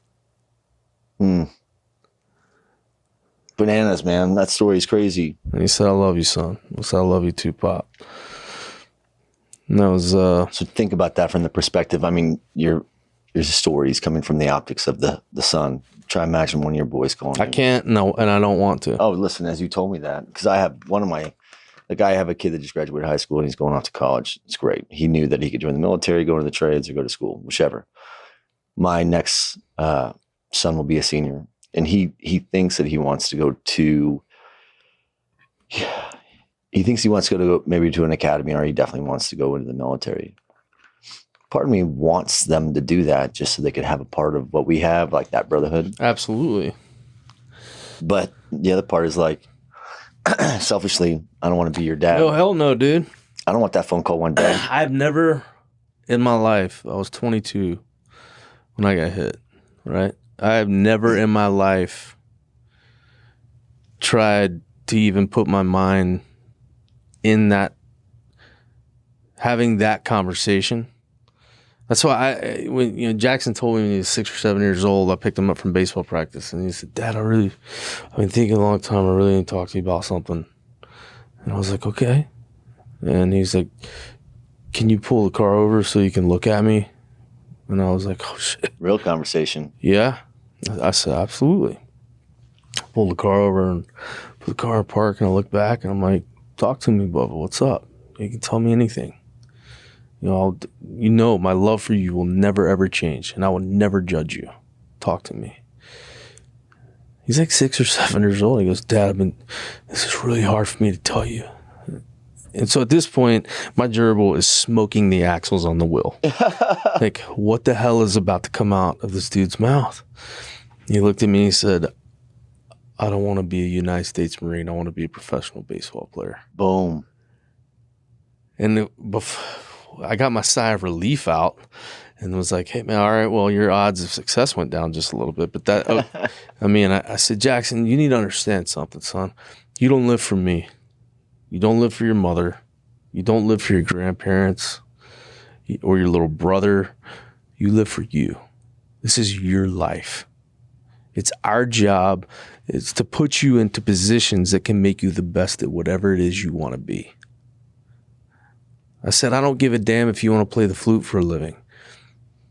Bananas, man. That story is crazy. And he said, "I love you, son." I said, "I love you too, Pop." And that was So think about that from the perspective. I mean, your stories coming from the optics of the son. Try to imagine one of your boys going. I can't, no, and I don't want to. Oh, listen, as you told me that, because I have I have a kid that just graduated high school and he's going off to college. It's great. He knew that he could join the military, go into the trades, or go to school, whichever. My next son will be a senior, and he thinks that he wants to go to. He thinks he wants to go maybe to an academy, or he definitely wants to go into the military. Part of me wants them to do that just so they could have a part of what we have, like that brotherhood. Absolutely. But the other part is like, selfishly, I don't want to be your dad. No, hell no, dude. I don't want that phone call one day. I've never in my life, I was 22 when I got hit, right? I have never in my life tried to even put my mind in that, having that conversation. That's why when Jackson told me when he was 6 or 7 years old, I picked him up from baseball practice, and he said, "Dad, I've been thinking a long time. I really need to talk to you about something." And I was like, "Okay." And he's like, "Can you pull the car over so you can look at me?" And I was like, "Oh shit." Real conversation. Yeah. I said, "Absolutely." Pulled the car over and put the car in park, and I look back and I'm like, "Talk to me, Bubba. What's up? You can tell me anything. My love for you will never, ever change, and I will never judge you. Talk to me." He's like 6 or 7 years old. He goes, "Dad, this is really hard for me to tell you." And so at this point, my gerbil is smoking the axles on the wheel. Like, what the hell is about to come out of this dude's mouth? He looked at me and he said, "I don't want to be a United States Marine. I want to be a professional baseball player." Boom. And I got my sigh of relief out and was like, "Hey, man, all right, well, your odds of success went down just a little bit." But I said, "Jackson, you need to understand something, son. You don't live for me. You don't live for your mother. You don't live for your grandparents or your little brother. You live for you. This is your life. It's our job. It's to put you into positions that can make you the best at whatever it is you want to be." I said, "I don't give a damn if you want to play the flute for a living,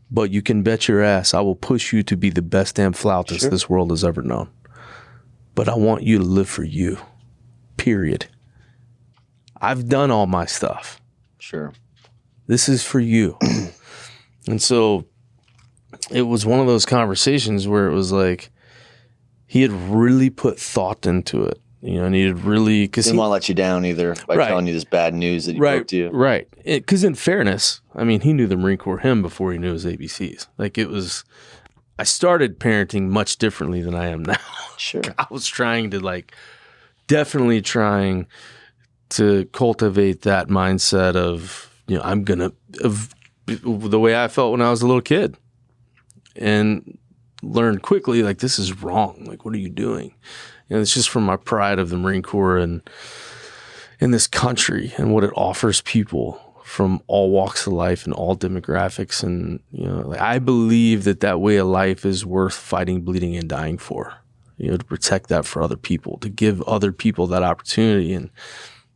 but you can bet your ass I will push you to be the best damn flautist this world has ever known. But I want you to live for you, period. I've done all my stuff. Sure. This is for you." And so it was one of those conversations where it was like he had really put thought into it. And he had really... Didn't want to let you down either by telling you this bad news that he broke to you. Right. Because in fairness, I mean, he knew the Marine Corps him before he knew his ABCs. Like it was... I started parenting much differently than I am now. Sure. I was trying to definitely trying to cultivate that mindset of, I'm going to... the way I felt when I was a little kid. And learned quickly, this is wrong. What are you doing? It's just from my pride of the Marine Corps and in this country and what it offers people from all walks of life and all demographics. And, I believe that way of life is worth fighting, bleeding, and dying for, to protect that for other people, to give other people that opportunity. And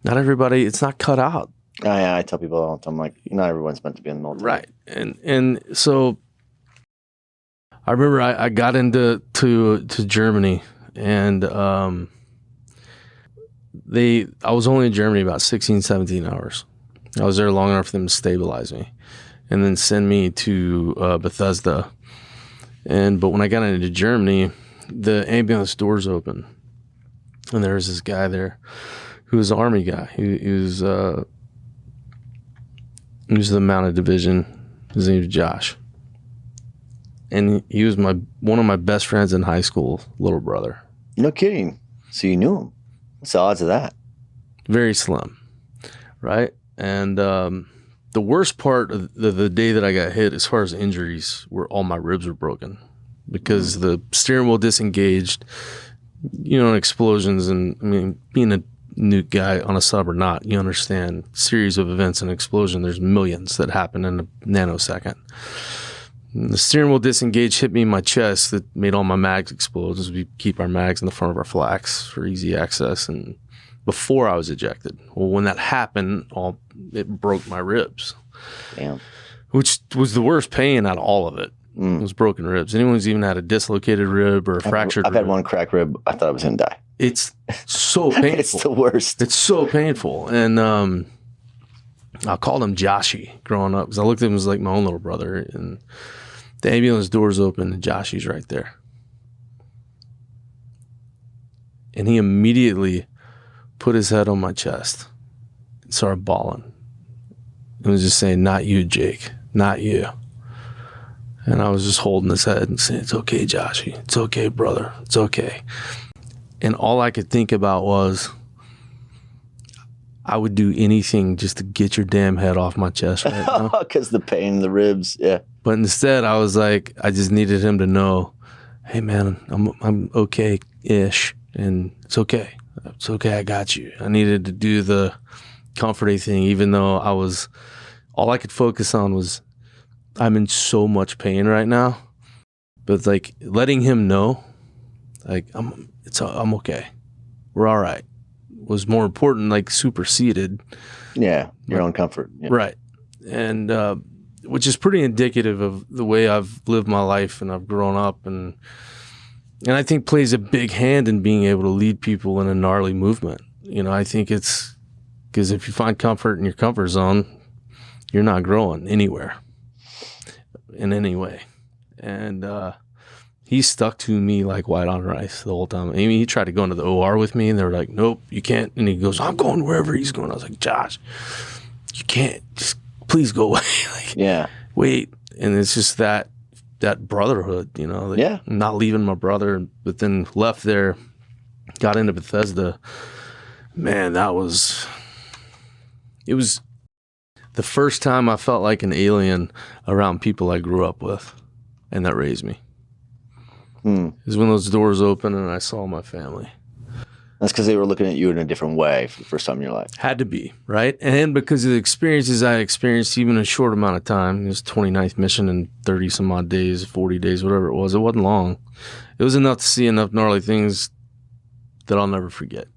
not everybody, it's not cut out. I tell people all the time, not everyone's meant to be in the military. Right. And so I remember I got into Germany. And I was only in Germany about 16, 17 hours. I was there long enough for them to stabilize me and then send me to Bethesda. But when I got into Germany, the ambulance doors open, and there was this guy there who was an Army guy. He was the Mounted Division. His name was Josh. And he was one of my best friends in high school, little brother. No kidding. So you knew him. What's the odds of that? Very slim, right? And the worst part of the day that I got hit, as far as injuries, were all my ribs were broken because the steering wheel disengaged, explosions. And I mean, being a new guy on a sub or not, you understand series of events and explosion. There's millions that happen in a nanosecond. And the steering wheel disengaged, hit me in my chest. That made all my mags explode, as we keep our mags in the front of our flaks for easy access. And before I was ejected, well, when that happened, it broke my ribs. Damn. Which was the worst pain out of all of it. It was broken ribs. Anyone's even had a dislocated rib or a fractured I've rib. had one cracked rib. I thought I was going to die. It's so painful. It's the worst. It's so painful. And I called him Joshy growing up because I looked at him as like my own little brother. And the ambulance doors open and Joshy's right there. And he immediately put his head on my chest and started bawling. And was just saying, "Not you, Jake. Not you." And I was just holding his head and saying, "It's okay, Joshy. It's okay, brother. It's okay." And all I could think about was, I would do anything just to get your damn head off my chest right now. Because the pain in the ribs, yeah. But instead, I was like, I just needed him to know, "Hey, man, I'm okay-ish, and it's okay. It's okay, I got you." I needed to do the comforting thing, even though all I could focus on was, I'm in so much pain right now. But like letting him know, like I'm okay, we're all right, was more important. Like superseded, yeah, your own comfort, yeah. Right? And which is pretty indicative of the way I've lived my life and I've grown up, and I think plays a big hand in being able to lead people in a gnarly movement. I think it's because if you find comfort in your comfort zone, you're not growing anywhere in any way. And he stuck to me like white on rice the whole time. I mean, he tried to go into the OR with me, and they were like, "Nope, you can't." And he goes, "I'm going wherever he's going." I was like, "Josh, you can't. Just please go away." Like, yeah. Wait. And it's just that brotherhood, like, yeah. I'm not leaving my brother, but then left there, got into Bethesda. Man, it was the first time I felt like an alien around people I grew up with and that raised me. Is when those doors opened and I saw my family. That's because they were looking at you in a different way for the first time in your life. Had to be, right? And because of the experiences I experienced, even in a short amount of time, it was 29th mission in 30 some odd days, 40 days, whatever it wasn't long. It was enough to see enough gnarly things that I'll never forget.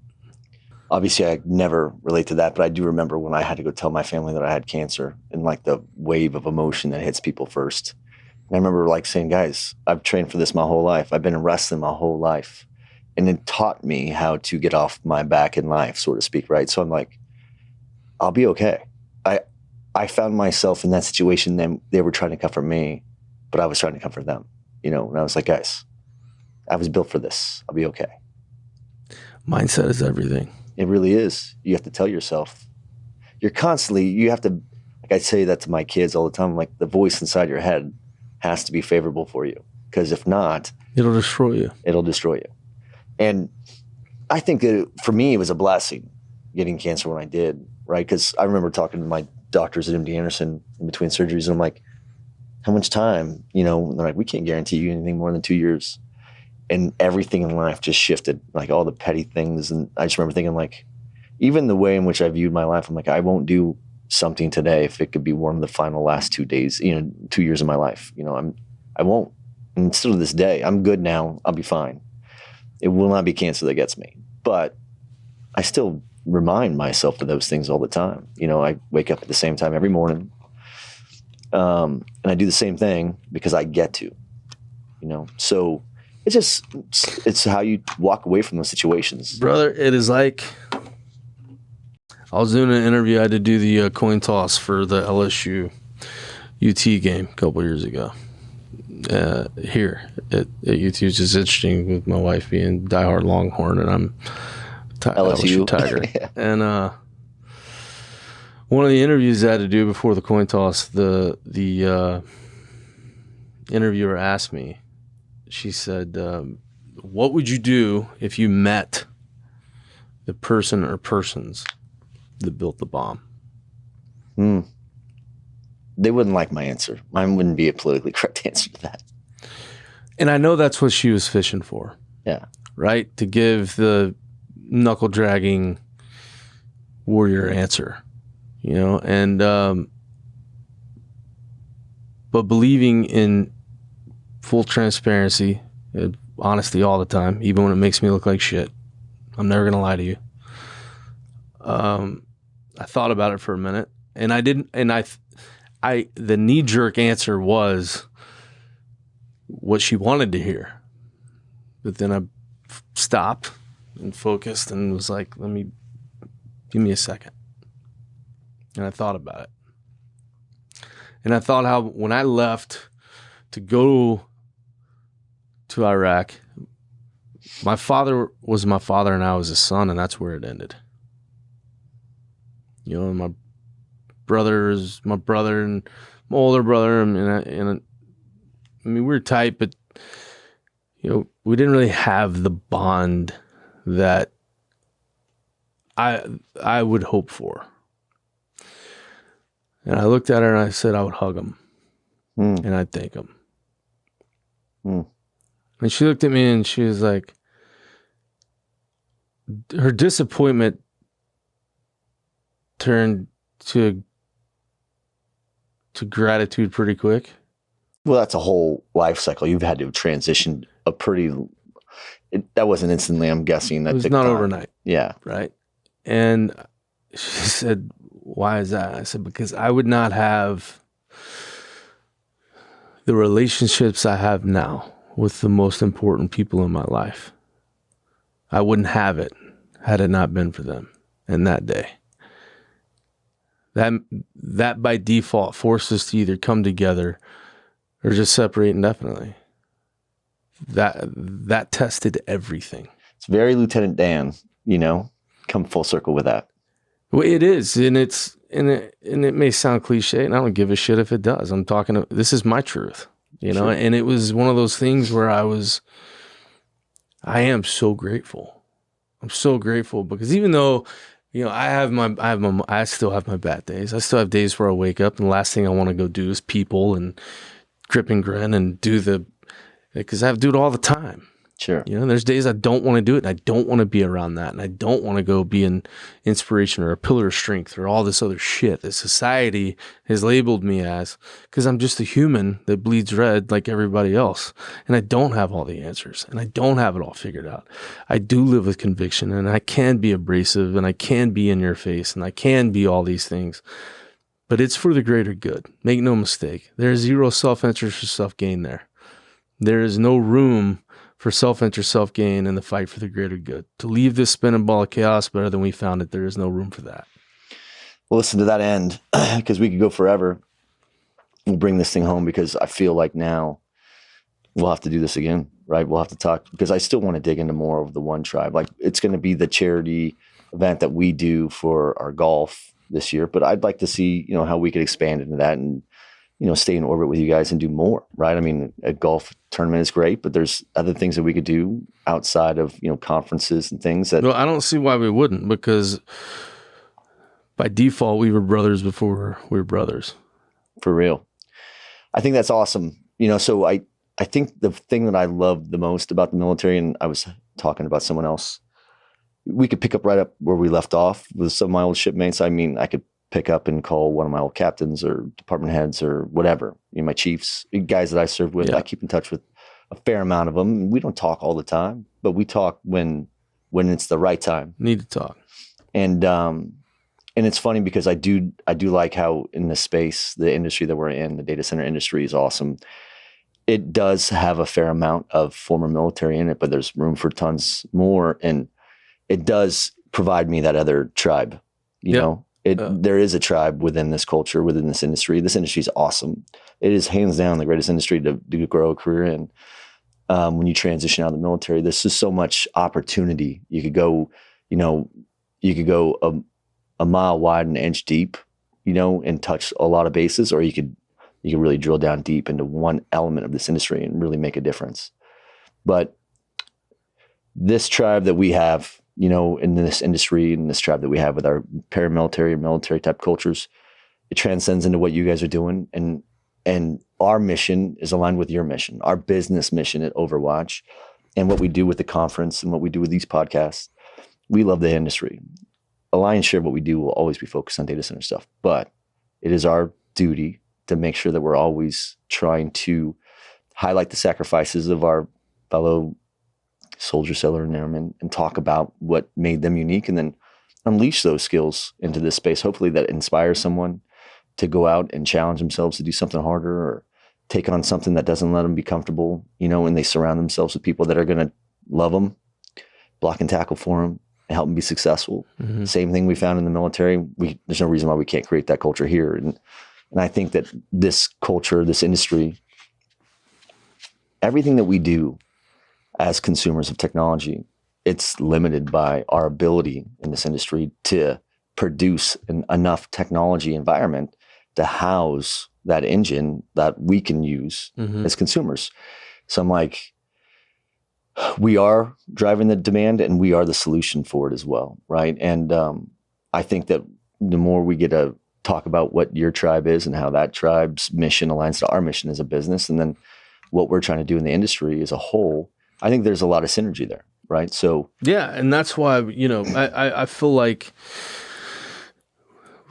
Obviously, I never relate to that, but I do remember when I had to go tell my family that I had cancer and like the wave of emotion that hits people first. And I remember like saying, "Guys, I've trained for this my whole life. I've been in wrestling my whole life." And it taught me how to get off my back in life, so to speak, right? So I'm like, I'll be okay. I found myself in that situation. Then they were trying to comfort me, but I was trying to comfort them, and I was like, "Guys, I was built for this. I'll be okay." Mindset is everything. It really is. You have to tell yourself. You have to, like I say that to my kids all the time, like the voice inside your head has to be favorable for you. Because if not, it'll destroy you. It'll destroy you. And I think that for me, it was a blessing getting cancer when I did, right? Because I remember talking to my doctors at MD Anderson in between surgeries, and I'm like, "How much time?" And they're like, "We can't guarantee you anything more than 2 years." And everything in life just shifted, like all the petty things. And I just remember thinking, like, even the way in which I viewed my life, I'm like, I won't do something today if it could be one of the final last 2 days, 2 years of my life. I won't. And still to this day, I'm good now. I'll be fine. It will not be cancer that gets me. But I still remind myself of those things all the time. I wake up at the same time every morning. And I do the same thing because I get to, So it's how you walk away from those situations. Brother, it is like I was doing an interview. I had to do the coin toss for the LSU UT game a couple years ago. Here at UT, which is interesting with my wife being diehard Longhorn, and I'm LSU Tiger. Yeah. And one of the interviews I had to do before the coin toss, the interviewer asked me, she said, what would you do if you met the person or persons that built the bomb? They wouldn't like my answer. Mine wouldn't be a politically correct answer to that. And I know that's what she was fishing for. Yeah. Right? To give the knuckle-dragging warrior answer, you know? And, but believing in full transparency, honesty all the time, even when it makes me look like shit. I'm never going to lie to you. I thought about it for a minute, and I didn't, and the knee-jerk answer was what she wanted to hear. But then I stopped and focused and was like, give me a second. And I thought about it. And I thought how when I left to go to Iraq, my father was my father and I was his son, and that's where it ended. You know, my brother is my brother and my older brother, and I mean, we were tight, but, you know, we didn't really have the bond that I would hope for. And I looked at her and I said I would hug him and I'd thank him. And she looked at me and she was like, her disappointment turned to gratitude pretty quick. Well, that's a whole life cycle. You've had to transition that wasn't instantly, I'm guessing. That it was not overnight. Yeah. Right. And she said, why is that? I said, because I would not have the relationships I have now with the most important people in my life. I wouldn't have it had it not been for them and that day. That by default forced us to either come together or just separate indefinitely. That tested everything. It's very Lieutenant Dan, you know, come full circle with that. Well, it is, and it may sound cliche, and I don't give a shit if it does. This is my truth, you know. Sure. And it was one of those things where I am so grateful. I'm so grateful because even though, you know, I still have my bad days. I still have days where I wake up and the last thing I want to go do is people and grip and grin and because I have to do it all the time. Sure. You know, there's days I don't want to do it and I don't want to be around that and I don't want to go be an inspiration or a pillar of strength or all this other shit that society has labeled me as, because I'm just a human that bleeds red like everybody else. And I don't have all the answers and I don't have it all figured out. I do live with conviction and I can be abrasive and I can be in your face and I can be all these things. But it's for the greater good. Make no mistake. There's zero self-interest or self-gain there. There is no room for self-interest, self-gain, and the fight for the greater good. To leave this spinning ball of chaos better than we found it, there is no room for that. Well, listen, to that end, because we could go forever, we'll bring this thing home because I feel like now we'll have to do this again, right? We'll have to talk because I still want to dig into more of the One Tribe. Like, it's going to be the charity event that we do for our golf this year, but I'd like to see, you know, how we could expand into that and, you know, stay in orbit with you guys and do more, right? I mean, a golf tournament is great, but there's other things that we could do outside of, you know, conferences and things that. Well, I don't see why we wouldn't, because by default, we were brothers before we were brothers. For real. I think that's awesome. You know, so I think the thing that I love the most about the military, and I was talking about someone else, we could pick up right up where we left off with some of my old shipmates. I mean, I could pick up and call one of my old captains or department heads or whatever, you know, my chiefs, guys that I served with. Yeah. I keep in touch with a fair amount of them. We don't talk all the time, but we talk when it's the right time. Need to talk. And it's funny because I do like how in the space, the industry that we're in, the data center industry is awesome. It does have a fair amount of former military in it, but there's room for tons more. And it does provide me that other tribe, There is a tribe within this culture, within this industry. This industry is awesome. It is hands down the greatest industry to grow a career in. When you transition out of the military, there's just so much opportunity. You could go, a mile wide and an inch deep, and touch a lot of bases, or you could really drill down deep into one element of this industry and really make a difference. But this tribe that we have, in this industry, and this tribe that we have with our paramilitary and military type cultures, it transcends into what you guys are doing. And our mission is aligned with your mission, our business mission at Overwatch, and what we do with the conference and what we do with these podcasts. We love the industry. A lion's share of what we do will always be focused on data center stuff, but it is our duty to make sure that we're always trying to highlight the sacrifices of our fellow soldiers, sailor, and airmen, and talk about what made them unique, and then unleash those skills into this space. Hopefully that inspires someone to go out and challenge themselves to do something harder, or take on something that doesn't let them be comfortable, and they surround themselves with people that are going to love them, block and tackle for them, and help them be successful. Mm-hmm. Same thing we found in the military. There's no reason why we can't create that culture here. And I think that this culture, this industry, everything that we do as consumers of technology, it's limited by our ability in this industry to produce enough technology environment to house that engine that we can use as consumers. So I'm like, we are driving the demand, and we are the solution for it as well, right? And I think that the more we get to talk about what your tribe is and how that tribe's mission aligns to our mission as a business, and then what we're trying to do in the industry as a whole, I think there's a lot of synergy there, right? So yeah, and that's why I feel like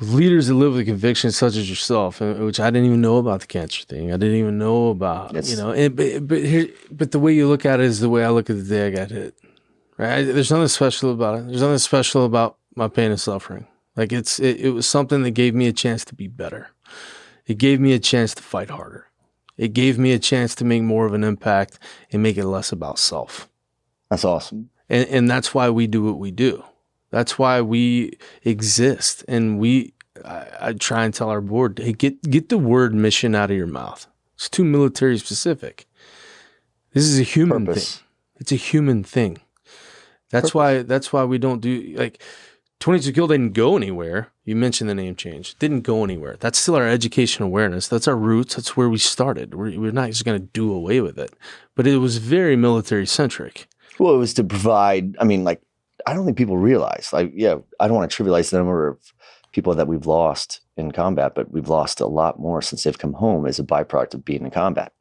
leaders that live with convictions such as yourself, which I didn't even know about the cancer thing. I didn't even know about, but the way you look at it is the way I look at the day I got hit, right? There's nothing special about it. There's nothing special about my pain and suffering. Like it was something that gave me a chance to be better. It gave me a chance to fight harder. It gave me a chance to make more of an impact and make it less about self. That's awesome. And that's why we do what we do. That's why we exist. And I try and tell our board, hey, get the word mission out of your mouth. It's too military specific. This is a human thing. It's a human thing. That's why we don't do, like, 22 Kill didn't go anywhere. You mentioned the name change. Didn't go anywhere. That's still our education awareness. That's our roots. That's where we started. We're not just going to do away with it. But it was very military centric. Well, it was to provide, I don't think people realize, I don't want to trivialize the number of people that we've lost in combat, but we've lost a lot more since they've come home as a byproduct of being in combat.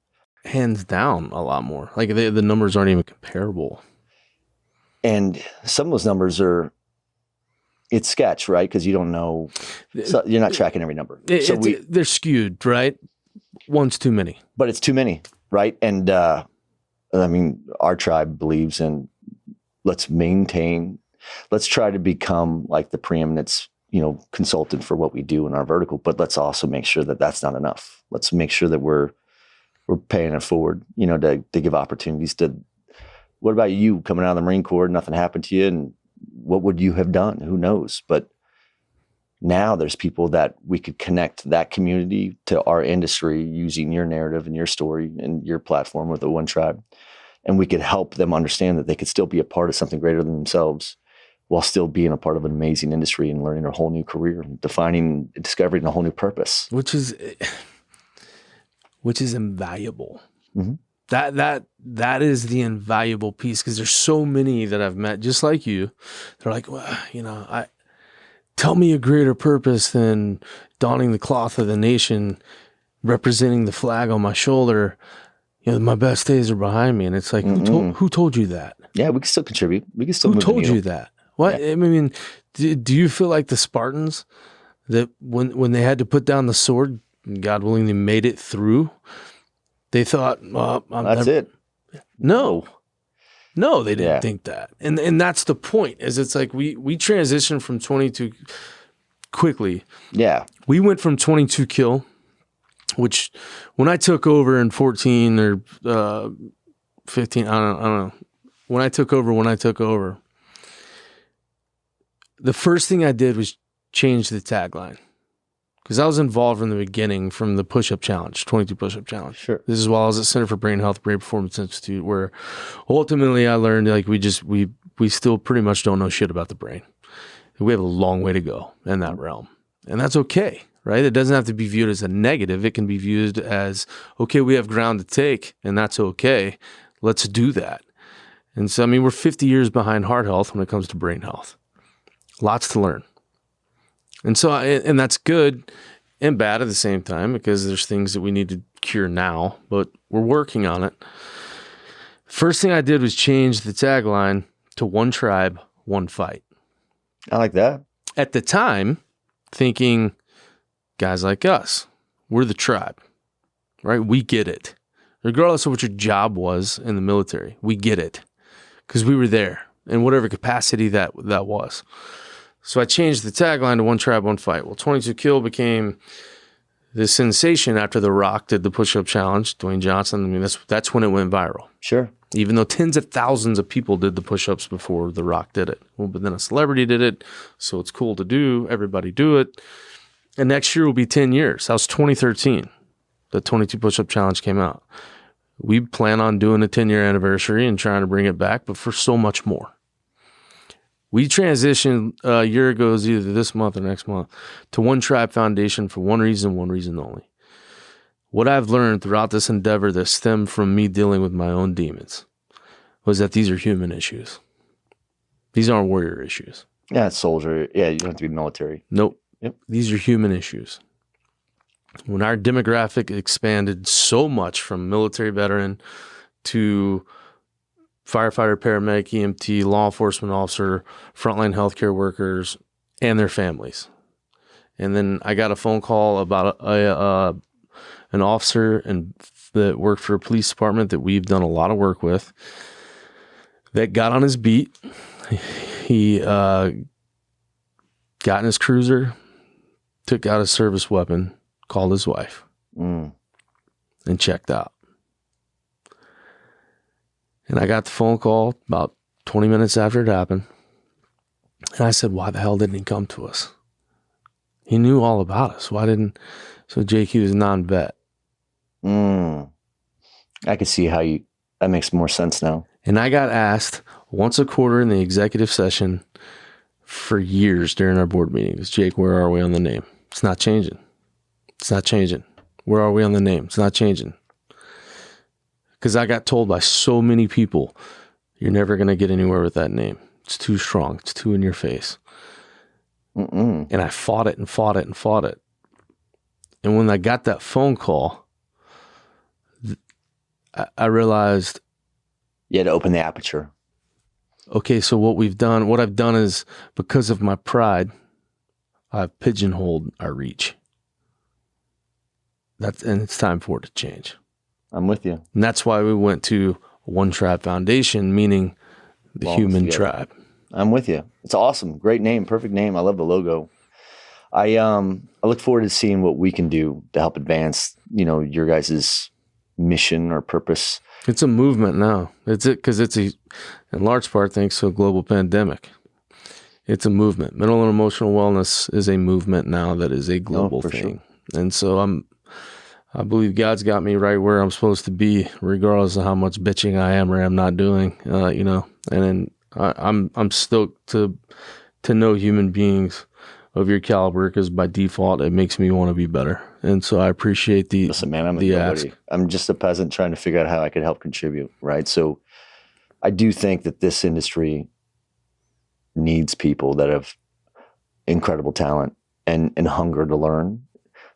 Hands down, a lot more. Like the numbers aren't even comparable. And some of those numbers it's sketch, right? Because you don't know, so you're not tracking every number. They're skewed, right? One's too many. But it's too many, right? And our tribe believes in let's try to become like the preeminence, consultant for what we do in our vertical, but let's also make sure that that's not enough. Let's make sure that we're paying it forward, to give opportunities to, what about you coming out of the Marine Corps, nothing happened to you, and what would you have done? Who knows? But now there's people that we could connect that community to our industry using your narrative and your story and your platform with the One Tribe. And we could help them understand that they could still be a part of something greater than themselves while still being a part of an amazing industry and learning a whole new career, discovering a whole new purpose. Which is invaluable. Mm-hmm. That is the invaluable piece, because there's so many that I've met just like you. They're like, well, tell me a greater purpose than donning the cloth of the nation, representing the flag on my shoulder. My best days are behind me. And it's like, who told you that? Yeah, we can still contribute. We can still Who told you that? What? Yeah. Do you feel like the Spartans that when they had to put down the sword, God willing, they made it through? They thought, that's it. No, they didn't think that. And that's the point, is it's like we transitioned from 22 quickly. Yeah. We went from 22 Kill, which when I took over in 14 or 15, I don't know. When I took over, the first thing I did was changed the tagline. Because I was involved from the beginning, from the push-up challenge, 22 push-up challenge. Sure. This is while I was at Center for Brain Health, Brain Performance Institute, where ultimately I learned like we still pretty much don't know shit about the brain. We have a long way to go in that realm. And that's okay, right? It doesn't have to be viewed as a negative. It can be viewed as, okay, we have ground to take, and that's okay. Let's do that. And so, I mean, we're 50 years behind heart health when it comes to brain health. Lots to learn. And so, and that's good and bad at the same time, because there's things that we need to cure now, but we're working on it. First thing I did was change the tagline to one tribe, one fight. I like that. At the time, thinking guys like us, we're the tribe, right? We get it. Regardless of what your job was in the military, we get it because we were there in whatever capacity that was. So I changed the tagline to one tribe, one fight. Well, 22 Kill became the sensation after The Rock did the push-up challenge, Dwayne Johnson. I mean, that's when it went viral. Sure. Even though tens of thousands of people did the push-ups before The Rock did it. Well, but then a celebrity did it, so it's cool to do. Everybody do it. And next year will be 10 years. That was 2013. The 22 push-up challenge came out. We plan on doing a 10-year anniversary and trying to bring it back, but for so much more. We transitioned a year ago, it was either this month or next month, to One Tribe Foundation for one reason only. What I've learned throughout this endeavor that stemmed from me dealing with my own demons was that these are human issues. These aren't warrior issues. Yeah, it's soldier. Yeah, you don't have to be military. Nope. Yep. These are human issues. When our demographic expanded so much from military veteran to firefighter, paramedic, EMT, law enforcement officer, frontline healthcare workers, and their families. And then I got a phone call about an officer that worked for a police department that we've done a lot of work with that got on his beat. He got in his cruiser, took out his service weapon, called his wife, and checked out. And I got the phone call about 20 minutes after it happened. And I said, why the hell didn't he come to us? He knew all about us. Why didn't... So Jake, he was a non-vet. I can see how that makes more sense now. And I got asked once a quarter in the executive session for years during our board meetings, Jake, where are we on the name? It's not changing. It's not changing. Where are we on the name? It's not changing. Because I got told by so many people, you're never going to get anywhere with that name. It's too strong. It's too in your face. And I fought it and fought it and fought it. And when I got that phone call, I realized... You had to open the aperture. Okay, so what I've done is, because of my pride, I've pigeonholed our reach. And it's time for it to change. I'm with you. And that's why we went to One Tribe Foundation, meaning the human tribe. I'm with you. It's awesome. Great name. Perfect name. I love the logo. I look forward to seeing what we can do to help advance, your guys' mission or purpose. It's a movement now. Because it's in large part thanks to a global pandemic. It's a movement. Mental and emotional wellness is a movement now that is a global thing. Sure. And so I believe God's got me right where I'm supposed to be, regardless of how much bitching I am or am not doing, and then I'm stoked to know human beings of your caliber, because by default, it makes me want to be better. And so I appreciate the Listen, man, I'm the ask. I'm just a peasant trying to figure out how I could help contribute, right? So I do think that this industry needs people that have incredible talent and hunger to learn.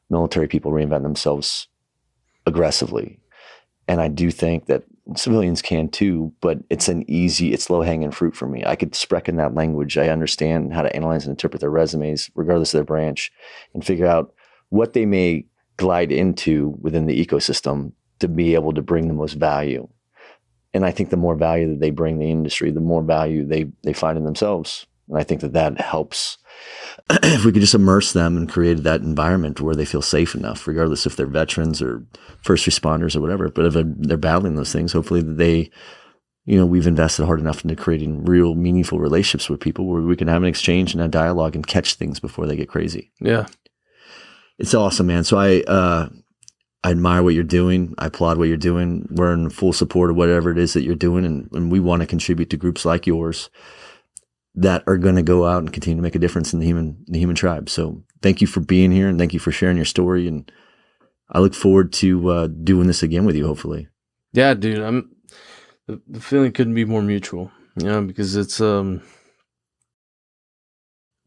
Military people reinvent themselves aggressively. And I do think that civilians can too, but it's low-hanging fruit for me. I could speak in that language. I understand how to analyze and interpret their resumes, regardless of their branch, and figure out what they may glide into within the ecosystem to be able to bring the most value. And I think the more value that they bring the industry, the more value they find in themselves. And I think that helps. If we could just immerse them and create that environment where they feel safe enough, regardless if they're veterans or first responders or whatever. But if they're battling those things, hopefully they, we've invested hard enough into creating real meaningful relationships with people where we can have an exchange and a dialogue and catch things before they get crazy. Yeah. It's awesome, man. So I admire what you're doing. I applaud what you're doing. We're in full support of whatever it is that you're doing. And we want to contribute to groups like yours that are going to go out and continue to make a difference in the human tribe. So thank you for being here, and thank you for sharing your story. And I look forward to doing this again with you, hopefully. Yeah, dude. The feeling couldn't be more mutual, because it's, we're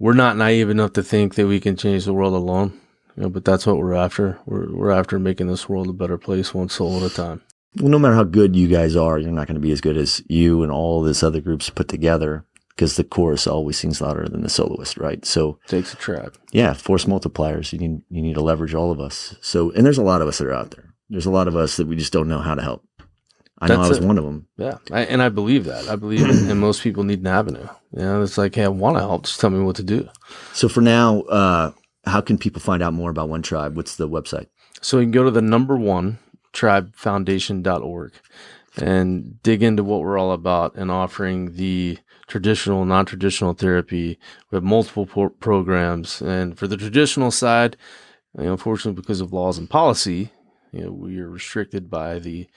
not naive enough to think that we can change the world alone, but that's what we're after. We're after making this world a better place, one soul at a time. Well, no matter how good you guys are, you're not going to be as good as you and all this other groups put together, because the chorus always sings louder than the soloist, right? So takes a tribe. Yeah, force multipliers. You need to leverage all of us. So, and there's a lot of us that are out there. There's a lot of us that we just don't know how to help. I know I was one of them. Yeah, I believe that. I believe it, and most people need an avenue. It's like, hey, I want to help. Just tell me what to do. So for now, how can people find out more about One Tribe? What's the website? So you can go to the #1tribefoundation.org and dig into what we're all about and offering the traditional, non-traditional therapy. We have multiple programs, and for the traditional side, unfortunately, because of laws and policy, we are restricted by the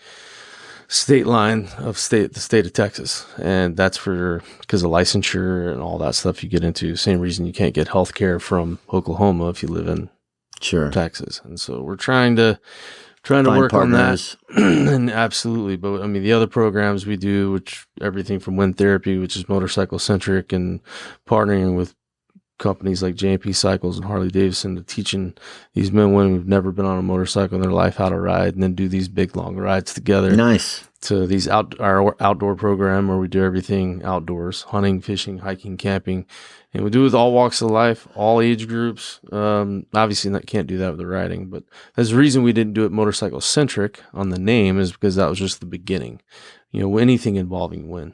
state line of the state of Texas. And that's because of licensure and all that stuff you get into. Same reason you can't get health care from Oklahoma if you live in Texas. And so we're trying to work partners on that. And absolutely. But I mean, the other programs we do, which everything from Wind Therapy, which is motorcycle centric, and partnering with companies like J&P Cycles and Harley Davidson to teaching these men and women who've never been on a motorcycle in their life how to ride, and then do these big long rides together. Nice. To these our outdoor program where we do everything outdoors: hunting, fishing, hiking, camping, and we do it with all walks of life, all age groups. Obviously, can't do that with the riding, but there's a reason we didn't do it motorcycle centric on the name, is because that was just the beginning. Anything involving wind.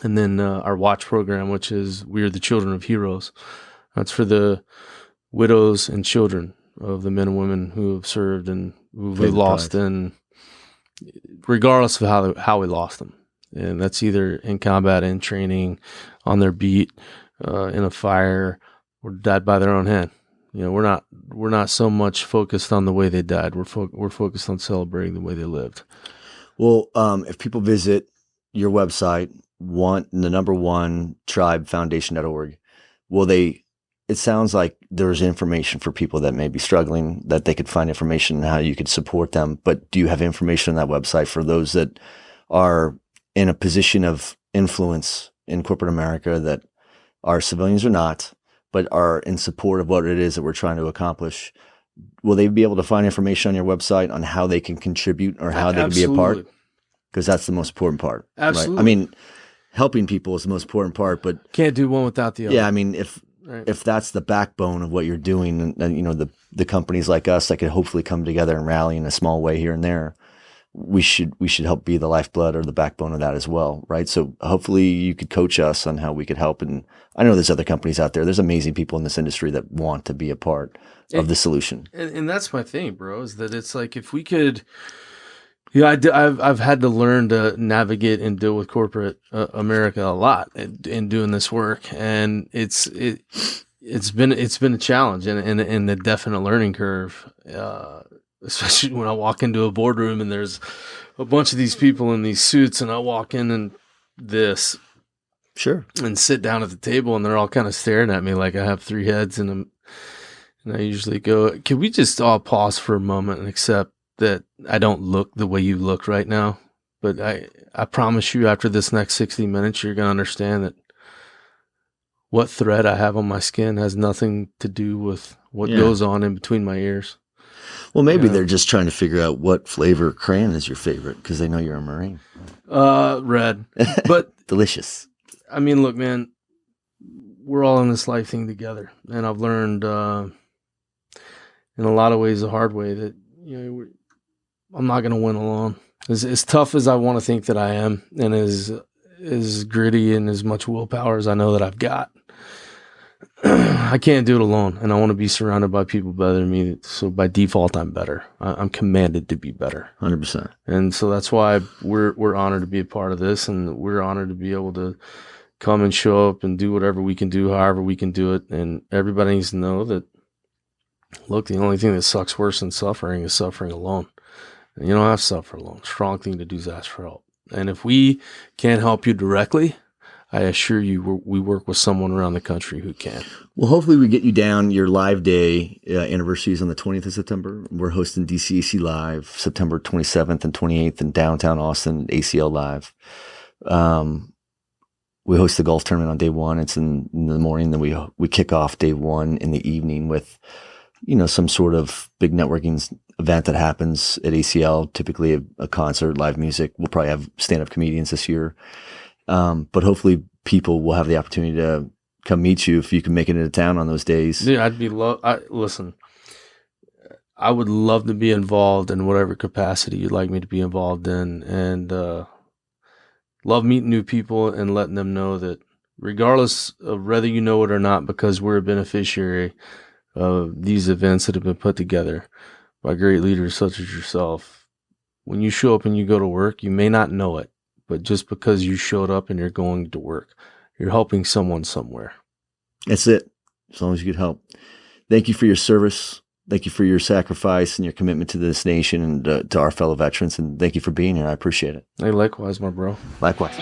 And then our watch program, which is We Are the Children of Heroes. That's for the widows and children of the men and women who have served and who we lost, and regardless of how we lost them. And that's either in combat, in training, on their beat, in a fire, or died by their own hand. We're not so much focused on the way they died. We're focused on celebrating the way they lived. Well, if people visit your website, the #1tribefoundation.org, it sounds like there's information for people that may be struggling, that they could find information on how you could support them. But do you have information on that website for those that are in a position of influence in corporate America, that are civilians or not, but are in support of what it is that we're trying to accomplish? Will they be able to find information on your website on how they can contribute or how they can be a part? Because that's the most important part. Absolutely. Right? I mean, helping people is the most important part, but can't do one without the other. Yeah, I mean, if that's the backbone of what you're doing, and the companies like us that could hopefully come together and rally in a small way here and there, we should help be the lifeblood or the backbone of that as well, right? So hopefully you could coach us on how we could help. And I know there's other companies out there. There's amazing people in this industry that want to be a part of the solution. And that's my thing, bro, is that it's like, if we could. I've had to learn to navigate and deal with corporate America a lot in doing this work, and it's been a challenge and a definite learning curve, especially when I walk into a boardroom and there's a bunch of these people in these suits, and I walk in and and sit down at the table, and they're all kind of staring at me like I have three heads, and I usually go, "Can we just all pause for a moment and accept that I don't look the way you look right now, but I promise you, after this next 60 minutes, you're going to understand that what thread I have on my skin has nothing to do with what goes on in between my ears." Well, maybe they're just trying to figure out what flavor crayon is your favorite, because they know you're a Marine. Red, but delicious. I mean, look, man, we're all in this life thing together, and I've learned in a lot of ways the hard way that I'm not going to win alone. As tough as I want to think that I am, and as gritty and as much willpower as I know that I've got, I can't do it alone, and I want to be surrounded by people better than me. So by default, I'm better. I'm commanded to be better. 100%. And so that's why we're honored to be a part of this, and we're honored to be able to come and show up and do whatever we can do, however we can do it. And everybody needs to know that, look, the only thing that sucks worse than suffering is suffering alone. And you don't have to suffer alone. Strong thing to do is ask for help. And if we can't help you directly, I assure you, we work with someone around the country who can. Well, hopefully we get you down. Your live day anniversary is on the 20th of September. We're hosting DCAC Live September 27th and 28th in downtown Austin, ACL Live. We host the golf tournament on day one. It's in the morning. Then we kick off day one in the evening with, some sort of big networking event that happens at ACL, typically a concert, live music. We'll probably have stand-up comedians this year. But hopefully people will have the opportunity to come meet you if you can make it into town on those days. Yeah, listen, I would love to be involved in whatever capacity you'd like me to be involved in, and love meeting new people and letting them know that regardless of whether you know it or not, because we're a beneficiary of these events that have been put together by great leaders such as yourself, when you show up and you go to work, you may not know it, but just because you showed up and you're going to work, you're helping someone somewhere. That's it. As long as you could help. Thank you for your service. Thank you for your sacrifice and your commitment to this nation and to our fellow veterans. And thank you for being here. I appreciate it. Hey, likewise, my bro. Likewise.